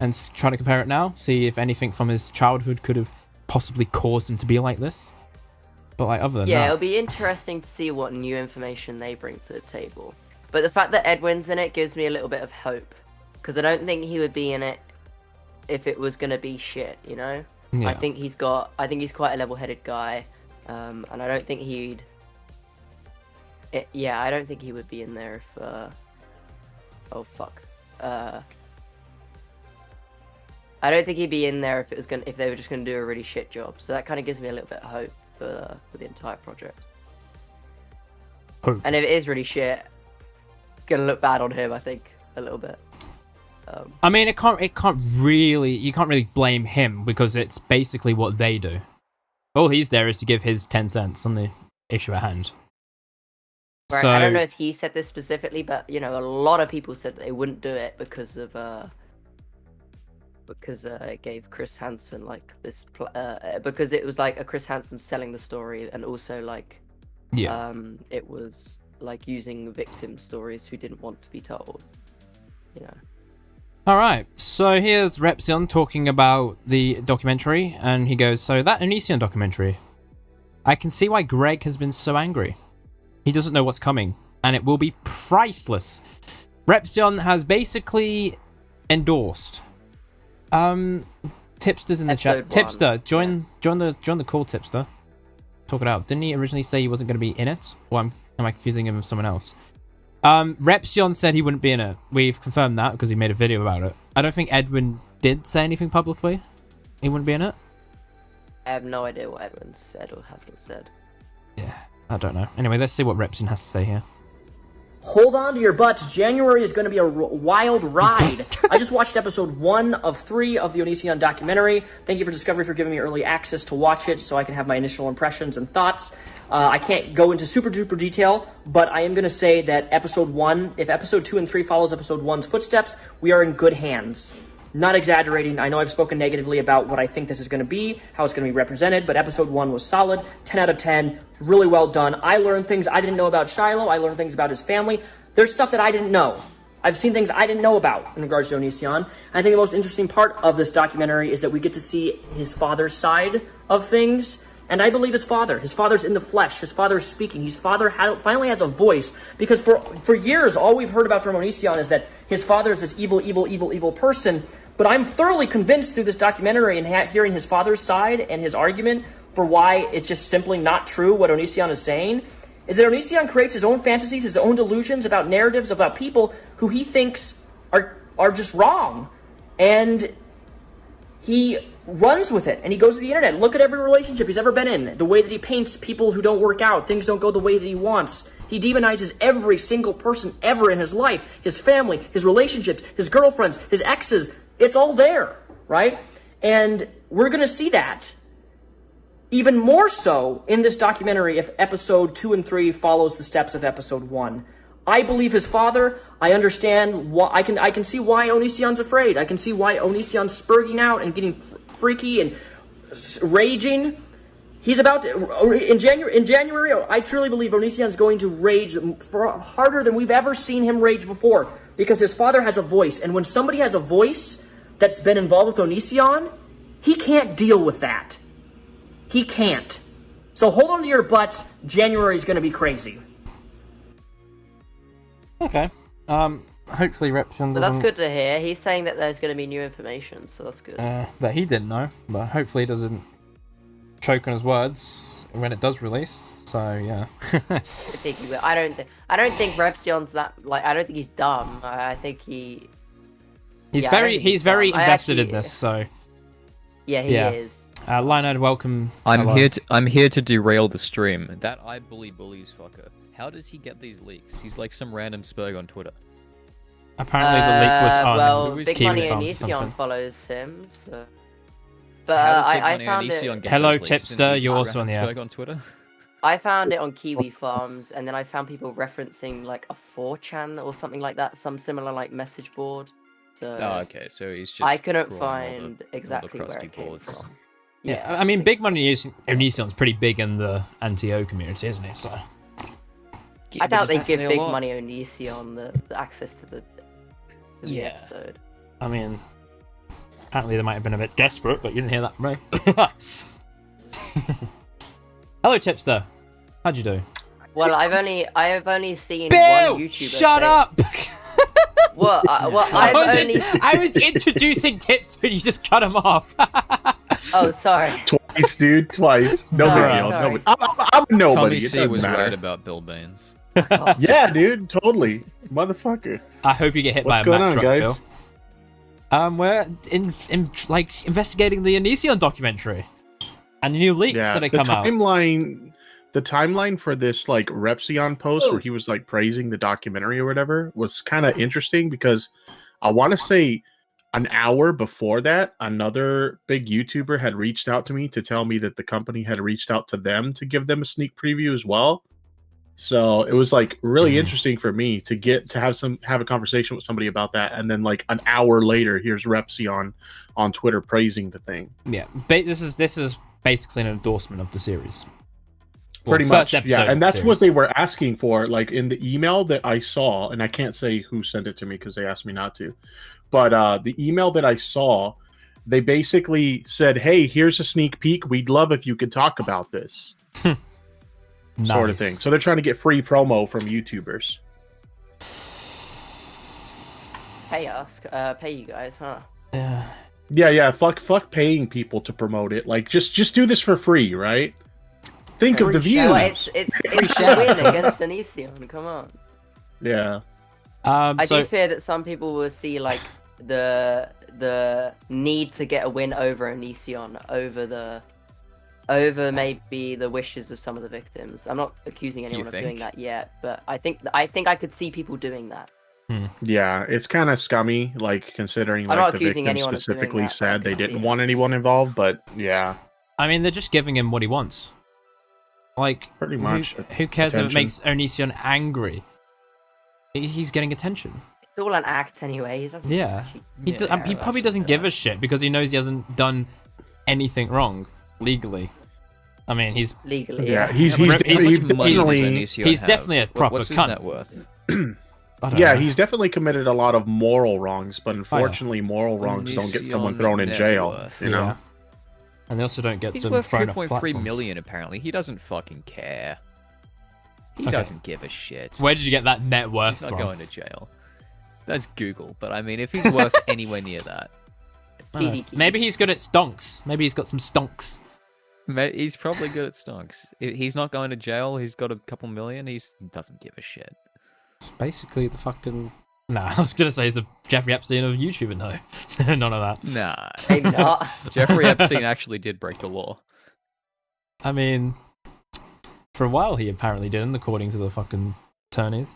and trying to compare it now. See if anything from his childhood could have possibly caused him to be like this. But like other than that... it'll be interesting to see what new information they bring to the table. But the fact that Edwin's in it gives me a little bit of hope. Because I don't think he would be in it if it was going to be shit, you know? Yeah. I think he's quite a level-headed guy. And I don't think I don't think he would be in there if... I don't think he'd be in there if they were just going to do a really shit job. So that kind of gives me a little bit of hope for the entire project. And if it is really shit, it's going to look bad on him, I think, a little bit. I mean, you can't really blame him because it's basically what they do. All he's there is to give his 10 cents on the issue at hand. Right, So I don't know if he said this specifically, but a lot of people said that they wouldn't do it because of it gave Chris Hansen like this because it was like a Chris Hansen selling the story, and also like it was like using victim stories who didn't want to be told, All right, so here's Repsion talking about the documentary, and he goes, so that Onision documentary, I can see why Greg has been so angry. He doesn't know what's coming, and it will be priceless. Repsion has basically endorsed. Tipster's in the chat. Tipster, join the call, Tipster. Talk it out. Didn't he originally say he wasn't going to be in it? Or am I confusing him with someone else? Repsion said he wouldn't be in it. We've confirmed that because he made a video about it. I don't think Edwin did say anything publicly. He wouldn't be in it. I have no idea what Edwin said or hasn't said. Yeah, I don't know. Anyway, let's see what Repsion has to say here. Hold on to your butts. January is going to be a wild ride. I just watched episode 1 of 3 of the Onision documentary. Thank you for Discovery for giving me early access to watch it so I can have my initial impressions and thoughts. I can't go into super duper detail, but I am going to say that episode 1, if episode 2 and 3 follows episode 1's footsteps, we are in good hands. Not exaggerating. I know I've spoken negatively about what I think this is going to be, how it's going to be represented, but episode 1 was solid, 10 out of 10, really well done. I learned things I didn't know about Shiloh. I learned things about his family. There's stuff that I didn't know. I've seen things I didn't know about in regards to Onision. I think the most interesting part of this documentary is that we get to see his father's side of things. And I believe his father's in the flesh, his father's speaking, his father finally has a voice, because for years, all we've heard about from Onision is that his father is this evil person, but I'm thoroughly convinced through this documentary and hearing his father's side and his argument for why it's just simply not true what Onision is saying, is that Onision creates his own fantasies, his own delusions about narratives about people who he thinks are just wrong. And he runs with it, and he goes to the internet. Look at every relationship he's ever been in, the way that he paints people who don't work out, things don't go the way that he wants. He demonizes every single person ever in his life, his family, his relationships, his girlfriends, his exes. It's all there, right? And we're going to see that even more so in this documentary if episode 2 and 3 follows the steps of episode 1. I believe his father. I understand why. I can see why Onision's afraid. I can see why Onision's spurging out and getting freaky and raging. He's about to, in January, I truly believe Onision's going to rage harder than we've ever seen him rage before, because his father has a voice, and when somebody has a voice that's been involved with Onision, he can't deal with that. He can't. So hold on to your butts. January is going to be crazy. Okay. Hopefully Reption doesn't... But that's good to hear. He's saying that there's going to be new information, so that's good. That he didn't know, but hopefully he doesn't choke on his words when it does release. So yeah. I think he will. I don't think Repsion's that, like, I don't think he's dumb. I think he's very invested in this. So yeah, he is. Lionhead, welcome. I'm here to derail the stream. That I believes fucker. How does he get these leaks? He's like some random spurg on Twitter. Apparently the leak was on. Well, Big Money Onision follows him, so. But I found it. Hello, Tipster. You're also on the air. On Twitter. I found it on Kiwi Farms, and then I found people referencing like a 4chan or something like that, some similar like message board. So. Oh, okay. So he's just. I couldn't find exactly where it came from. Yeah, I mean, Big Money Onision's pretty big in the anti-O community, isn't he? So. I doubt they give Big Money Onision the access to the episode. I mean, apparently they might have been a bit desperate, but you didn't hear that from me. Hello, Tipster. How'd you do? Well, I have only seen Bill, one YouTuber. Shut up! What? I was introducing Tips, but you just cut him off. Oh, sorry. Twice, dude. Twice. No big deal. Nobody. I'm a nobody. Tommy It C doesn't was matter. right about Bill Baines. Yeah, dude. Totally. Motherfucker. I hope you get hit What's by a going Mack on, truck, guys? Bill. We're investigating the Onision documentary and the new leaks that have come out. The timeline for this like Repsion post where he was like praising the documentary or whatever was kind of interesting, because I want to say an hour before that, another big YouTuber had reached out to me to tell me that the company had reached out to them to give them a sneak preview as well. So it was like really interesting for me to have a conversation with somebody about that, and then like an hour later, here's Repsion on Twitter praising the thing. Yeah, this is basically an endorsement of the series. Pretty much, yeah, and that's what they were asking for. Like in the email that I saw, and I can't say who sent it to me because they asked me not to, but the email that I saw, they basically said, "Hey, here's a sneak peek. We'd love if you could talk about this." Sort of thing. So they're trying to get free promo from YouTubers. Pay you guys, huh? Yeah. Fuck paying people to promote it. Like, just do this for free, right? Think of the views. Well, it's a win against Onision. Come on. Yeah. I do fear that some people will see like the need to get a win over Onision over maybe the wishes of some of the victims. I'm not accusing anyone of doing that yet, but I think I could see people doing that. Yeah, it's kind of scummy, like considering like the victim specifically said they didn't want anyone involved, but yeah. I mean, they're just giving him what he wants. Like, pretty much. Who cares if it makes Onision angry? He's getting attention. It's all an act anyway. He probably doesn't give a shit because he knows he hasn't done anything wrong legally. I mean, he's legally. Yeah, he's definitely a proper What's his cunt. net worth? Yeah, he's definitely committed a lot of moral wrongs, but unfortunately, moral wrongs don't get someone thrown in jail. You know. Yeah. And they also don't get He's them worth thrown off 2.3 platforms. million apparently. He doesn't fucking care. He doesn't give a shit. Where did you get that net worth He's not from? going to jail. That's Google, but I mean, if he's worth anywhere near that, Maybe he's good at stonks. Maybe he's got some stonks. He's probably good at stonks. He's not going to jail. He's got a couple million. He doesn't give a shit. Basically, the fucking. Nah, I was gonna say he's the Jeffrey Epstein of YouTube, no, none of that. Nah, maybe not. Jeffrey Epstein actually did break the law. I mean, for a while he apparently didn't, according to the fucking attorneys.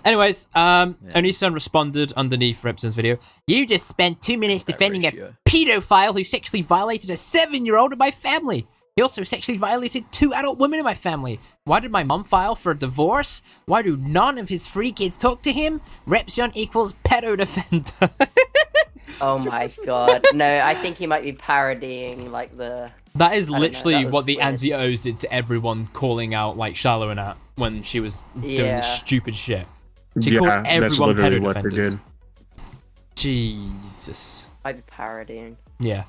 Anyways, Onision responded underneath Epstein's video. You just spent 2 minutes defending a pedophile who sexually violated a 7-year-old in my family. He also sexually violated 2 adult women in my family. Why did my mum file for a divorce? Why do none of his 3 kids talk to him? Repsion equals pedo defender. Oh my god. No, I think he might be parodying like the... That is I don't know, literally that was what the weird. Anti-O's did to everyone calling out like Charlotte at when she was doing this stupid shit. She called everyone literally pedo what they defenders. did. Jesus. Might be parodying. Yeah.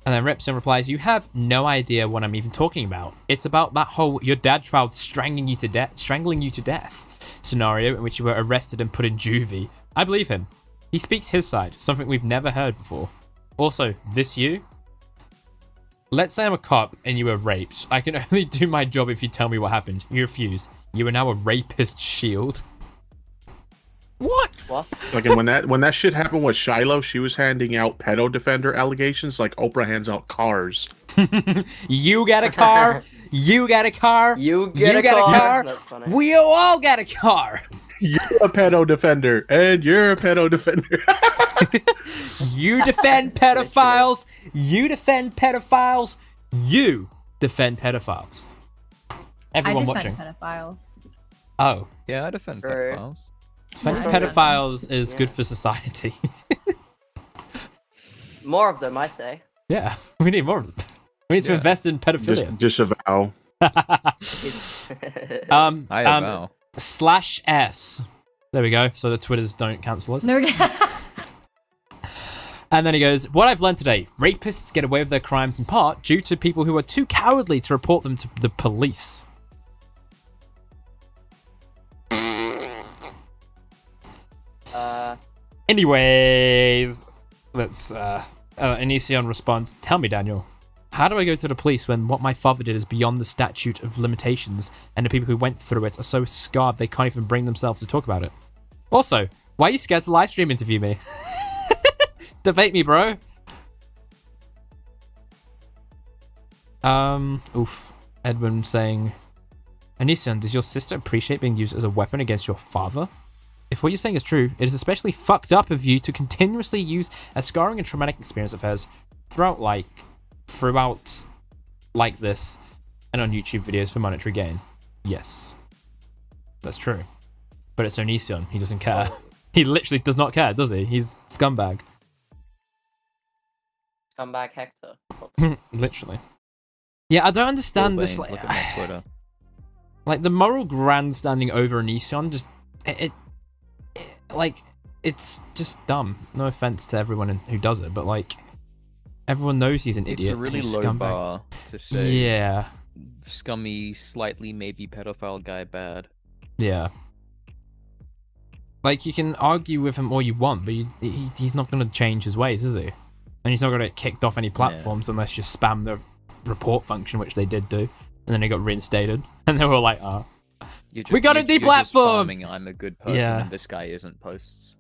And then Repson replies, you have no idea what I'm even talking about. It's about that whole your dad tried strangling you to death scenario in which you were arrested and put in juvie. I believe him. He speaks his side, something we've never heard before. Also, this you? Let's say I'm a cop and you were raped. I can only do my job if you tell me what happened. You refuse. You are now a rapist shield. What? Like, and when that shit happened with Shiloh, she was handing out pedo defender allegations like Oprah hands out cars. You got a car. You got a car. You get a car. That's funny. We all got a car. You're a pedo defender, and you're a pedo defender. You defend pedophiles. You defend pedophiles. You defend pedophiles. Everyone I watching. defend pedophiles. Oh. Yeah, I defend pedophiles. Defending Yeah. pedophiles is good for society. More of them, I say. Yeah, we need more of them. We need to invest in pedophilia. Disavow. I avow. /S. There we go. So the Twitters don't cancel us. There we go. And then he goes, what I've learned today, rapists get away with their crimes in part due to people who are too cowardly to report them to the police. Anyways, let's Onision responds, tell me, Daniel, how do I go to the police when what my father did is beyond the statute of limitations and the people who went through it are so scarred they can't even bring themselves to talk about it? Also, why are you scared to live stream interview me? Debate me, bro. Edwin saying, Onision, does your sister appreciate being used as a weapon against your father? If what you're saying is true, it is especially fucked up of you to continuously use a scarring and traumatic experience of hers throughout like this and on YouTube videos for monetary gain. Yes. That's true. But it's Onision. He doesn't care. He literally does not care, does he? He's scumbag. Scumbag Hector. Literally. Yeah, I don't understand this. Look at my Twitter. Like, the moral grandstanding over Onision just... it's just dumb. No offense to everyone who does it, but like, everyone knows he's an idiot. It's a really he's low scumbag. bar to say. Yeah. Scummy, slightly maybe pedophile guy bad. Yeah. Like, you can argue with him all you want, but he's not going to change his ways, is he? And he's not going to get kicked off any platforms unless you spam the report function, which they did do. And then he got reinstated. And they were like, we got to deplatform! I'm a good person and this guy isn't posts.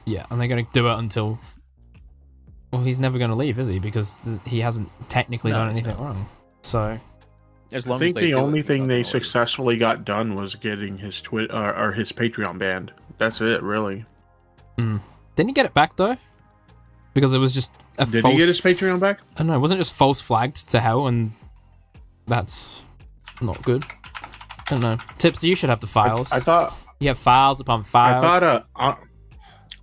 Yeah, and they're going to do it until... Well, he's never going to leave, is he? Because he hasn't technically done anything wrong. So... As long I think as the only thing they successfully got done was getting his or his Patreon banned. That's it, really. Didn't he get it back, though? Because it was just a Did false... he get his Patreon back? I don't know, it wasn't just false flagged to hell, and that's not good. I don't know. Tips, you should have the files. I thought... You have files upon files. I thought,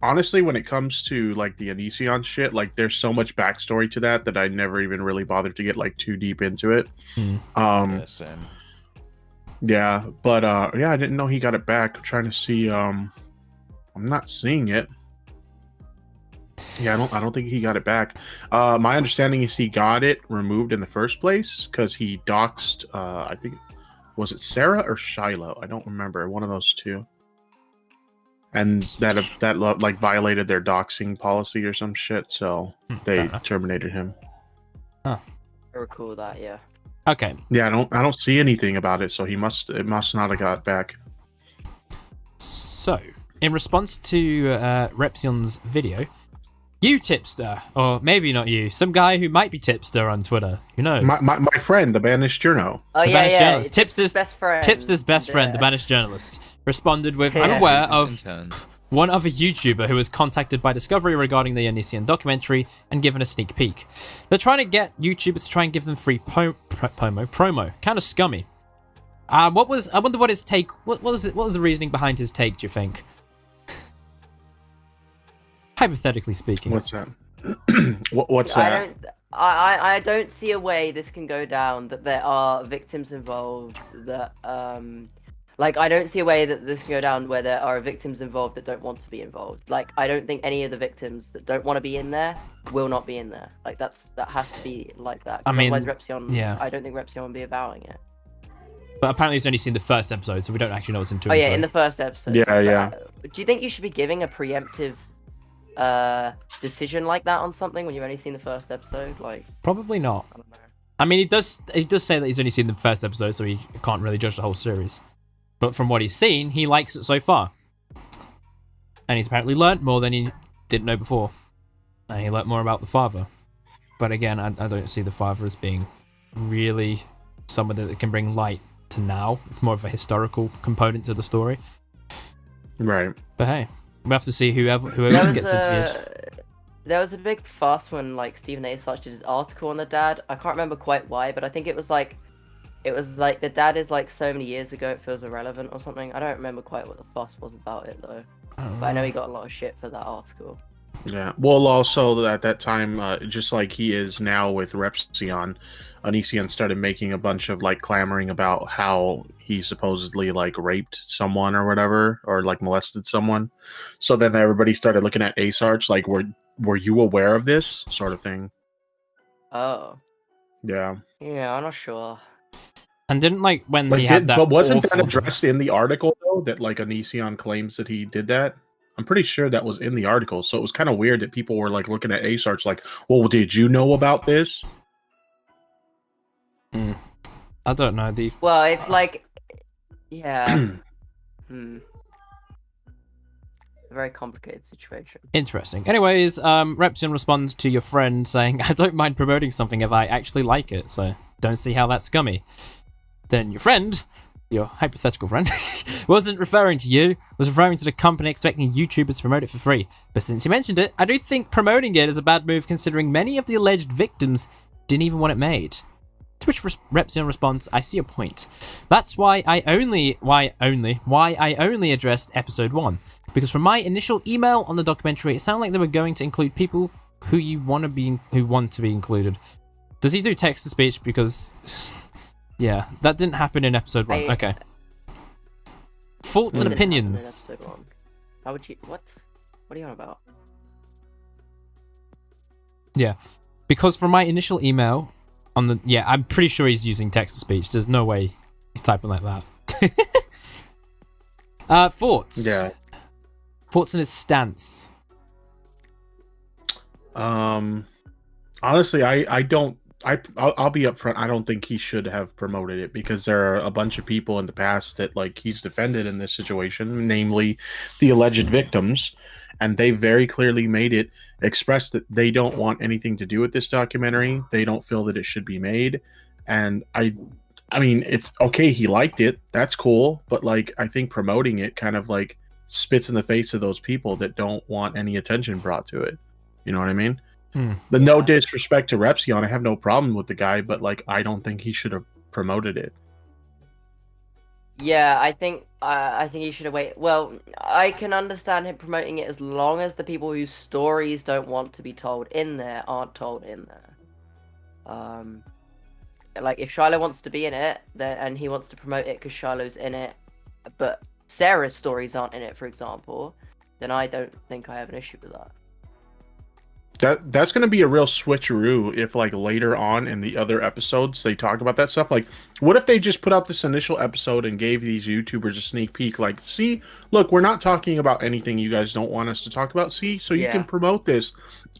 honestly, when it comes to, like, the Onision shit, like, there's so much backstory to that I never even really bothered to get, like, too deep into it. Yeah, same. Yeah, but, yeah, I didn't know he got it back. I'm trying to see, I'm not seeing it. Yeah, I don't think he got it back. My understanding is he got it removed in the first place because he doxed, I think, was it Sarah or Shiloh? I don't remember. One of those two. And that like violated their doxing policy or some shit, so they terminated him. Huh. I recall that, yeah. Okay. Yeah, I don't see anything about it, so it must not have got back. So, in response to Repsion's video, you tipster, or maybe not you, some guy who might be tipster on Twitter, who knows? My friend, the banished journo. Oh, The yeah, banished yeah. journalist. Tipster's best friend. Tipster's best friend, the banished journalist, responded with, I'm aware of one other YouTuber who was contacted by Discovery regarding the Onision documentary and given a sneak peek. They're trying to get YouTubers to try and give them free promo. Kind of scummy. I wonder what his take, what was the reasoning behind his take, do you think? Hypothetically speaking. What's that? What's that? I don't see a way this can go down that there are victims involved that like I don't see a way that this can go down where there are victims involved that don't want to be involved. Like I don't think any of the victims that don't want to be in there will not be in there. Like that has to be like that. I mean, otherwise Repsion, yeah. I don't think Repsion will be avowing it. But apparently he's only seen the first episode, so we don't actually know what's in 2 Oh and yeah, 3. in the first episode. Yeah. Do you think you should be giving a preemptive decision like that on something when you've only seen the first episode? Like Probably not. I don't know. I mean, he does say that he's only seen the first episode, so he can't really judge the whole series. But from what he's seen, he likes it so far. And he's apparently learnt more than he didn't know before. And he learnt more about the father. But again, I don't see the father as being really someone that can bring light to now. It's more of a historical component to the story. Right. But hey, we have to see whoever gets interviewed. There was a big fuss when like Stephen A. did his article on the dad. I can't remember quite why, but I think it was like the dad is like so many years ago it feels irrelevant or something. I don't remember quite what the fuss was about it though. But I know he got a lot of shit for that article. Yeah. Well, also at that time, just like he is now with Repsion, Onision started making a bunch of like clamoring about how he supposedly like raped someone or whatever, or like molested someone. So then everybody started looking at Asarch like, were you aware of this sort of thing? Oh. Yeah. Yeah, I'm not sure. And didn't like when he had that. But wasn't that awful- addressed in the article though? That like Onision claims that he did that. I'm pretty sure that was in the article. So it was kind of weird that people were like looking at Asarch like, well, did you know about this? I don't know. Well, it's like, yeah. A very complicated situation. Interesting. Anyways, Repsion responds to your friend saying, I don't mind promoting something if I actually like it, so don't see how that's scummy. Then your friend, your hypothetical friend, wasn't referring to you, was referring to the company expecting YouTubers to promote it for free. But since you mentioned it, I do think promoting it is a bad move considering many of the alleged victims didn't even want it made. To which Repsion responds, I see your point. That's why I only addressed episode 1. Because from my initial email on the documentary, it sounded like they were going to include people who want to be included. Does he do text to speech? Because yeah, that didn't happen in episode 1. Okay. Thoughts and opinions. How would you? What are you on about? Yeah, because from my initial email on the I'm pretty sure he's using text to speech. There's no way he's typing like that. Thoughts. Yeah. Thoughts on his stance. Honestly, I'll be upfront. I don't think he should have promoted it because there are a bunch of people in the past that like he's defended in this situation, namely the alleged victims, and they very clearly expressed that they don't want anything to do with this documentary. They don't feel that it should be made, and I mean, it's okay. He liked it. That's cool, but like I think promoting it kind of like spits in the face of those people that don't want any attention brought to it. You know what I mean? No disrespect to Repsion, I have no problem with the guy, but like I don't think he should have promoted it. Yeah, I think he should have waited. Well, I can understand him promoting it as long as the people whose stories don't want to be told in there aren't told in there. Like if Shiloh wants to be in it, and he wants to promote it because Shiloh's in it, but Sarah's stories aren't in it, for example, then I don't think I have an issue with that. That's going to be a real switcheroo if, like, later on in the other episodes they talk about that stuff. Like, what if they just put out this initial episode and gave these YouTubers a sneak peek? Like, see, look, we're not talking about anything you guys don't want us to talk about. See, so you can promote this,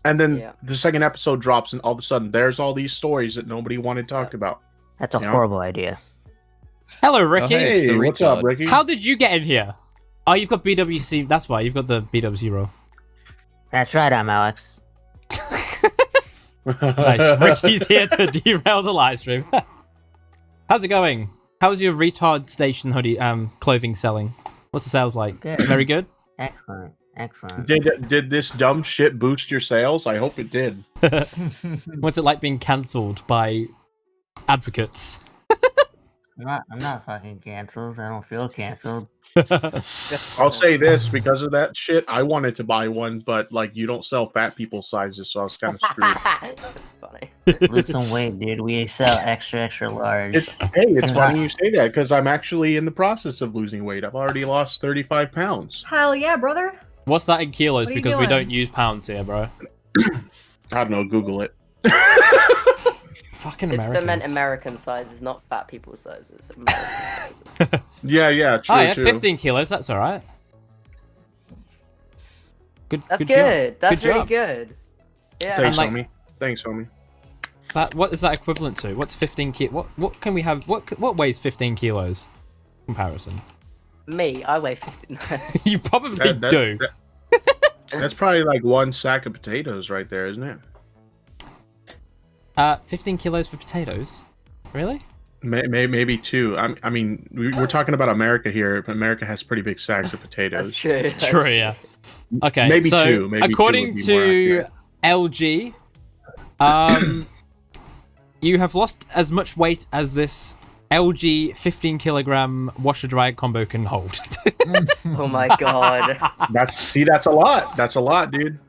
and then the second episode drops, and all of a sudden there's all these stories that nobody wanted talked about. That's a horrible idea. Hello, Ricky. Hey, what's up, Ricky? How did you get in here? Oh, you've got BWC. That's why you've got the BWC role. That's right, I'm Alex. Nice. Ricky's here to derail the live stream. How's it going? How's your retard station hoodie clothing selling? What's the sales like? Good. Very good? Excellent. Excellent. Did this dumb shit boost your sales? I hope it did. What's it like being cancelled by advocates? I'm not fucking cancelled. I don't feel cancelled. I'll say this, because of that shit, I wanted to buy one, but like you don't sell fat people sizes, so I was kind of screwed. That's funny. Lose some weight, dude. We sell extra large. It's funny you say that, because I'm actually in the process of losing weight. I've already lost 35 pounds. Hell yeah, brother. What's that in kilos? What are you Because we doing? don't use pounds here, bro. I don't know, Google it. Fucking It's Americans. the meant American sizes, not fat people sizes. American sizes. Yeah, true, Oh, yeah, true. 15 kilos. That's all right. Good. That's good. good. Job. That's good really job. good. Yeah. Thanks, like- homie. Thanks, homie. What is that equivalent to? What's 15 kilo? What can we have? What weighs 15 kilos? Comparison. Me, I weigh 59. You probably do. That's probably like one sack of potatoes right there, isn't it? 15 kilos for potatoes? Really? Maybe two. I mean, we're talking about America here. But America has pretty big sacks of potatoes. That's true. That's True, yeah. Okay, Maybe so two. Maybe two according would be more to accurate. LG, you have lost as much weight as this LG 15 kilogram washer dryer combo can hold. Oh my god. That's a lot. That's a lot, dude.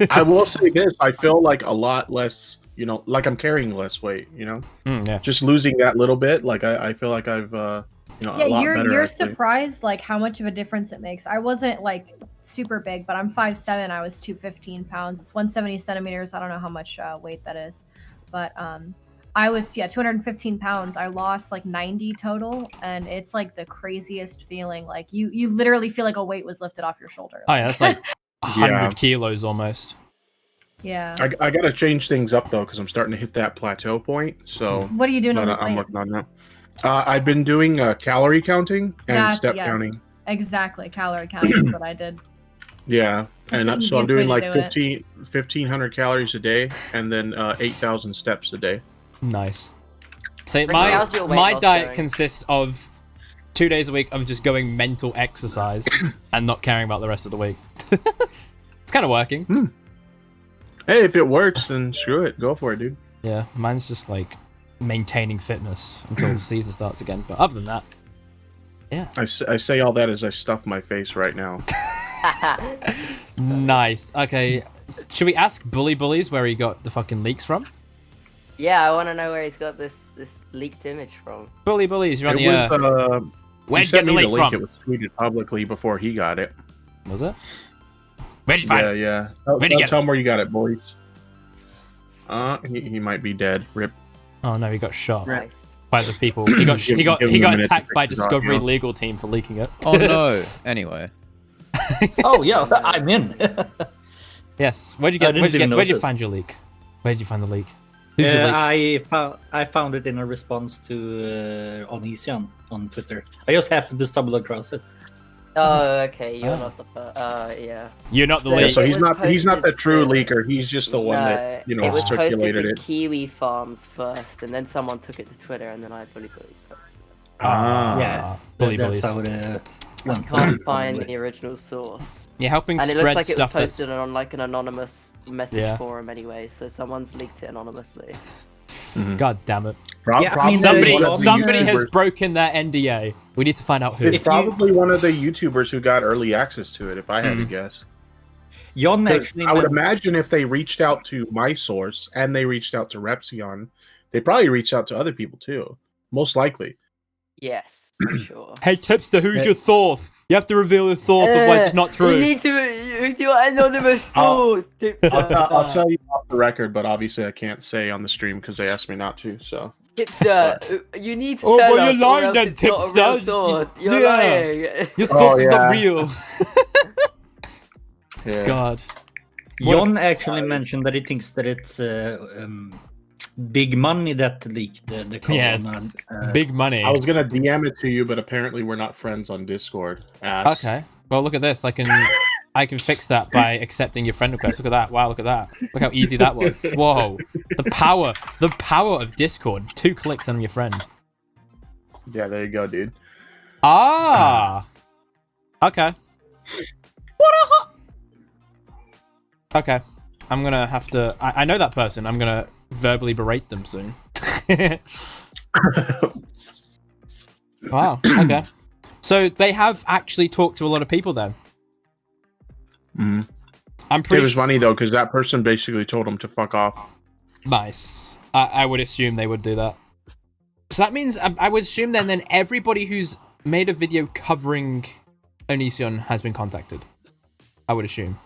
I will say this: I feel like a lot less. You know, like I'm carrying less weight. You know, yeah. Just losing that little bit. Like I feel like I've, a Yeah, lot better. you're actually. surprised like how much of a difference it makes. I wasn't like super big, but I'm 5'7". I was 215 pounds. It's 170 centimeters. I don't know how much weight that is, but I was 215 pounds. I lost like 90 total, and it's like the craziest feeling. Like you literally feel like a weight was lifted off your shoulder. Oh yeah, that's like 100 Yeah. kilos almost. Yeah. I gotta change things up though, because I'm starting to hit that plateau point. So What are you doing on this I'm weight? working on that. I've been doing calorie counting and Gotcha, step yes. counting. Exactly, calorie counting is what I did. Yeah, That's and the so I'm easiest doing way like to do it. 1,500 calories a day, and then 8,000 steps a day. Nice. So Ricky, how's your weight my loss diet going? consists of 2 days a week of just going mental exercise and not caring about the rest of the week. It's kind of working. Hey, if it works, then screw it. Go for it, dude. Yeah, mine's just like maintaining fitness until the season starts again. But other than that, yeah. I say all that as I stuff my face right now. Nice. Okay, should we ask Bullies where he got the fucking leaks from? Yeah, I want to know where he's got this leaked image from. Bullies, you're on the It was, where'd he you sent get the me leak link. from? It was tweeted publicly before he got it. Was it? Where'd you find it? Yeah. Where'd you get Tell it? him where you got it, boys. He might be dead. Rip. Oh no, he got shot Nice. by the people. He got Give- he got give he him a got minute to attacked by fix his Discovery audio. legal team for leaking it. Oh no. Anyway. Oh yeah, I'm in. Yes. Where'd you I get? didn't Where'd you even get? Where'd you notice. find your leak? Where'd you find the leak? Who's your leak? I found it in a response to Onision on Twitter. I just happened to stumble across it. Oh, okay. You're Oh. not the yeah. You're not the So leak. So it he's was not the posted true to- leaker. He's just the one that it was posted circulated to it. Kiwi Farms first, and then someone took it to Twitter, and then I Bullies posted it. Ah. Yeah, Bullies. that's how it went. Can't find the original source. You're helping And it spread looks like it was stuff that's posted on like an anonymous message Yeah. forum anyway, so someone's leaked it anonymously. God damn it. Yeah, I mean, Somebody one of the somebody has YouTubers- broken their NDA. We need to find out who. It's probably one of the YouTubers who got early access to it, if I had to Mhm. guess. Jon 'Cause actually I would went- imagine if they reached out to my source and they reached out to Repsion, they probably reached out to other people too. Most likely. Yes, for sure. Hey Tipster, who's your Thorth? You have to reveal your Thorth, otherwise it's not true. You need to. Who's your anonymous source? I'll tell you off the record, but obviously I can't say on the stream because they asked me not to. So. Tipster, you need to Oh, tell but us, you're or lying else then, it's not a real Tipster. source. You're Yeah. lying. Your source is not real. Yeah. God. Jon actually mentioned that he thinks that it's big money that leaked the corona. Yes. Big money. I was gonna DM it to you, but apparently we're not friends on Discord. Ass. Okay. Well, look at this. I can fix that by accepting your friend request. Look at that. Wow, look at that. Look how easy that was. Whoa. The power of Discord. 2 clicks on your friend. Yeah, there you go, dude. Ah. Okay. Okay. I'm gonna have to... I know that person. I'm gonna verbally berate them soon. Wow. Okay. So they have actually talked to a lot of people then. Mm. I'm pretty... It was funny, though, because that person basically told him to fuck off. Nice. I would assume they would do that. So that means... I would assume then everybody who's made a video covering Onision has been contacted. I would assume.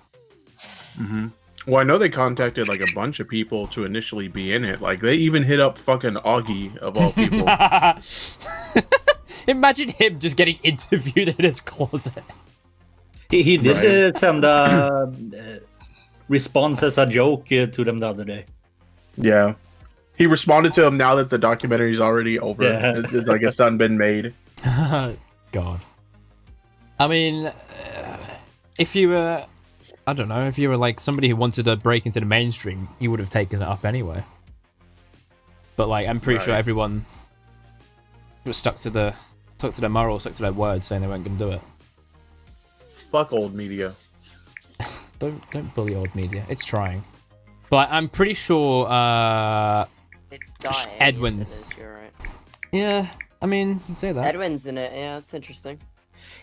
Mm-hmm. Well, I know they contacted like a bunch of people to initially be in it. Like they even hit up fucking Augie of all people. Imagine him just getting interviewed in his closet. He did send a response as a joke to them the other day. Yeah, he responded to him now that the documentary's already over. Yeah. It's like it's done been made. God. I mean, if you were... I don't know, if you were like somebody who wanted to break into the mainstream, you would have taken it up anyway. But like, I'm pretty sure everyone was stuck to their morals, stuck to their word, saying they weren't going to do it. Fuck old media. Don't bully old media. It's trying. But I'm pretty sure It's dying. Edwin's. You're right. Yeah, I mean, you can say that. Edwin's in it. Yeah, it's interesting.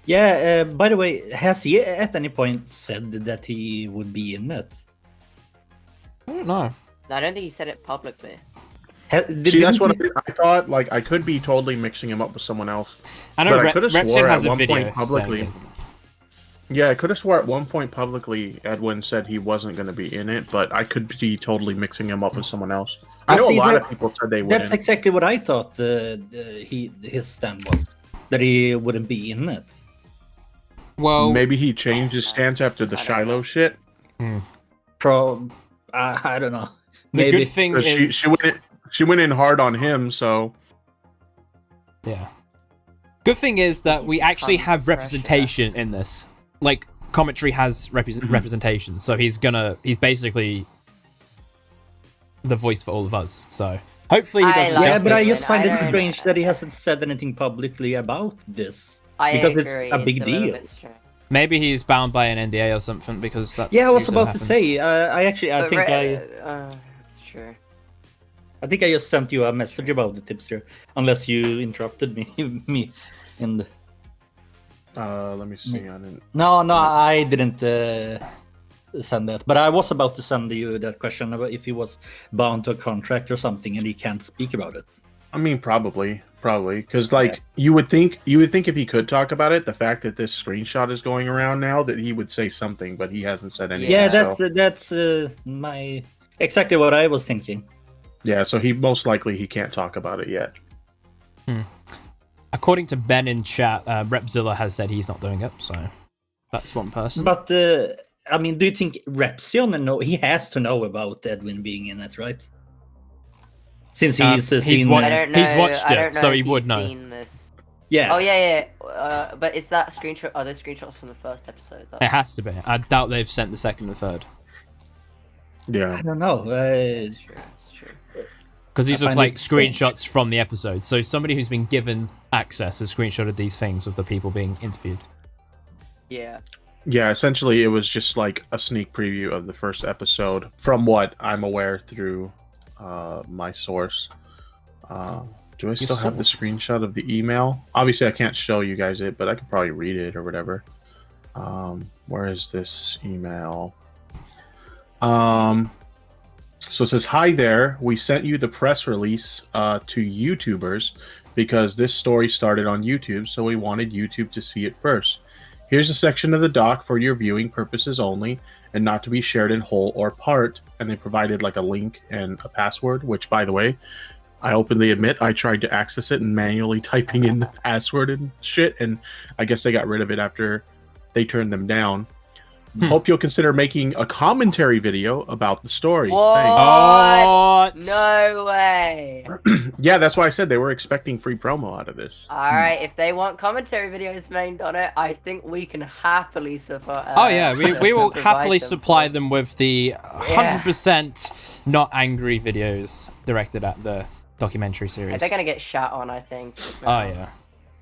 Yeah, by the way, has he at any point said that he would be in it? I don't know. I don't think he said it publicly. See, that's what I thought. Like, I could be totally mixing him up with someone else. I know but I could have swore has at a one video point publicly. saying it. Yeah, I could have swore at one point publicly Edwin said he wasn't going to be in it, but I could be totally mixing him up with someone else. I know a lot of people said they wouldn't. That's exactly what I thought his stand was. That he wouldn't be in it. Well, maybe he changed his stance after the Shiloh shit. I don't know. The Maybe. good thing is she went in hard on him, so yeah. Good thing is that we actually have representation in this. Like, commentary has representation, so he's basically the voice for all of us. So hopefully he does. Yeah, but I just find it strange that he hasn't said anything publicly about this. Because it's a big deal. Maybe he's bound by an NDA or something, because that's... Yeah, I was usually about to say. I think It's true. I think I just sent you a message about the tipster, unless you interrupted me in the... let me see. I didn't... No, I didn't send that. But I was about to send you that question about if he was bound to a contract or something and he can't speak about it. I mean, probably, because like you would think if he could talk about it, the fact that this screenshot is going around now, that he would say something, but he hasn't said anything. Yeah, that's my exactly what I was thinking. Yeah, so he most likely he can't talk about it yet. According to Ben in chat, Repzilla has said he's not doing it, so that's one person. But I mean, do you think Repzion he has to know about Edwin being in it, right? Since he's seen, he's watched it, so he would know. This. Yeah. Oh yeah. But is that screenshot? Are those screenshots from the first episode? It has to be. I doubt they've sent the second and third. Yeah. I don't know. It's true. Because these look like screenshots from the episode. So somebody who's been given access has screenshotted these things of the people being interviewed. Yeah. Yeah, essentially it was just like a sneak preview of the first episode, from what I'm aware through my source. Do I still have the screenshot of the email? Obviously I can't show you guys it, but I could probably read it or whatever. Where is this email? So it says, "Hi there, we sent you the press release to YouTubers because this story started on YouTube, so we wanted YouTube to see it first. Here's a section of the doc for your viewing purposes only, and not to be shared in whole or part. And they provided like a link and a password, which, by the way, I openly admit I tried to access it and manually typing in the password and shit, and I guess they got rid of it after they turned them down. Hope you'll consider making a commentary video about the story. What? Thanks. No way. Yeah, that's why I said they were expecting free promo out of this. Alright, if they want commentary videos made on it, I think we can happily support. Oh yeah, we will happily supply them with the 100% not angry videos directed at the documentary series. They're gonna get shot on, I think. Oh yeah.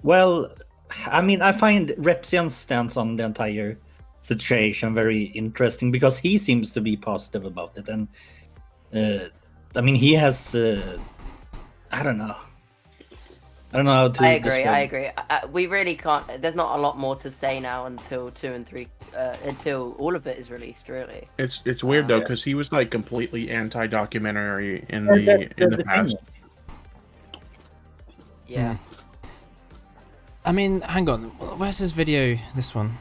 Well, I mean, I find Repzian's stance on the entire situation very interesting because he seems to be positive about it, and I mean, he has I don't know how to I agree. We really can't. There's not a lot more to say now until 2 and 3, until all of it is released. Really, it's weird though because he was like completely anti-documentary in the past. Yeah. I mean, hang on. Where's this video? This one.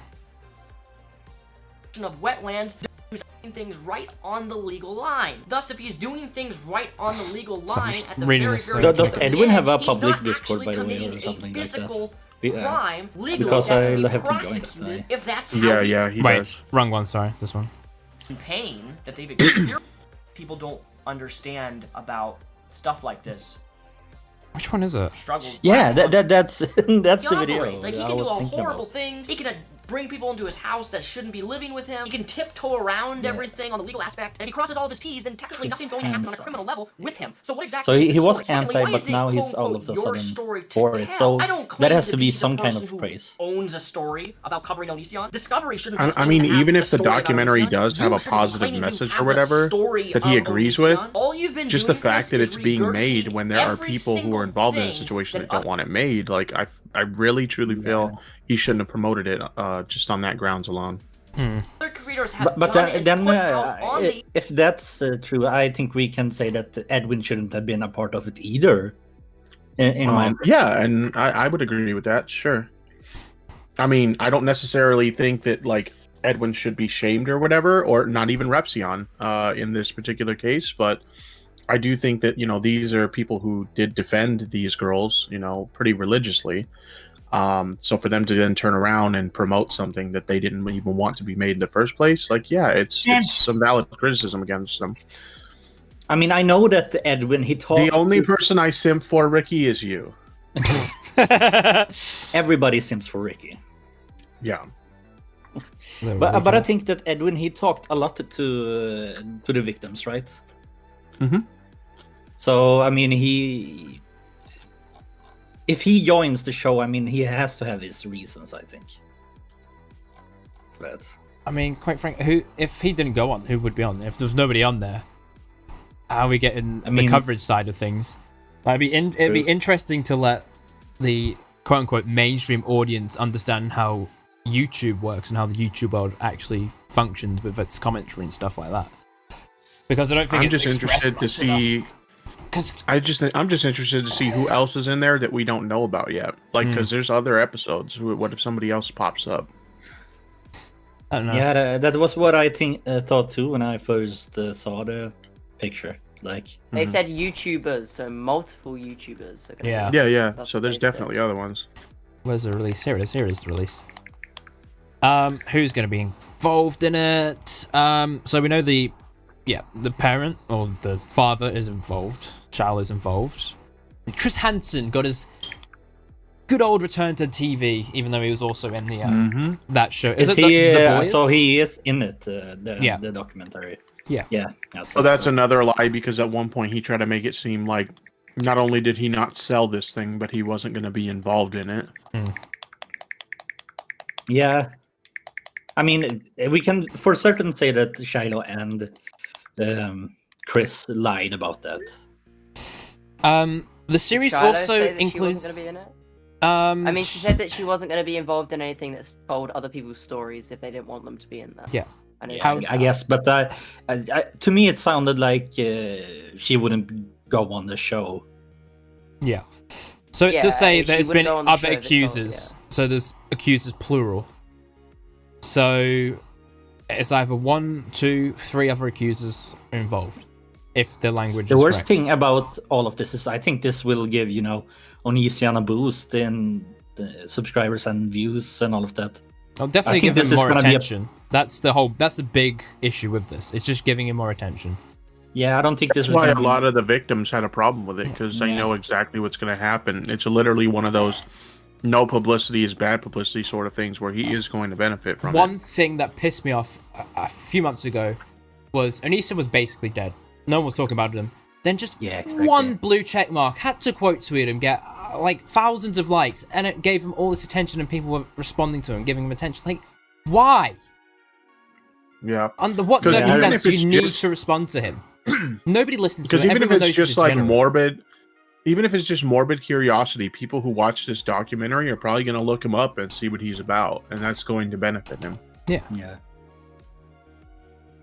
Of wetlands, he's doing things right on the legal line. Thus, if he's doing things right on the legal line at the very Does Edwin have a he's public not Discord, by the way, committing or something a like that? crime legally Because I that can be have to join it. prosecuted if that's how he Wait, does. Wrong one. Sorry, this one. pain that they've experienced. People don't understand about stuff like this. Which one is it? Struggles. Yeah, that's the He video. operates. Like, he I can do was a thinking horrible about. things. He can bring people into his house that shouldn't be living with him. He can tiptoe around everything on the legal aspect. And if he crosses all of his T's, then technically nothing's going to happen on a criminal level with him. So what exactly So is he the was story? Secondly, anti, why but is it, now he's quote, all of a your sudden story to for it. tell? So I don't claim that has to be the some kind person of who praise. owns a story about covering Elysion. Discovery shouldn't be I mean, claiming to even have if the a story about documentary Elysion. does You have a shouldn't be positive claiming to message have or the whatever story that he of agrees with, Elysion. All you've been just the doing for fact us that is it's being made when there are every people who are involved in a thing situation that that don't want it made, like I really truly feel he shouldn't have promoted it just on that grounds alone. other creators have But done and then put out on the if that's true, I think we can say that Edwin shouldn't have been a part of it either. In my Yeah, and I would agree with that, sure. I mean, I don't necessarily think that like Edwin should be shamed or whatever, or not even Repzion in this particular case, but I do think that, you know, these are people who did defend these girls, you know, pretty religiously. So for them to then turn around and promote something that they didn't even want to be made in the first place, like, yeah, it's some valid criticism against them. I mean, I know that Edwin, he talked. The only person I simp for, Ricky, is you. Everybody sims for Ricky. Yeah. But I think that Edwin, he talked a lot to the victims, right? Mm-hmm. So I mean, if he joins the show, I mean, he has to have his reasons, I think. But I mean, quite frankly, if he didn't go on, who would be on? If there was nobody on there, how are we getting the coverage side of things? It'd be interesting to let the quote unquote mainstream audience understand how YouTube works and how the YouTube world actually functions with its commentary and stuff like that. Because I don't think I'm just interested to see. I'm just interested to see who else is in there that we don't know about yet. Like, because there's other episodes. What if somebody else pops up? I don't know. yeah, that was what I thought too when I first saw the picture. Like They said YouTubers, so multiple YouTubers. Are gonna be- Yeah. That's So what there's they said. definitely other ones. Where's the release? Here it is. Here is the release. Who's going to be involved in it? So we know the parent or the father is involved. Charles is involved. Chris Hansen got his good old return to TV, even though he was also in the that show. Is it he? the Boys? So he is in it. The documentary. Yeah. Well, that's another lie because at one point he tried to make it seem like not only did he not sell this thing, but he wasn't going to be involved in it. Yeah. I mean, we can for certain say that Shiloh and Chris lied about that. The series Shiloh also say that includes. She wasn't gonna be in it? I mean, she said that she wasn't going to be involved in anything that's told other people's stories if they didn't want them to be in there. Yeah. I know I guess, but to me it sounded like she wouldn't go on the show. Yeah. So it does Yeah, say she there's wouldn't been go on the other show, they told, accusers. So there's accusers plural. So it's either 1, 2, 3 other accusers involved, if the language The is worst correct. thing about all of this is I think this will give, Onision a boost in the subscribers and views and all of that. I'll definitely I think give him this is more gonna be a- attention. That's the big issue with this. It's just giving him more attention. Yeah, I don't think this That's is why gonna a be... lot of the victims had a problem with it, because they know exactly what's going to happen. It's literally one of those no publicity is bad publicity sort of things where he is going to benefit from One it. thing that pissed me off a few months ago was Onision was basically dead. No one was talking about him. Then just one blue check mark, had to quote tweet him, get like thousands of likes, and it gave him all this attention and people were responding to him, giving him attention. Like, why? Yeah. Under what circumstances you need to respond to him? Nobody listens to him. Because even if Everyone it's knows just he's like degenerate. morbid, even if it's just morbid curiosity, people who watch this documentary are probably going to look him up and see what he's about, and that's going to benefit him. Yeah.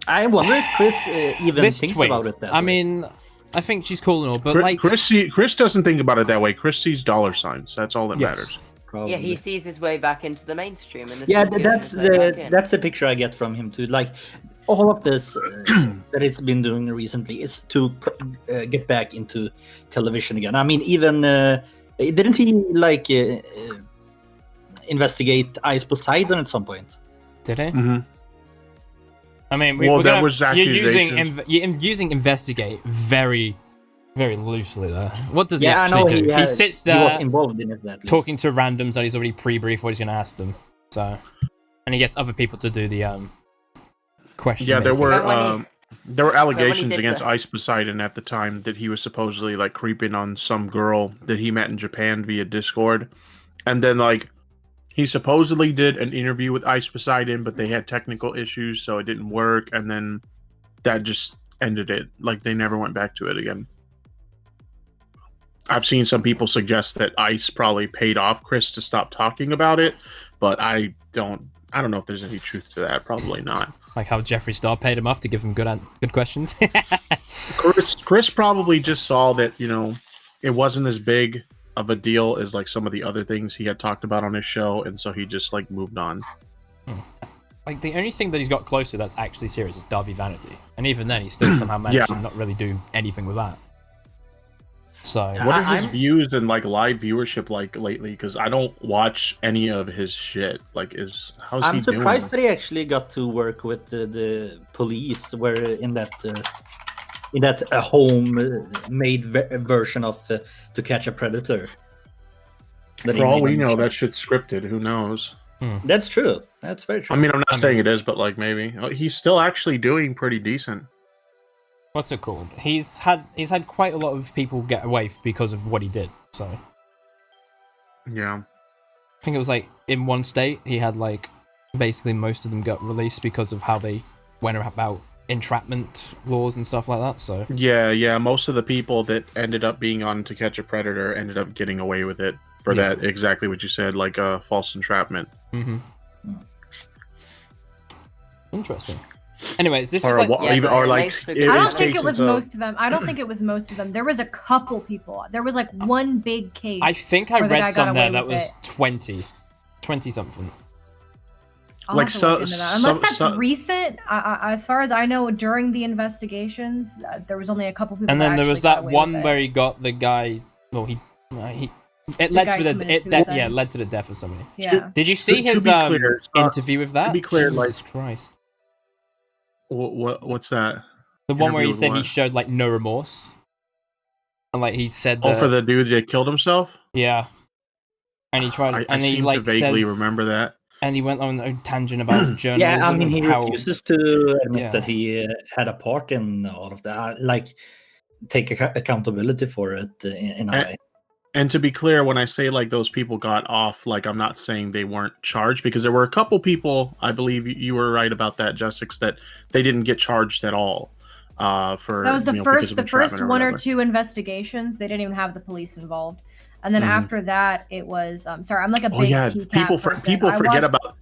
I wonder if Chris even This thinks tweet, about it that I way. mean, I think she's cool and all, but Chris doesn't think about it that way. Chris sees dollar signs. That's all that matters. Yeah, he sees his way back into the mainstream. And this Yeah, will get that's his way back in. the picture I get from him too. Like all of this that it's been doing recently is to get back into television again. I mean, even didn't he investigate Ice Poseidon at some point? Did he? Mm-hmm. I mean, you're using investigate very, very loosely there. What does he actually do? He sits He was there involved in it, at least. talking to randoms that he's already pre-briefed what he's going to ask them. So, and he gets other people to do the question. Yeah, there making. were allegations did against the- Ice Poseidon at the time that he was supposedly like creeping on some girl that he met in Japan via Discord, and then he supposedly did an interview with Ice Poseidon, but they had technical issues, so it didn't work, and then that just ended it. Like they never went back to it again. I've seen some people suggest that Ice probably paid off Chris to stop talking about it, but I don't know if there's any truth to that. Probably not. Like how Jeffree Star paid him off to give him good questions. Chris probably just saw that, it wasn't as big of a deal as like some of the other things he had talked about on his show, and so he just moved on. Like the only thing that he's got close to that's actually serious is Darby Vanity, and even then he still somehow managed to not really do anything with that. So what are his views and live viewership like lately? Because I don't watch any of his shit. How's I'm he surprised doing? that he actually got to work with the police, where in that home-made version of To Catch a Predator. For all we know, that shit's scripted. Who knows? That's true. That's very true. I mean, I'm not saying it is, but maybe he's still actually doing pretty decent. what's it called? He's had quite a lot of people get away because of what he did. So yeah, I think it was in one state he had basically most of them got released because of how they went about entrapment laws and stuff like that. So yeah, most of the people that ended up being on To Catch a Predator ended up getting away with it for that, exactly what you said, false entrapment. Mm-hmm. Interesting. Anyways, this or is I don't think it was most of them. I don't think it was most of them. There was a couple people. There was one big case. I think I where the guy read got somewhere away that with was it. 20 something. I'll have to look into that. Unless that's recent. As far as I know, during the investigations, there was only a couple people. And then there was got that away one with it. where he got the guy. Well, it The led guy to committed suicide. it led to the death of somebody. Yeah. Did you see To his be clear, interview with that? To be clear, Jesus Christ. What's that? The one where he Interview with said he what? showed no remorse, and he said. For the dude that killed himself. Yeah. And he tried. I and he seem to vaguely remember that. And he went on a tangent about journalism. Yeah, I mean, he and how, refuses to admit Yeah. that he had a part in all of that. Take accountability for it in a way. And to be clear, when I say those people got off, I'm not saying they weren't charged, because there were a couple people, I believe you were right about that, Jessix, that they didn't get charged at all. For That was the because of first entrapment one or whatever. two investigations. They didn't even have the police involved. And then Mhm. after that, it was sorry, I'm a big Oh yeah, TCAP people person. people I forget watched about.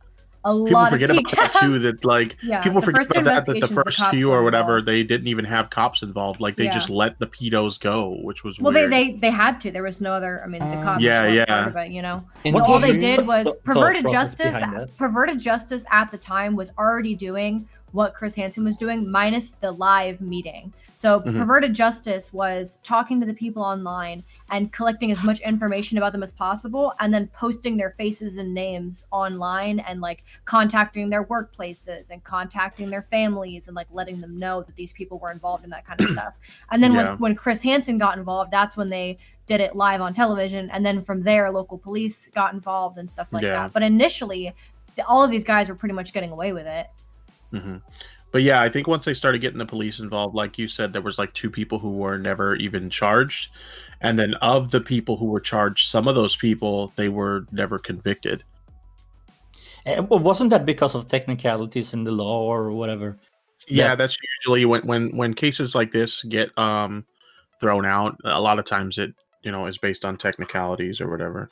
a People lot forget of about that too. That like Yeah, people the forget first two about that the investigations, the first cops few were or whatever, involved. they didn't even have cops involved. Like they Yeah. just let the pedos go, which was Well, weird. they had to. There was no other. I mean, the cops Yeah, were yeah. part of it. You know, In well, all they June- did was Thought perverted process justice. behind that. Perverted justice at the time was already doing what Chris Hansen was doing, minus the live meeting. So Mhm. perverted justice was talking to the people online and collecting as much information about them as possible, and then posting their faces and names online, and like contacting their workplaces and contacting their families and like letting them know that these people were involved in that kind of stuff. And then Yeah. when Chris Hansen got involved, that's when they did it live on television, and then from there local police got involved and stuff like Yeah. that. But initially all of these guys were pretty much getting away with it. hmm But yeah, I think once they started getting the police involved, like you said, there was like 2 people who were never even charged, and then of the people who were charged, some of those people they were never convicted. Well, wasn't that because of technicalities in the law or whatever? Yeah, That- that's usually when cases like this get thrown out. A lot of times it is based on technicalities or whatever.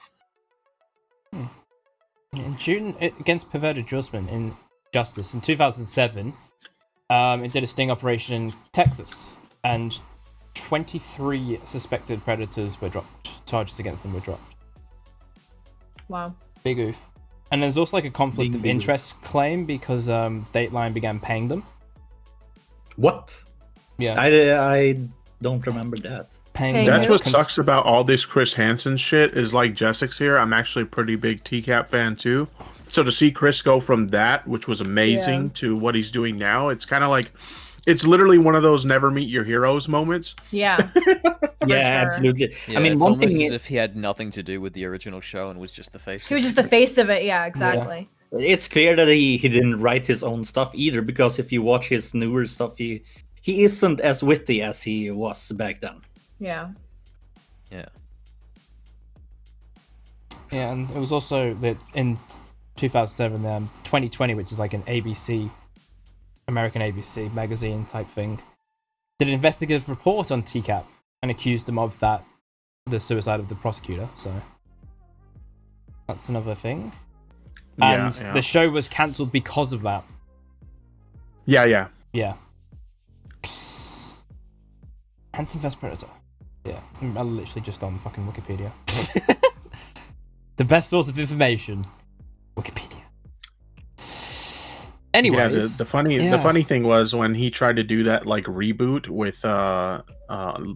In June, against perverted justice in 2007, it did a sting operation in Texas, and 23 suspected predators were dropped. Charges against them were dropped. Wow. Big oof. And there's also like a conflict Big, of big oof. interest claim because Dateline began paying them. What? Yeah. I don't remember that. That's what sucks about all this Chris Hansen shit is like Jessic's here. I'm actually a pretty big TCAP fan too. So to see Chris go from that, which was amazing, Yeah. to what he's doing now, it's kind of like, it's literally one of those never meet your heroes moments. Yeah. Yeah, absolutely. Yeah, I mean, it's one almost thing as if he had nothing to do with the original show and was just the face. He was just the face of it. Yeah, exactly. it's clear that he didn't write his own stuff either, because if you watch his newer stuff, he isn't as witty as he was back then. Yeah. Yeah. Yeah, and it was also that in 2007, 2020, which is like an American ABC magazine type thing, did an investigative report on TCAP and accused them of the suicide of the prosecutor. So that's another thing. And Yeah. the show was cancelled because of that. Yeah. Yeah. Hansen vs Predator. Yeah, I'm literally just on fucking Wikipedia. The best source of information, Wikipedia. Anyways, the funny thing was when he tried to do that like reboot with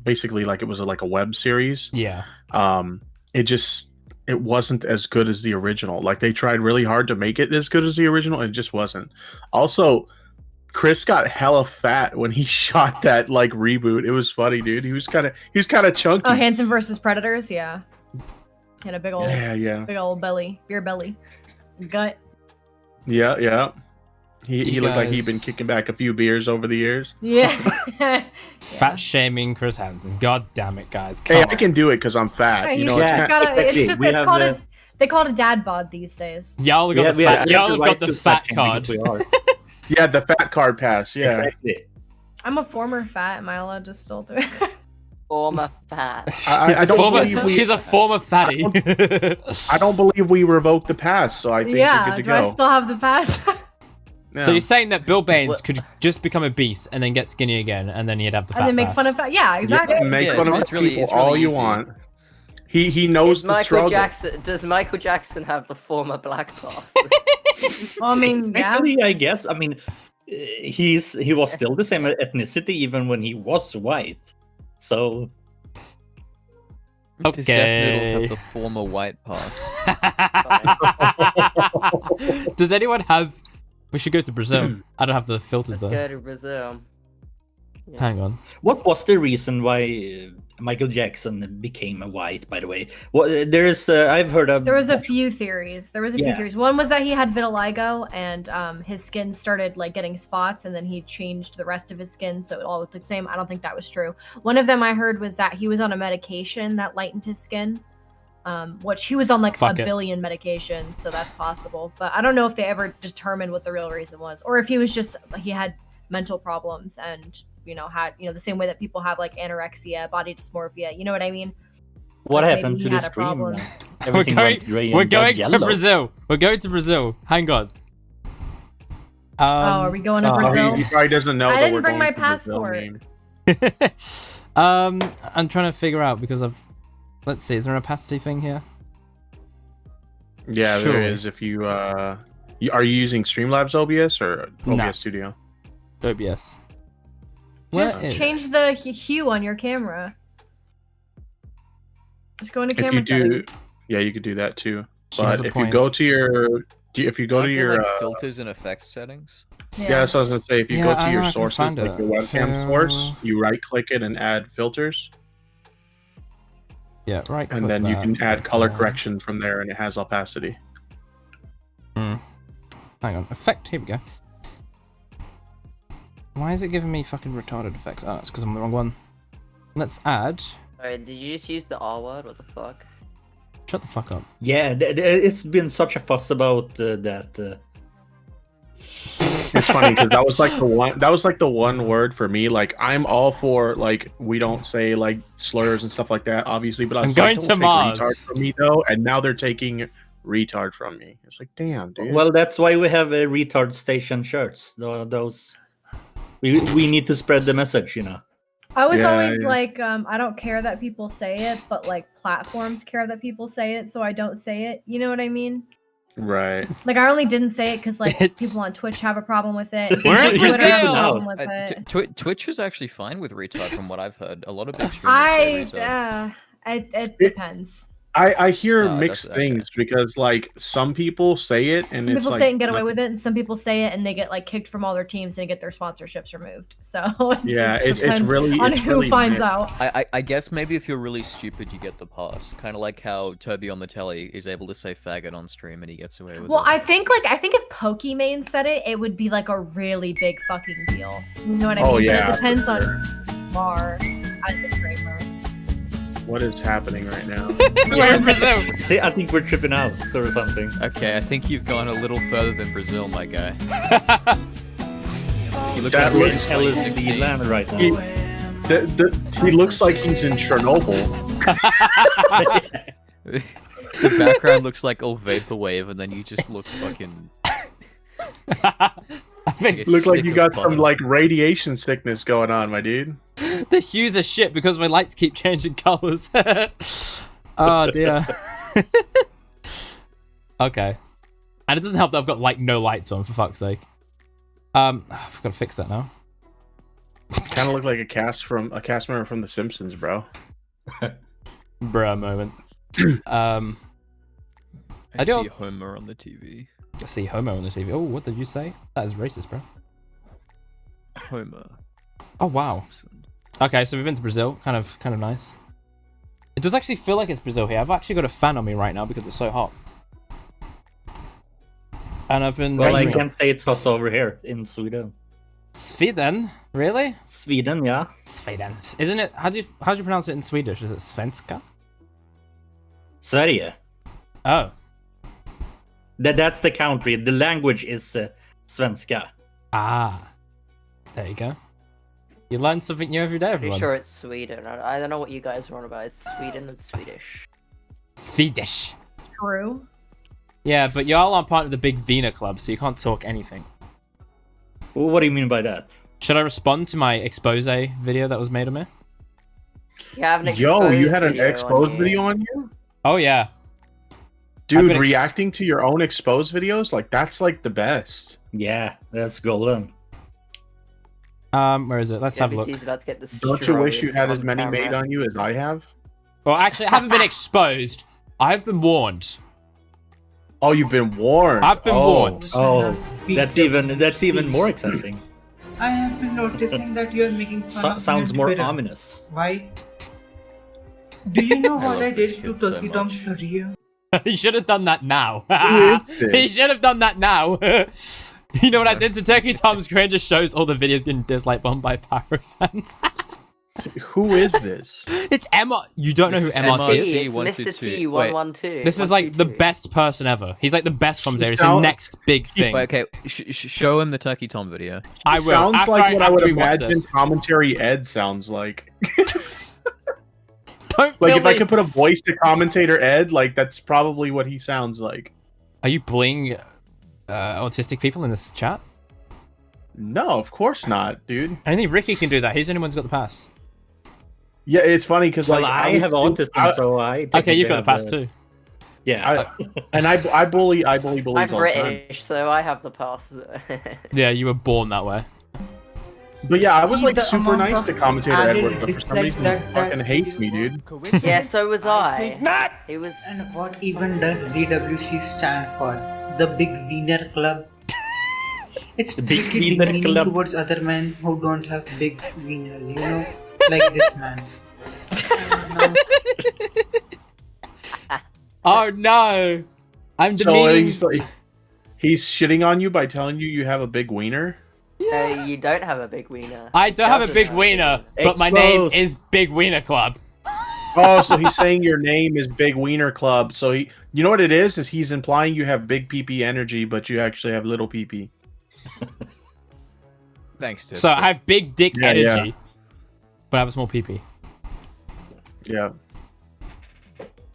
basically like it was like a web series. Yeah. It wasn't as good as the original. Like they tried really hard to make it as good as the original, and it just wasn't. Also, Chris got hella fat when he shot that like reboot. It was funny, dude. He was kind of chunky. Oh, Hansen versus Predators. Yeah. He had a big old, Yeah. big old belly, beer belly, gut. Yeah. He You looked like he'd guys- been kicking back a few beers over the years. Yeah. Fat shaming Chris Hansen. God damn it, guys. Hey, Come I can do it because I'm fat. Right, You he's know, just gotta- it's exactly. just We it's have called the- they call it a dad bod these days. Y'all got the fat. Y'all have got the fat card. Yeah, the fat card pass. Yeah. Exactly. I'm a former fat. Am I allowed to still do it? Former fat. I don't believe we, She's a former fatty. I don't believe we revoked the pass, so I think you're Yeah. good to Do I go. still have the pass? So you're saying that Bill Baines could just become a beast and then get skinny again, and then he'd have the fat And then make pass. fun of fat. Yeah, exactly. Yeah, make fun of it's really- people it's really all you easy. want. He knows Is the Michael struggle. Jackson? Does Michael Jackson have the former black pass? Well, I mean, yeah. Actually, I guess. I mean, he was still the same ethnicity even when he was white. So Does Death Noodles Okay. have the former white pass? Does anyone have? We should go to Brazil. I don't have the filters Let's though. go to Brazil. Hang on. what was the reason why Michael Jackson became a white? By the way, what there is I've heard of. There was a few theories. Yeah. One was that he had vitiligo and his skin started like getting spots, and then he changed the rest of his skin so it all looked the same. I don't think that was true. One of them I heard was that he was on a medication that lightened his skin, which he was on like Fuck a it. billion medications, so that's possible. But I don't know if they ever determined what the real reason was, or if he was just he had mental problems and had the same way that people have like anorexia, body dysmorphia. You know what I mean? What Like, happened maybe to he the had a stream? problem. Everything went gray and We're got going to yellow. Brazil. We're going to Brazil. Hang on. are we going to Brazil? He probably doesn't know. I that didn't we're bring going my to Brazil, passport. man. I'm trying to figure out because let's see, is there an opacity thing here? Yeah, Surely. there is. If you are you using Streamlabs OBS or OBS No. Studio? OBS. Just change the hue on your camera. Just go into If camera you do, settings. yeah, you could do that too. She has But a if you point. go to your, if you go to Aren't there, your like filters and effects settings? yeah, that's what I was gonna say. If you Yeah, go I to don't your know if I can sources, find like it. your webcam source, you right click it and add filters, Yeah, right. and then you can add color correction from there, and it has opacity. Hang on, effect. Here we go. Why is it giving me fucking retarded effects? Oh, it's because I'm on the wrong one. Let's add. Alright, did you just use the R word? What the fuck? Shut the fuck up. Yeah, it's been such a fuss about that. It's funny because that was like the one. That was like the one word for me. Like I'm all for like we don't say like slurs and stuff like that, obviously. But I was I'm like, going don't to take Mars. retard from me though, and now they're taking retard from me. It's like, damn, dude. Well, that's why we have retard station shirts. Those we need to spread the message, you know. I was Yeah, always yeah. like, I don't care that people say it, but like platforms care that people say it, so I don't say it. You know what I mean? Right. Like I only didn't say it because like It's- people on Twitch have a problem with it. We're in Twitter has a Brazil! problem with it. Twitch is actually fine with retard, from what I've heard. A lot of big streamers say retard. It depends. I hear No, it mixed doesn't- okay. things because like some people say it and Some it's people like say it and get away with it, and some people say it and they get like kicked from all their teams and get their sponsorships removed. So Yeah, it's depends really on it's who really finds mixed. out. I guess maybe if you're really stupid, you get the pass. Kind of like how Toby on the telly is able to say faggot on stream and he gets away with Well, it. I think if Pokimane said it, it would be like a really big fucking deal. You know what I mean? Oh, But yeah, it depends for on Mar as the streamer. What is happening right now? We're in Brazil. I think we're tripping out or something. Okay, I think you've gone a little further than Brazil, my guy. He looks That like looks he's LSD land right now. He looks like he's in Chernobyl. The background looks like all vaporwave, and then you just look fucking. I think Look like sick you of got fun. some like radiation sickness going on, my dude. the hues are shit because my lights keep changing colors. Oh dear. Okay. And it doesn't help that I've got like no lights on, for fuck's sake. I've got to fix that now. Kind of look like a cast member from The Simpsons, bro. Bruh moment. I I see do also- Homer on the TV. I see Homo on the TV. Oh, what did you say? That is racist, bro. Homer. Oh wow. Okay, so we've been to Brazil. Kind of nice. It does actually feel like it's Brazil here. I've actually got a fan on me right now because it's so hot. And I've been. Well, I can't say it's hot over here in Sweden. Sweden? Really? Sweden, yeah. Sweden. Isn't it? How do you pronounce it in Swedish? Is it svenska? Sverige. Oh. That's the country. The language is svenska. Ah. There you go. You learn something new every day, Pretty everyone. sure it's Sweden. I don't know what you guys are on about. It's Sweden and Swedish. Swedish. True. Yeah, but y'all aren't part of the big Wiener club, so you can't talk anything. Well, what do you mean by that? Should I respond to my expose video that was made of me? You have an Yo, you had an video on exposed you. video on you? Oh yeah. Dude, reacting to your own exposed videos? Like, that's like the best. Yeah, that's golden. Where is it? Let's have a look. JVC's about to get Don't you wish you destroyed had on as many camera. made on you as I have? Well, actually, I haven't been exposed. I've been warned. Oh, you've been warned. I've been warned. Oh, that's even more exciting. I have been noticing that you are making fun of Sounds more Twitter. ominous. Why? Do you know I what love I this did to kid so Turkey much. Tom's career? He should have done that now. Who is this? He should have done that now. You know what I did to Turkey Tom's career? Just shows all the videos getting dislike bombed by Pyro fans. Who is this? It's Emma. You don't know This who is MRT is? It's MRT Mr. T Wait. 112. This is like the best person ever. He's like the best commentator. It's the sound- next big thing. Wait, okay, show him the Turkey Tom video. I will. Sounds after like what I after would we watch imagine this. commentary Ed sounds like. Don't Like, feel if I me- could put a voice to commentator Ed, like, that's probably what he sounds like. Are you bullying autistic people in this chat? No, of course not, dude. I think Ricky can do that. He's the only one who's got the pass. Yeah, it's funny because Well, I have autism, so I. Okay, you've got the pass too. Yeah, I bully bullies I'm all the time. British, so I have the pass. Yeah, you were born that way. But yeah, I was See like the super amount nice of to commentator added Edward, but for some dislikes reason that- he fucking hates me, dude. Yeah, so was I. It was. And what even does BWC stand for? The Big Wiener Club. It's Big pretty Wiener demeaning Club. towards other men who don't have big wieners, you know, like this man. Oh no! I'm So demeaning. he's shitting on you by telling you have a big wiener. No, you don't have a big wiener. I don't have a big wiener, but my name Exposed. is Big Wiener Club. Oh, so he's saying your name is Big Wiener Club. So you know what it is he's implying you have big PP energy, but you actually have little PP. Thanks, Tips. So I have big dick Yeah, energy, yeah. but I have a small PP. Yeah.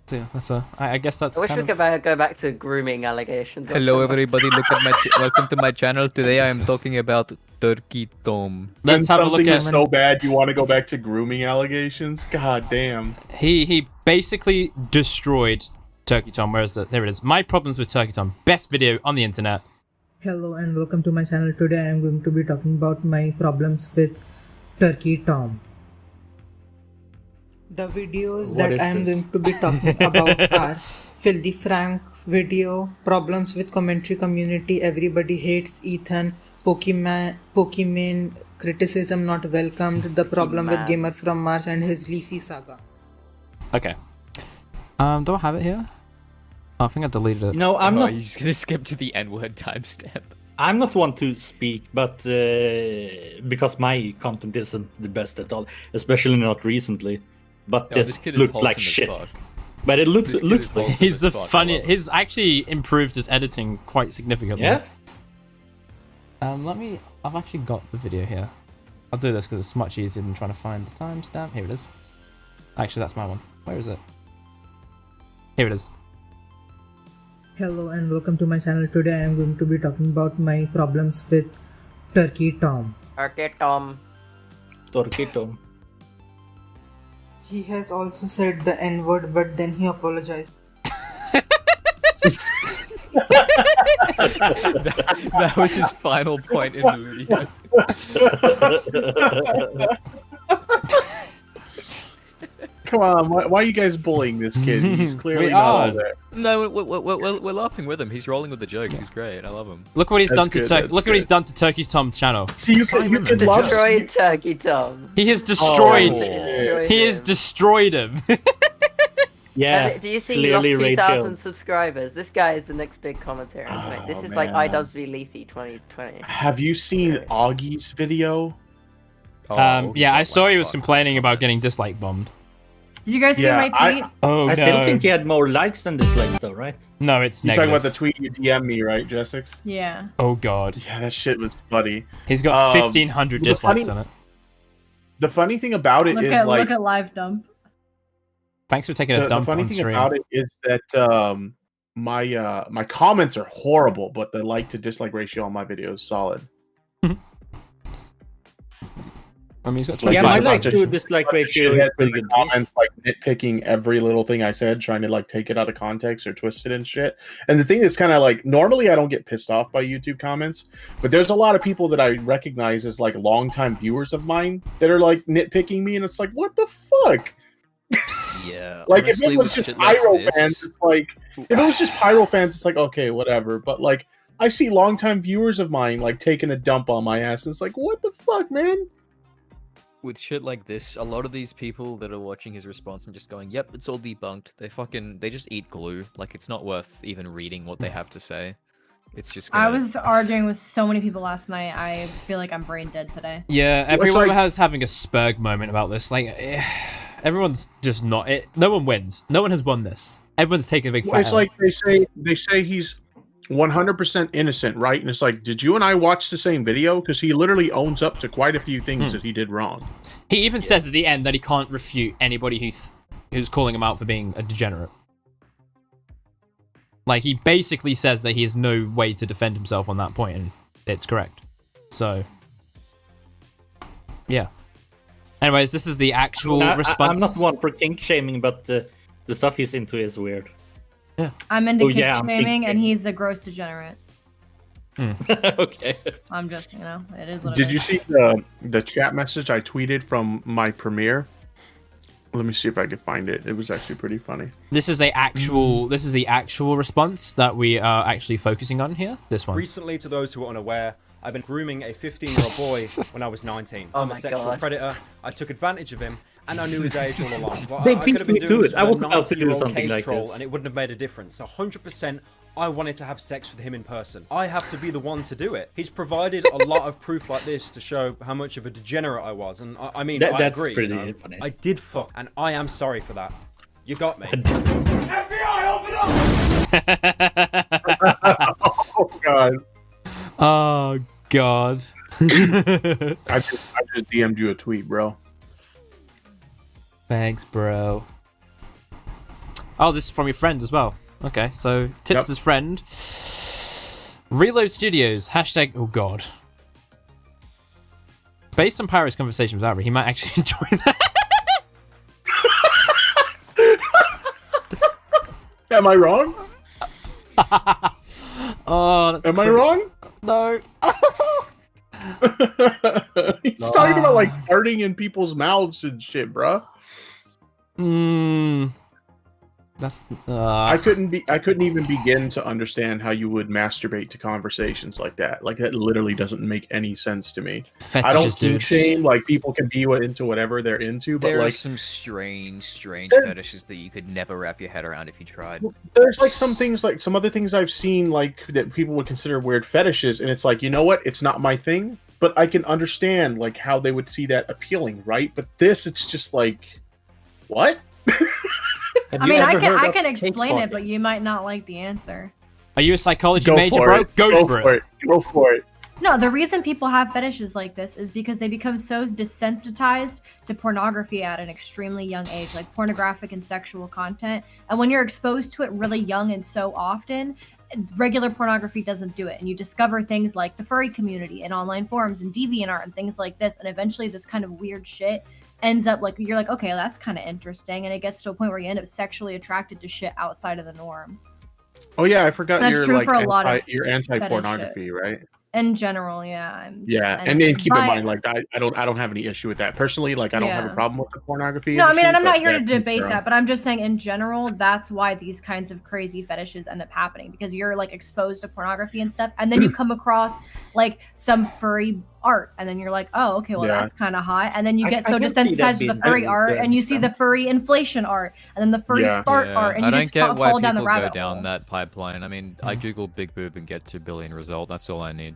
So yeah, that's I guess that's. I wish kind we of... could go back to grooming allegations. That's Hello so much everybody, look at my welcome to my channel. Today I am talking about Turkey Tom. Let's have a look something at is so bad you want to go back to grooming allegations. God damn. He basically destroyed Turkey Tom. Where is that? There it is. My problems with Turkey Tom. Best video on the internet. Hello and welcome to my channel. Today I am going to be talking about my problems with Turkey Tom. The videos What that is I am this? going to be talking about are Filthy Frank video, problems with commentary community, everybody hates Ethan, Pokemon criticism not welcomed, the problem with Gamer from Mars and his Leafy saga. Okay. Do I have it here? Oh, I think I deleted it. No, I'm not. You're just gonna skip to the N-word timestamp. I'm not one to speak, but because my content isn't the best at all, especially not recently. But Oh, this this kid is looks like wholesome as shit. fuck. But it looks This kid looks is like wholesome. He's the as fuck, I funny. love it. He's actually improved his editing quite significantly. Yeah. Let me. I've actually got the video here. I'll do this because it's much easier than trying to find the timestamp. Here it is. Actually, that's my one. Where is it? Here it is. Hello and welcome to my channel. Today I am going to be talking about my problems with Turkey Tom. Okay, Tom. Turkey Tom. He has also said the N-word, but then he apologized. that was his final point in the video. Come on, why are you guys bullying this kid? He's clearly We not are. all there. No, we're laughing with him. He's rolling with the jokes. He's great. I love him. Look what he's That's done to good, Turkey. that's Look what he's good. done to Turkey Tom's channel. See, you could love Destroyed Turkey Tom. He has destroyed. Destroyed He has him. destroyed him. Yeah. Do you see he lost clearly 2,000 Rachel. subscribers? This guy is the next big commentator on tonight. This Oh, is like man. iDubbbz v Leafy 2020. Have you seen Augie's video? Yeah, I saw he was complaining about getting dislike bombed. Did you guys see Yeah, my tweet? Oh I no. still think he had more likes than dislikes, though, right? No, it's You negative. talking about the tweet you DM me, right, Jessix? Yeah. Oh god. Yeah, that shit was funny. He's got Um, 1,500 the dislikes funny- on it. The funny thing about it Look is at like look at live dump. Thanks for taking a the dump funny on thing stream. about it is that my comments are horrible, but the like to dislike ratio on my video is solid. I mean, he's got Yeah, my 25. like to dislike ratio is Shitheads pretty in the good. comments like nitpicking every little thing I said, trying to like take it out of context or twist it and shit. And the thing that's kind of like normally I don't get pissed off by YouTube comments, but there's a lot of people that I recognize as like longtime viewers of mine that are like nitpicking me, and it's like, what the fuck? Yeah. Like honestly, if it was with just shit like pyro this- fans, it's like if it was just pyro fans, it's like okay, whatever. But like I see longtime viewers of mine like taking a dump on my ass, and it's like, what the fuck, man? with shit like this, a lot of these people that are watching his response and just going, "Yep, it's all debunked." They just eat glue. Like it's not worth even reading what they have to say. It's just. I Gonna... was arguing with so many people last night. I feel like I'm brain dead today. Yeah, everyone has having a Spurg moment about this. Like, everyone's just not. No one wins. No one has won this. Everyone's taking a big Well, fight. it's like they say he's 100% innocent, right? And it's like, did you and I watch the same video? Because he literally owns up to quite a few things that he did wrong. He even says at the end that he can't refute anybody who's calling him out for being a degenerate. Like, he basically says that he has no way to defend himself on that point, and it's correct. So, Yeah. Anyways, this is the actual response. I'm not one for kink shaming, but the stuff he's into is weird. Yeah. I'm into Oh, kink yeah, I'm shaming, and he's the gross degenerate. Okay. I'm just, you know, it is what it Did is. you see the chat message I tweeted from my premiere? Let me see if I can find it. It was actually pretty funny. This is the actual response that we are actually focusing on here. This one. Recently, to those who are unaware, I've been grooming a 15-year-old boy when I was 19. Oh I'm a my sexual God. predator. I took advantage of him, and I knew his age all along. But They I could have been beat me doing to this it. I with was a about to do 90-year-old something cave like troll, this. and it wouldn't have made a difference. So 100%, I wanted to have sex with him in person. I have to be the one to do it. He's provided a lot of proof like this to show how much of a degenerate I was, and I mean, I That's agree. pretty you know? funny. I did fuck, and I am sorry for that. You got me. Oh god. Oh god. I just DM'd you a tweet, bro. Thanks, bro. Oh, this is from your friend as well. Okay, so Tips' friend. Reload Studios. Hashtag. Oh god. Based on Pyro's conversation with Avery, he might actually enjoy that. Am I wrong? Oh, that's Am I wrong? No. He's talking about like farting in people's mouths and shit, bro. That's. I couldn't even begin to understand how you would masturbate to conversations like that. Like that literally doesn't make any sense to me. I don't Fetishes, kink dude. shame. Like people can be into whatever they're into, but There like are some strange There- fetishes that you could never wrap your head around if you tried. there's like some things, like some other things I've seen, like that people would consider weird fetishes, and it's like, you know what? It's not my thing, but I can understand like how they would see that appealing, right? But this, it's just like, what? I mean, I can explain it, but you might not like the answer. Are you a psychology Go major, for bro? it. Go for it. Go for it. No, the reason people have fetishes like this is because they become so desensitized to pornography at an extremely young age, like pornographic and sexual content. And when you're exposed to it really young and so often, regular pornography doesn't do it. And you discover things like the furry community and online forums and DeviantArt and things like this. And eventually this kind of weird shit ends up like, you're like, okay, well, that's kind of interesting. And it gets to a point where you end up sexually attracted to shit outside of the norm. Oh yeah, I forgot That's you're true like for a lot of you're anti-pornography, fetish right? In general, yeah. I'm just- Yeah, and then keep in but- mind, like I don't have any issue with that personally. Like I don't have a Yeah. problem with the pornography. No, I mean, industry, and I'm not but here to yeah, debate sure. that, but I'm just saying in general, that's why these kinds of crazy fetishes end up happening, because you're like exposed to pornography and stuff, and then you come across like some furry art, and then you're like, oh, okay, well, Yeah. that's kind of hot, and then you I- get I so can see that desensitized to the being furry very art, good and you see the furry inflation art, and then the furry fart art, and I you don't just get why fall down the people go rabbit down hole. that pipeline. I mean, I Google big boob and get 2 billion result. That's all I need.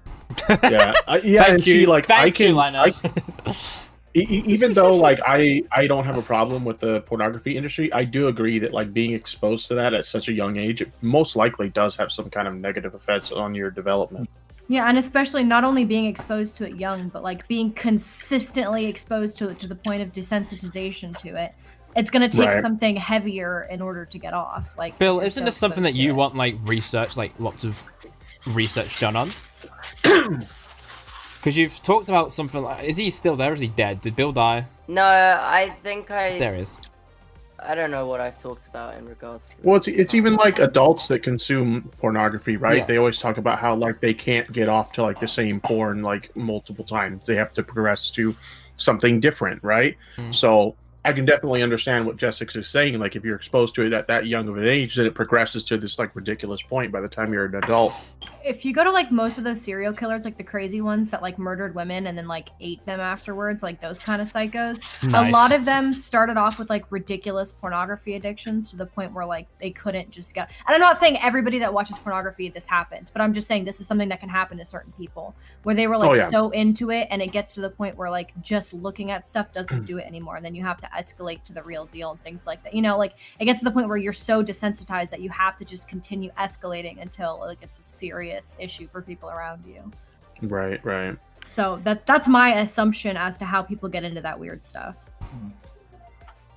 Yeah, yeah, Thank and see, you. like Thank I you, can, Linus. even though like I don't have a problem with the pornography industry, I do agree that like being exposed to that at such a young age, it most likely does have some kind of negative effects on your development. Yeah, and especially not only being exposed to it young, but like being consistently exposed to it to the point of desensitization to it. It's gonna take Right. something heavier in order to get off. Like, Bill, you're isn't so this something exposed that to you it. want like research, like lots of research done on? Because you've talked about something like, is he still there? Is he dead? Did Bill die? No, I think There he is. I don't know what I've talked about in regards to Well, it's even like adults that consume pornography, right? Yeah. They always talk about how like they can't get off to like the same porn like multiple times. They have to progress to something different, right? So I can definitely understand what Jessica is saying. Like if you're exposed to it at that young of an age, then it progresses to this like ridiculous point by the time you're an adult. If you go to like most of those serial killers, like the crazy ones that like murdered women and then like ate them afterwards, like those kind of psychos, Nice. a lot of them started off with like ridiculous pornography addictions to the point where like they couldn't just get. And I'm not saying everybody that watches pornography this happens, but I'm just saying this is something that can happen to certain people where they were like Oh, yeah. so into it, and it gets to the point where like just looking at stuff doesn't do it anymore, and then you have to escalate to the real deal and things like that. You know, like it gets to the point where you're so desensitized that you have to just continue escalating until like it's a serious issue for people around you. Right, right. So that's my assumption as to how people get into that weird stuff.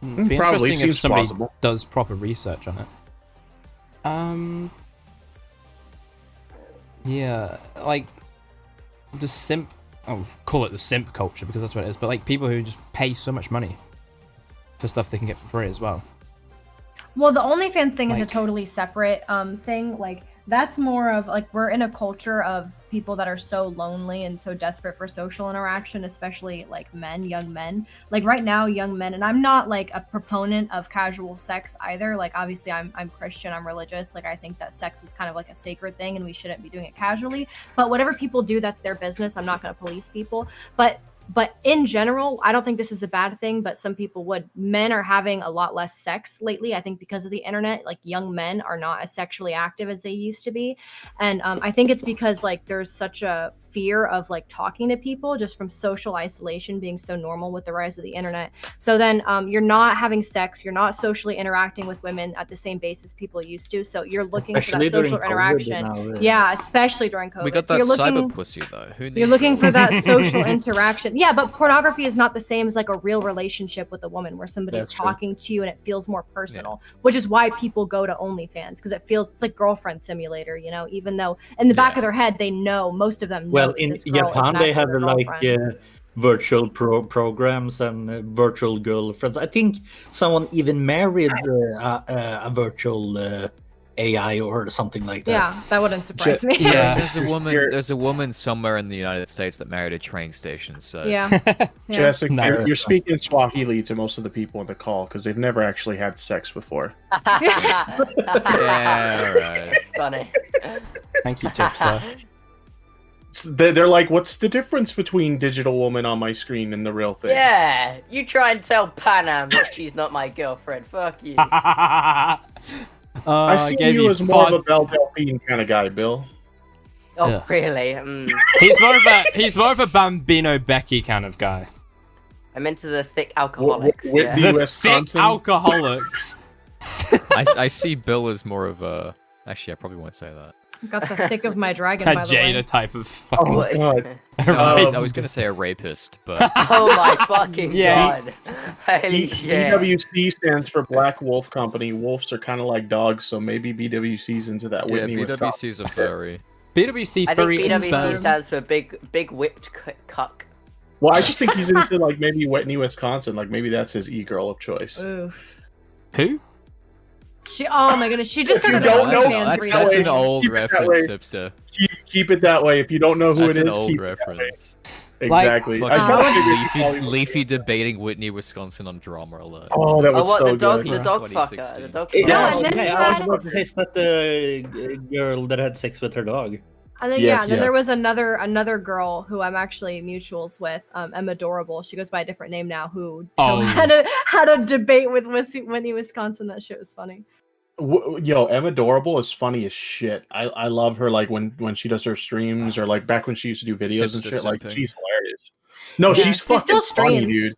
It'd be Probably interesting if seems somebody plausible. does proper research on it. Yeah, like I'll call it the simp culture because that's what it is, but like people who just pay so much money for stuff they can get for free as well. Well, the OnlyFans thing is a Like- totally separate thing. Like that's more of like we're in a culture of people that are so lonely and so desperate for social interaction, especially like men, young men. Like right now, young men, and I'm not like a proponent of casual sex either. Like obviously I'm Christian, I'm religious. Like I think that sex is kind of like a sacred thing and we shouldn't be doing it casually. But whatever people do, that's their business. I'm not going to police people. But in general, I don't think this is a bad thing, but some people would. Men are having a lot less sex lately, I think, because of the internet. Like, young men are not as sexually active as they used to be. And I think it's because, like, there's such a fear of, like, talking to people just from social isolation being so normal with the rise of the internet. So then you're not having sex, you're not socially interacting with women at the same basis people used to. So you're looking Especially for that social during COVID interaction. now, Yeah, especially during COVID. We got So that you're cyber looking- pussy though. Who needs You're looking for that it? social interaction. Yeah, but pornography is not the same as like a real relationship with a woman where somebody's That's true. talking to you and it feels more personal, which is why people go to OnlyFans because it feels it's like girlfriend simulator, you know, even though in the back of their head they know, most of them know Well, that in this girl is Japan, they actually have their like girlfriend. virtual programs and virtual girlfriends. I think someone even married a virtual AI or something like that. Yeah, that wouldn't surprise me. There's a woman somewhere in the United States that married a train station. So Yeah. Jessica, Nice. you're speaking Swahili to most of the people on the call because they've never actually had sex before. yeah, right. It's funny. Thank you, Tipster. They're like, what's the difference between digital woman on my screen and the real thing? Yeah, you try and tell Panam that she's not my girlfriend. Fuck you. I see gave you you as more of fun- a Belle Delphine kind of guy, Bill. Oh, Yeah. really? He's more of a Bambino Becky kind of guy. I'm into the thick alcoholics. Whitby, yeah. The thick alcoholics. I see Bill as more of a. Actually, I probably won't say that. Got the thick of my dragon, A by the way. Jada type of fucking. Oh, God. No, I was gonna say a rapist, but Oh my fucking Yes. god. Holy shit. BWC stands for Black Wolf Company. Wolves are kind of like dogs, so maybe BWC's into that. yeah, Whitney, Wisconsin. BWC's a furry. BWC I think furry and BWC spurs. stands for big whipped cuck. Well, I just think he's into like maybe Whitney, Wisconsin. Like maybe that's his e-girl of choice. Oof. Who? Oh my goodness, she just If you started don't know, OnlyFans That's recently. an old Keep it that reference, way. Tipster. Keep it that way. If you don't know who That's it an is, old keep it that way. reference. Exactly. Fucking I kinda figured you probably would. Leafy debating Whitney, Wisconsin on Drama Alert. Oh, that was what, so the dog, good. the dog fucker, 2016. the dog Yeah, fucker. and then okay, we I was had- about to say, is that the girl that had sex with her dog? And then Yes, and then yes. there was another girl who I'm actually mutuals with, Emma Adorable. She goes by a different name now. Who Oh. had a debate with Whitney, Wisconsin. That shit was funny. Yo, Emma Adorable is funny as shit. I love her like when she does her streams or like back when she used to do videos and Tipster shit. Like simping. she's hilarious. No, Yeah, she's she fucking still funny, streams.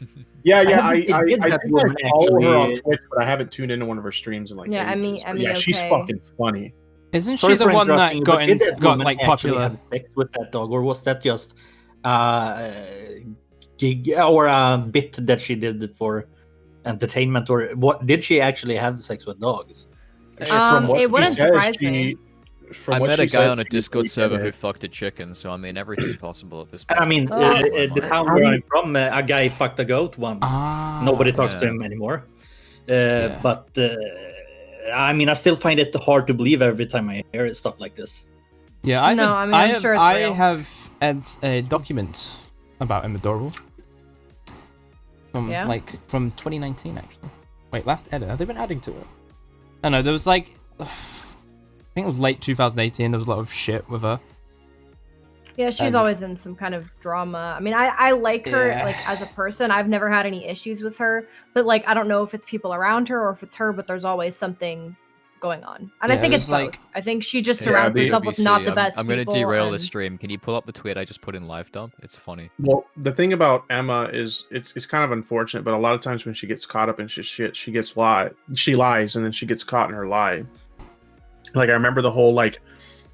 dude. Yeah, I yeah. don't I think they did that think woman I follow her on actually- Twitch, but I haven't tuned into one of her streams in like Yeah, ages. But Emmy, yeah, she's okay. fucking funny. Isn't Sorry she the for one that interrupting you, got but did that got woman like actually popular? have sex with that dog, or was that just gig or a bit that she did for entertainment, or what? Did she actually have sex with dogs? From what it she wouldn't says, surprise she- me. from I what met she a guy said, on a she was Discord really server good who at it. fucked a chicken, so I mean everything's possible at this point. I mean, Oh. the town where I'm from, a guy fucked a goat once. Ah, Nobody talks to yeah. him anymore. But I mean, I still find it hard to believe every time I hear stuff like this. Yeah, I No, have, I mean, I'm sure it's I real. have a document about Emma Adorable from Yeah? from 2019 actually. Wait, last edit. Have they been adding to it? I don't know. There was like, I think it was late 2018. There was a lot of shit with her. Yeah, she's And- always in some kind of drama. I mean, I like her Yeah. like as a person. I've never had any issues with her, but like I don't know if it's people around her or if it's her, but there's always something going on. And I Yeah, think it's there's, both. like- I think she just Yeah, surrounds the- herself with not the I'm- best I'm gonna people. derail and- the stream. Can you pull up the tweet I just put in live dump? It's funny. Well, the thing about Emma is it's kind of unfortunate, but a lot of times when she gets caught up in shit, she lies, and then she gets caught in her lie. Like I remember the whole like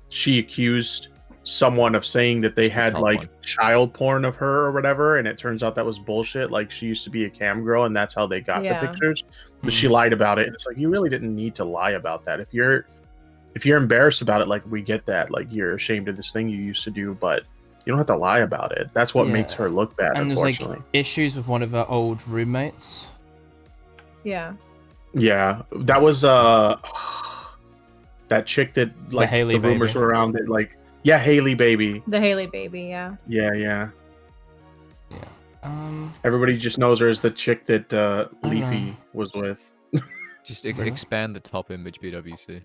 she accused someone of saying that they It's the had top like one. child porn of her or whatever, and it turns out that was bullshit. Like she used to be a cam girl, and that's how they got Yeah. the pictures. But she lied about it, and it's like you really didn't need to lie about that. If you're embarrassed about it, like we get that, like you're ashamed of this thing you used to do, but You don't have to lie about it. That's what Yeah. makes her look bad, And there's unfortunately. like issues with one of her old roommates. Yeah. Yeah, that was that chick that like Haley the rumors baby. were around it. Like, yeah, Haley baby. The Haley baby, yeah. Yeah. Everybody just knows her as the chick that Leafy was with. Just expand the top image, BWC.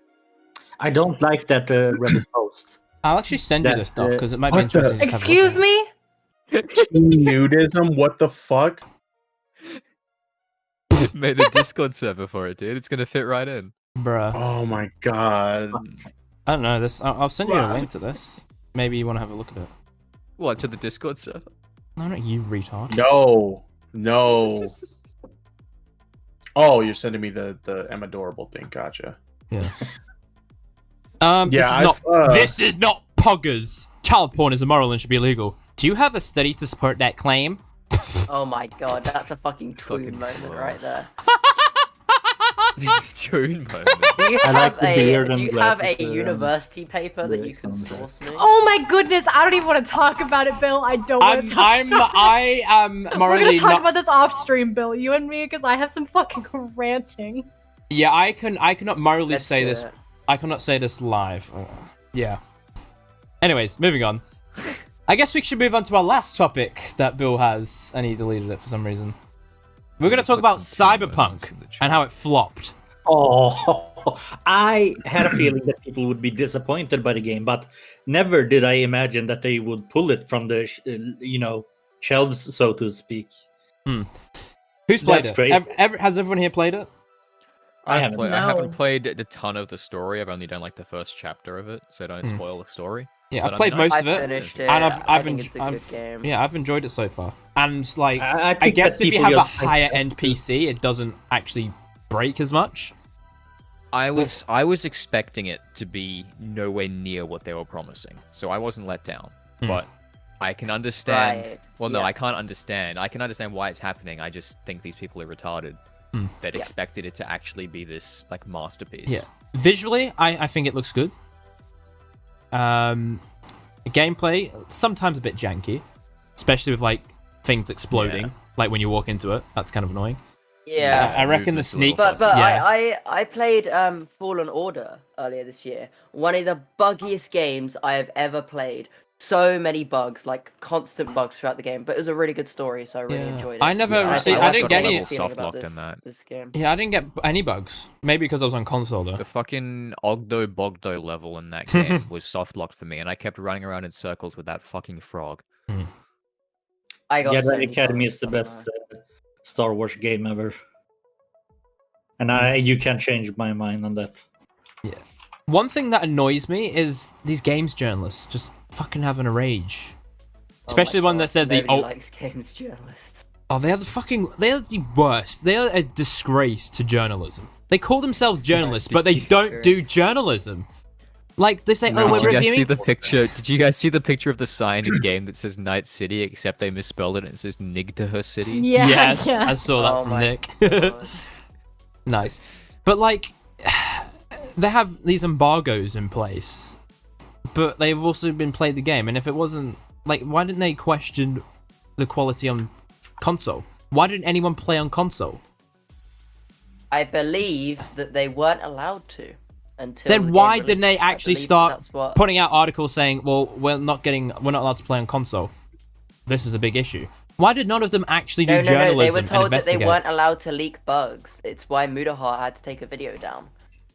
I don't like that Reddit post. I'll actually send you That, this doc because it might be what the- interesting. to just have a look Excuse me? Nudism? What the fuck? Made a Discord server for it, dude. It's gonna fit right in. at. Bruh. Oh my god. I don't know this. I'll send you a link to this. Maybe you want to have a look at it. What, to the Discord server? No, not you, retard. No. Oh, you're sending me the M Adorable thing. Gotcha. Yeah. Yeah, This is not poggers. Child porn is immoral and should be illegal. Do you have a study to support that claim? Oh my god, that's a fucking tween moment right there. Tune moment. Do you I have like the beard and do you have a glasses, university paper that you lyrics can on there. source me? Oh my goodness, I don't even want to talk about it, Bill. I don't want to talk about it. I am We're morally gonna talk not. about this off stream, Bill, you and me, because I have some fucking ranting. Yeah, I cannot morally Let's say do this. it. I cannot say this live. Yeah. Anyways, moving on. I guess we should move on to our last topic that Bill has, and he deleted it for some reason. We're going to talk about Cyberpunk and how it flopped. Oh, I had a feeling that people would be disappointed by the game, but never did I imagine that they would pull it from the, shelves, so to speak. Who's played That's it? crazy. Has everyone here played it? I haven't. I haven't No. played a ton of the story. I've only done like the first chapter of it, so don't spoil the story. Yeah, But I've I played mean, most I of it, finished it. and I think it's a good I've game. yeah, I've enjoyed it so far. And like, I I think guess that if you people have a just think higher that- end PC, it doesn't actually break as much. I was expecting it to be nowhere near what they were promising, so I wasn't let down. But I can understand. Right. Well, no, Yeah. I can't understand. I can understand why it's happening. I just think these people are retarded that expected it to actually be this like masterpiece. Yeah, visually, I think it looks good. Gameplay sometimes a bit janky, especially with like things exploding, like when you walk into it. That's kind of annoying. Yeah. I reckon the Movement's a little sneaks. But yeah. I played Fallen Order earlier this year. One of the buggiest games I have ever played. So many bugs, like constant bugs throughout the game. But it was a really good story, so I really enjoyed it. I never Yeah, received. I I didn't got a get any. level soft locked in that. This game. Yeah, I didn't get any bugs. Maybe because I was on console though. The fucking Ogdo Bogdo level in that game was soft locked for me, and I kept running around in circles with that fucking frog. I got so Jedi many Academy bugs, is the I don't best know. Star Wars game ever. And you can't change my mind on that. One thing that annoys me is these games journalists just fucking having a rage. Especially the one that said Nobody likes games journalists. they are the worst. They are a disgrace to journalism. They call themselves journalists, but they don't do journalism. Like they say, Did we're you guys see reviewing. the picture? Did you guys see the picture of the sign in game that says Night City, except they misspelled it and it says Nigdaher City? Yeah, Yes, yeah. I saw that Oh from my Nick. God. Nice, but like, they have these embargoes in place, but they've also been played the game. And if it wasn't like, why didn't they question the quality on console? Why didn't anyone play on console? I believe that they weren't allowed to until. Then the why game didn't they released. I actually believe start that's what- putting out articles saying, well, we're not allowed to play on console. This is a big issue. Why did none of them actually do No, journalism they were and told that they investigate? weren't allowed to leak bugs. It's why Mudahar had to take a video down.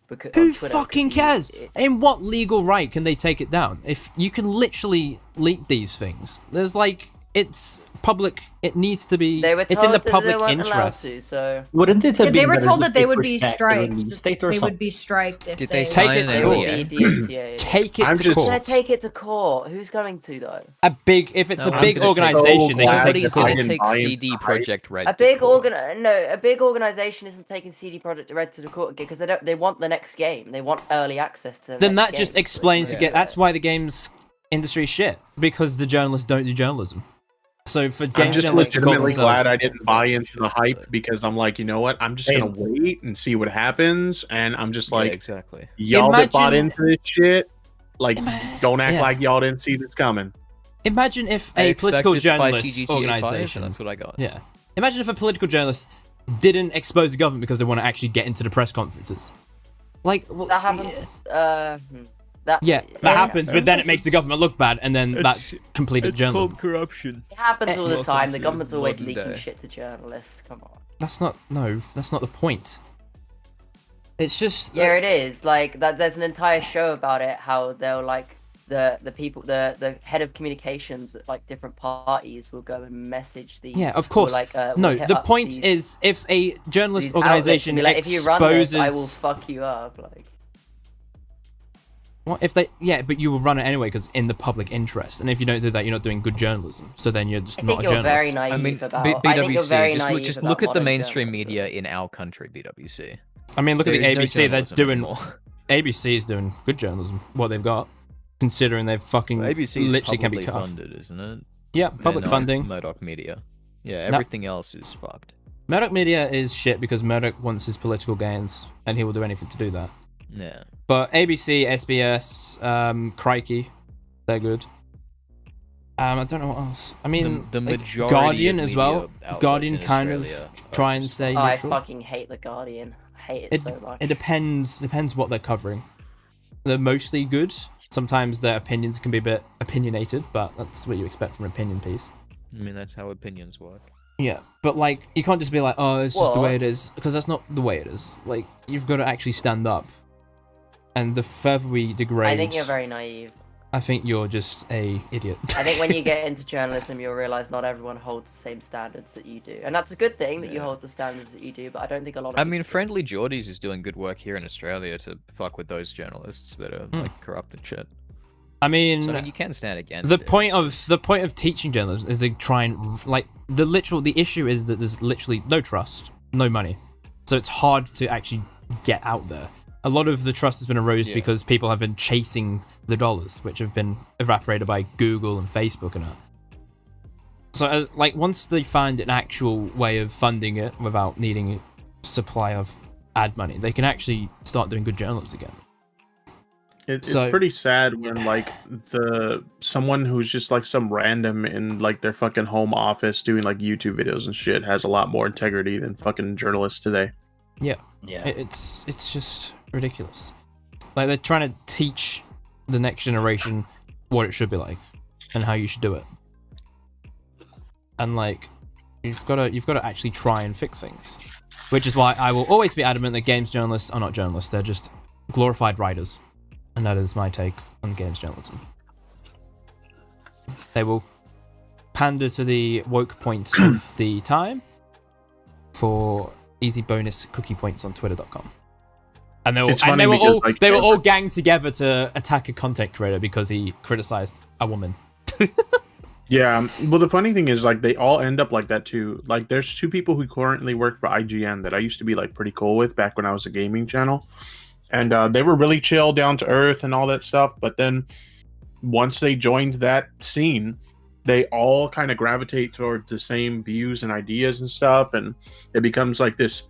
Because, Who on Twitter, fucking 'cause cares? In what legal right can they take it down? If you can literally leak these things, there's like, it's public. It needs to be. They were It's in the told that public they weren't allowed interest. to, so Wouldn't it have Yeah, been they were better told if that they would pushed be back the striked. release date or They something? would be striked if Did they. they take it they to would court? be DMCA. Take it I'm to just- Gonna court. take it to court. Who's going to though? A big, if it's No, a I'm big gonna take it. organization, they can glad take it Nobody's to gonna court. take buy into CD the hype. Projekt Red. A to big court. a big organization isn't taking CD Projekt Red to the court because they want the next game. They want early access to. The Then next that just game. explains Yeah. again. That's why the games industry is shit, because the journalists don't do journalism. So for I'm games just journalists to call legitimately themselves, glad I didn't buy into the hype because I'm like, you know what? I'm just gonna wait and see what happens, and I'm just like, yeah, exactly. y'all that bought Imagine- into this shit, like, don't act Yeah. like y'all didn't see this coming. Imagine if I a political expected spicy journalist GTA 5, organization. and that's what I got. Yeah. Imagine if a political journalist didn't expose the government because they want to actually get into the press conferences. Like that happens. That happens, but then it makes the government look bad, and then that's completed journalism. corruption. It happens all the Welcome time. The to government's always modern leaking day. shit to journalists. Come on. That's not the point. It's just It is. Like that. There's an entire show about it. How they'll like the people, the head of communications at like different parties will go and message the. Yeah, of course. No, the point is if a journalist organization like, if you run exposes, this, I will fuck you up. Like. What if they? Yeah, but you will run it anyway because in the public interest. And if you don't do that, you're not doing good journalism. So then you're just not a journalist. Very naive I mean, about. BWC. I think you're very naive Just about look at the modern mainstream journalism. media in our country, BWC. I mean, look at the There is no ABC. They're journalism doing. anymore. ABC is doing good journalism. What they've got, considering they've fucking ABC is literally can be publicly cut off. funded, isn't it? Yeah, public And, funding. Murdoch Media. Yeah, No. everything else is fucked. Murdoch Media is shit because Murdoch wants his political gains, and he will do anything to do that. Yeah. But ABC, SBS, Crikey, they're good. I don't know what else. I mean, The like, majority Guardian of as media well. outlets Guardian in kind Australia of try and stay I neutral. fucking hate the Guardian. I hate it so much. It depends what they're covering. They're mostly good. Sometimes their opinions can be a bit opinionated, but that's what you expect from an opinion piece. I mean, that's how opinions work. Yeah, but like, you can't just be like, oh, it's just the way What? it is, because that's not the way it is. Like, you've got to actually stand up. And the further we degrade, I think you're very naive. I think you're just a idiot. I think when you get into journalism, you'll realize not everyone holds the same standards that you do, and that's a good thing that you hold the standards that you do. But I don't think a lot of. I mean, Friendly Geordies is doing good work here in Australia to fuck with those journalists that are like corrupt and shit. I mean, So, you can stand against the it. point of teaching journalism is to try and like the issue is that there's literally no trust, no money, so it's hard to actually get out there. A lot of the trust has been eroded because people have been chasing the dollars, which have been evaporated by Google and Facebook and that. So, like, once they find an actual way of funding it without needing a supply of ad money, they can actually start doing good journalism again. It's pretty sad when like someone who's just like some random in like their fucking home office doing like YouTube videos and shit has a lot more integrity than fucking journalists today. Yeah. Yeah. It's just ridiculous. Like, they're trying to teach the next generation what it should be like and how you should do it. And like, you've got to actually try and fix things. Which is why I will always be adamant that games journalists are not journalists, they're just glorified writers. And that is my take on games journalism. They will pander to the woke points of the time for easy bonus cookie points on twitter.com. And they were all gang together to attack a content creator because he criticized a woman. Yeah, well, the funny thing is, like, they all end up like that too. Like, there's two people who currently work for IGN that I used to be like pretty cool with back when I was a gaming channel, and they were really chill, down to earth, and all that stuff. But then once they joined that scene, they all kind of gravitate towards the same views and ideas and stuff, and it becomes like this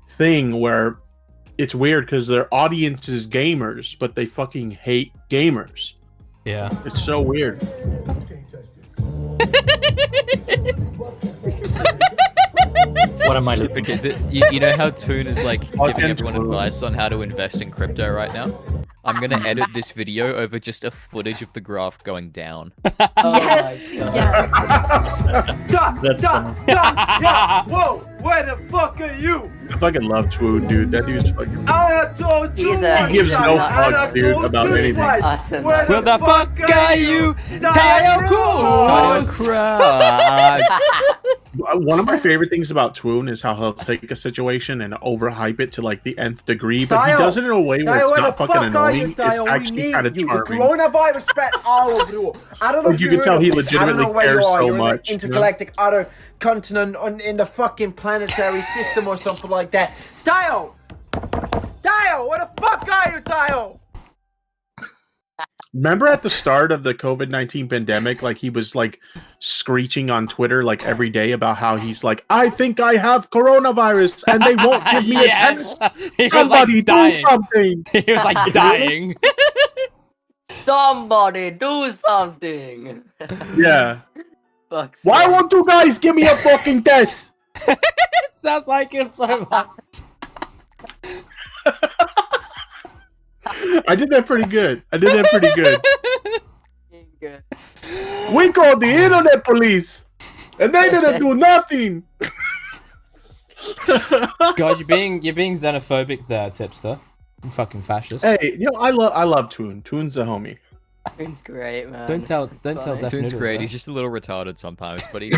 thing where it's weird because their audience is gamers, but they fucking hate gamers. Yeah, it's so weird. What am I looking Okay, you know how Toon is like giving everyone advice on how to invest in crypto right now? I'm gonna edit this video over just a footage of the graph going down. Yes, yes. Whoa, where the fuck are you? I fucking love Twoon, dude. That dude's fucking. I told you. He gives no fucks, dude, about anything. Where the fuck are you? One of my favorite things about Twoon is how he'll take a situation and overhype it to like the nth degree, but he does it in a way where it's not fucking annoying. It's actually kind of charming. Coronavirus spread all over the world. I don't know Like, if you you can tell heard he of this. I don't legitimately know where you cares are. so You're in the much, you know? intergalactic other continent in the fucking planetary system or something like that. Dio! Dio! Where the fuck are you, Dio? Remember at the start of the COVID-19 pandemic, like he was like screeching on Twitter like every day about how he's like, I think I have coronavirus and they won't give me a test. He was, Somebody like, dying. do something. He was like dying. Somebody do something. Yeah. Fuck's Why sake. won't you guys give me a fucking test? Sounds like him so much. I did that pretty good. Good. We called the internet police, and they didn't do nothing. God, you're being xenophobic there, Tipster. You fucking fascist. Hey, I love Toon. Toon's a homie. Toon's great, man. Don't tell Def Toon's Noodles great. that. He's just a little retarded sometimes, but he.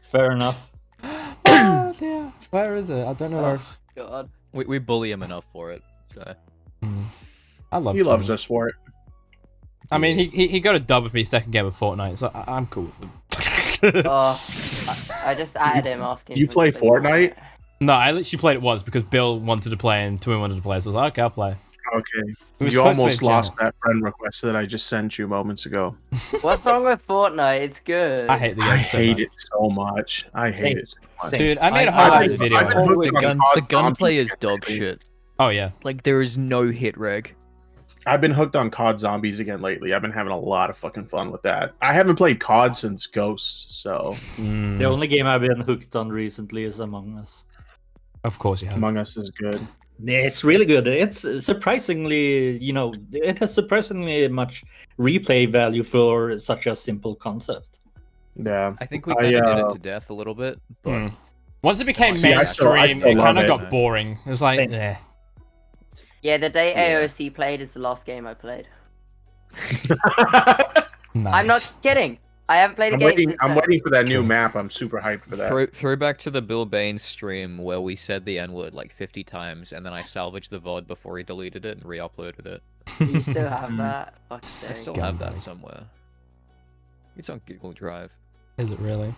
Fair enough. Oh, dear. Where is it? I don't know where. God. We bully him enough for it, so. I love. He loves Toon. us for it. I mean, he got a dub with me second game of Fortnite, so I'm cool with him. I just added him asking. You him play to Fortnite? No, I literally played it once because Bill wanted to play and Twin wanted to play, so I was like, okay, I'll play. Okay. It was You supposed to be almost a lost channel. that friend request that I just sent you moments ago. What's wrong with Fortnite? It's good. I hate the game. I hate it so much. I hate it so much. Dude, I made a whole ass video. The gunplay is dog shit. Oh yeah. Like there is no hit reg. I've been hooked on COD Zombies again lately. I've been having a lot of fucking fun with that. I haven't played COD since Ghosts, so. The only game I've been hooked on recently is Among Us. Of course you have. Among Us is good. Yeah, it's really good. It's surprisingly, it has surprisingly much replay value for such a simple concept. Yeah. I think we kind of did it to death a little bit, but Once it became See, I still mainstream, love it kind of it. got boring. It was like, eh. Yeah, the day AOC played is the last game I played. Nice. I'm not kidding. I haven't played a game since I'm then. waiting for that new map. I'm super hyped for that. throwback to the Bill Baines stream where we said the N-word like 50 times, and then I salvaged the VOD before he deleted it and re-uploaded it. You still have that? I Fuck's still sake. have that somewhere. It's on Google Drive. Is it really?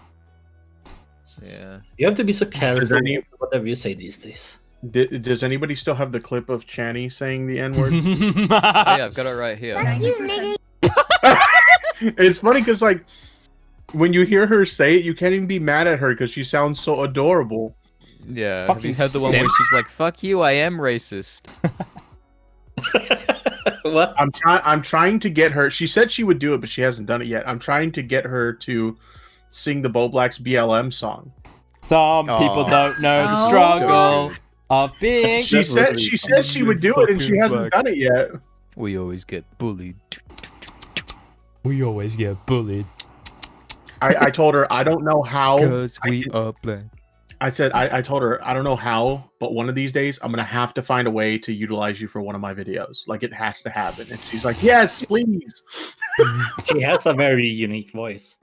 Yeah. You have to be so careful any- with whatever you say these days. Does anybody still have the clip of Channy saying the N-word? Oh, yeah, I've got it right here. It's funny because, like, when you hear her say it, you can't even be mad at her because she sounds so adorable. Yeah, have Fucking you heard the one where simp. she's like, "Fuck you, I am racist." What? I'm trying to get her. She said she would do it, but she hasn't done it yet. I'm trying to get her to sing the Bo Black's BLM song. Some people don't know the Oh. struggle of being. She said she would do it, and she hasn't done it yet. We always get bullied. We always get bullied. I told her I don't know how. Because we are black. I said I told her I don't know how, but one of these days I'm gonna have to find a way to utilize you for one of my videos. Like it has to happen. And she's like, "Yes, please." She has a very unique voice.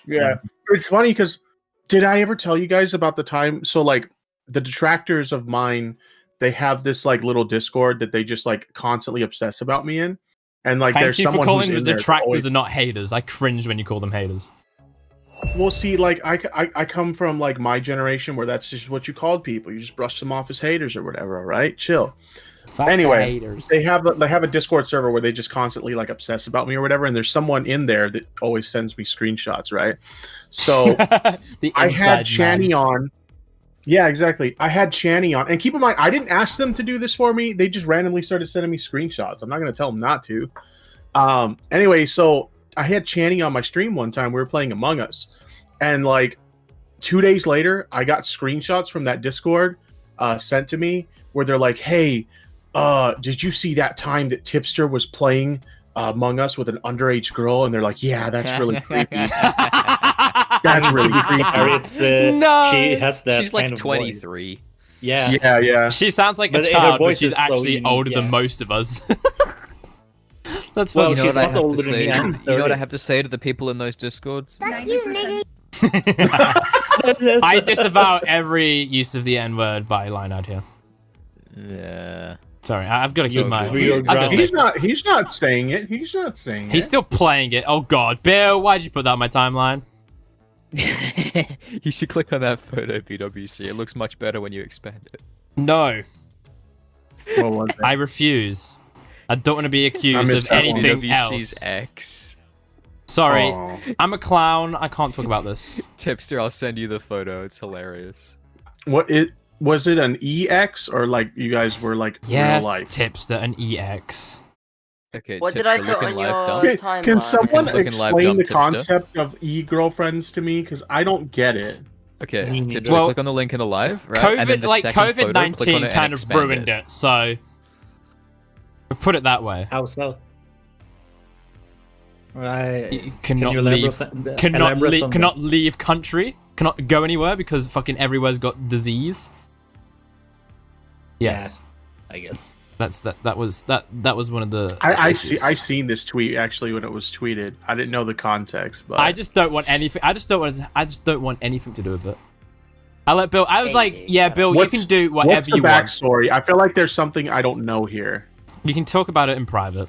Yeah, it's funny because did I ever tell you guys about the time? So like the detractors of mine, they have this like little Discord that they just like constantly obsess about me in, and like Thank there's you for someone calling who's the in there detractors always- and not haters. I cringe when you call them haters. Well, see, like I come from like my generation where that's just what you called people. You just brush them off as haters or whatever. All right, chill. Fuck the Anyway, haters. they have a Discord server where they just constantly like obsess about me or whatever, and there's someone in there that always sends me screenshots, right? So The I had inside Channy man. on. Yeah, exactly. I had Channy on, and keep in mind, I didn't ask them to do this for me. They just randomly started sending me screenshots. I'm not going to tell them not to. Anyway, so I had Channy on my stream one time. We were playing Among Us, and like 2 days later, I got screenshots from that Discord sent to me where they're like, "Hey, did you see that time that Tipster was playing Among Us with an underage girl?" And they're like, "Yeah, that's really creepy." That's really creepy. It's, No! She has that. She's like kind of 23. voice. Yeah. Yeah, yeah. She sounds like But a her child, but voice she's is so actually unique, older than yeah. most of us. That's Well, funny. You know she's what I not have to older than say? me. I'm You know what I 30. have to say to the people in those discords? I disavow every use of the N-word by line out here. Yeah. Sorry, I've got to keep So my. good. I've gotta say- He's not saying it. He's not saying it. He's still playing it. Oh god, Bill, why'd you put that on my timeline? You should click on that photo, BWC. It looks much better when you expand it. No, What was it? I refuse. I don't want to be accused missed of that one. anything BWC's else. X. Sorry, Aw. I'm a clown. I can't talk about this. Tipster, I'll send you the photo. It's hilarious. What it was it an EX or like you guys were like Yes, real life? Tipster and EX. Okay, What did Tipster, I put look in on live your dump. timeline? Can someone Look in live explain dump, the Tipster. concept of e-girlfriends to me? Because I don't get it. Okay, Me neither. Tipster, Well, click on the link in the live, right? And then COVID, the like second photo, click on COVID-19, it and kind of expand ruined it. So, put it that way. How so? Right. You cannot you leave. elaborate on Cannot leave country. Cannot go anywhere because fucking everywhere's got disease. Yes. Yeah, I guess. That was one of the. I seen this tweet actually when it was tweeted. I didn't know the context, but I just don't want anything. I just don't want anything to do with it. I let Bill. I was like, yeah, Bill, you can do whatever what's the you want. backstory? I feel like there's something I don't know here. You can talk about it in private.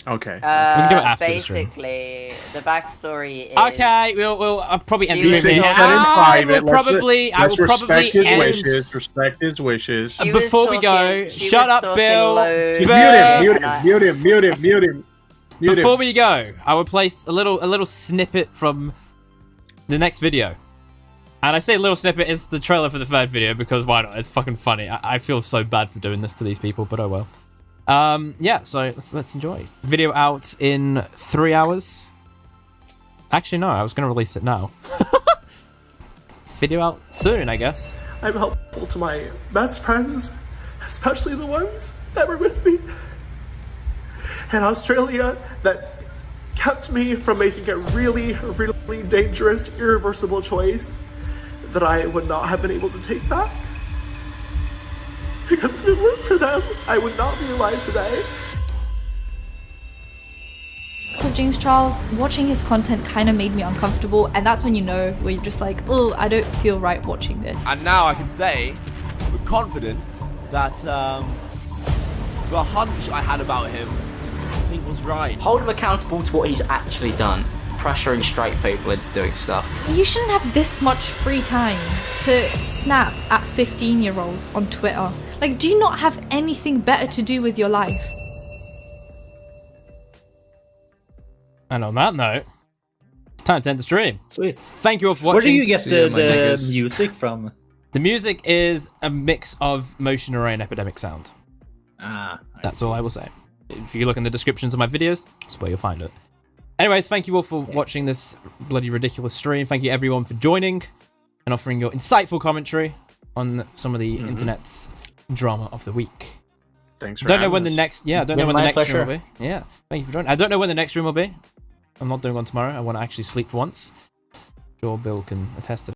Okay. We can do it after the stream. Basically, the backstory is. Okay, I'll probably end She the was stream here. He said in private. I will probably respect his end. wishes. Respect his wishes. She was Before we talking- go, she shut was up, talking Bill. low. Mute him. Before we go, I will place a little snippet from the next video. And I say little snippet, it's the trailer for the third video because why not? It's fucking funny. I feel so bad for doing this to these people, but oh well. Yeah, so let's enjoy. Video out in 3 hours. Actually, no, I was gonna release it now. Video out soon, I guess. I'm helpful to my best friends, especially the ones that were with me in Australia that kept me from making a really, really dangerous, irreversible choice that I would not have been able to take back. Because if it weren't for them, I would not be alive today. For James Charles, watching his content kind of made me uncomfortable, and that's when you know where you're just like, oh, I don't feel right watching this. And now I can say with confidence that the hunch I had about him, I think was right. Hold him accountable to what he's actually done. Pressuring straight people into doing stuff. You shouldn't have this much free time to snap at 15-year-olds on Twitter. Like, do you not have anything better to do with your life? And on that note, it's time to end the stream. Sweet. Thank you all for watching. Where do you get the music from? The music is a mix of Motion Array and Epidemic Sound. That's all I will say. If you look in the descriptions of my videos, that's where you'll find it. Anyways, thank you all for watching this bloody ridiculous stream. Thank you everyone for joining and offering your insightful commentary on some of the internet's drama of the week. Thanks for Don't know having when the us. next don't know when the next stream will be. Yeah, thank you for joining. I don't know when the next stream will be. I'm not doing one tomorrow. I want to actually sleep for once. Sure, Bill can attest to that.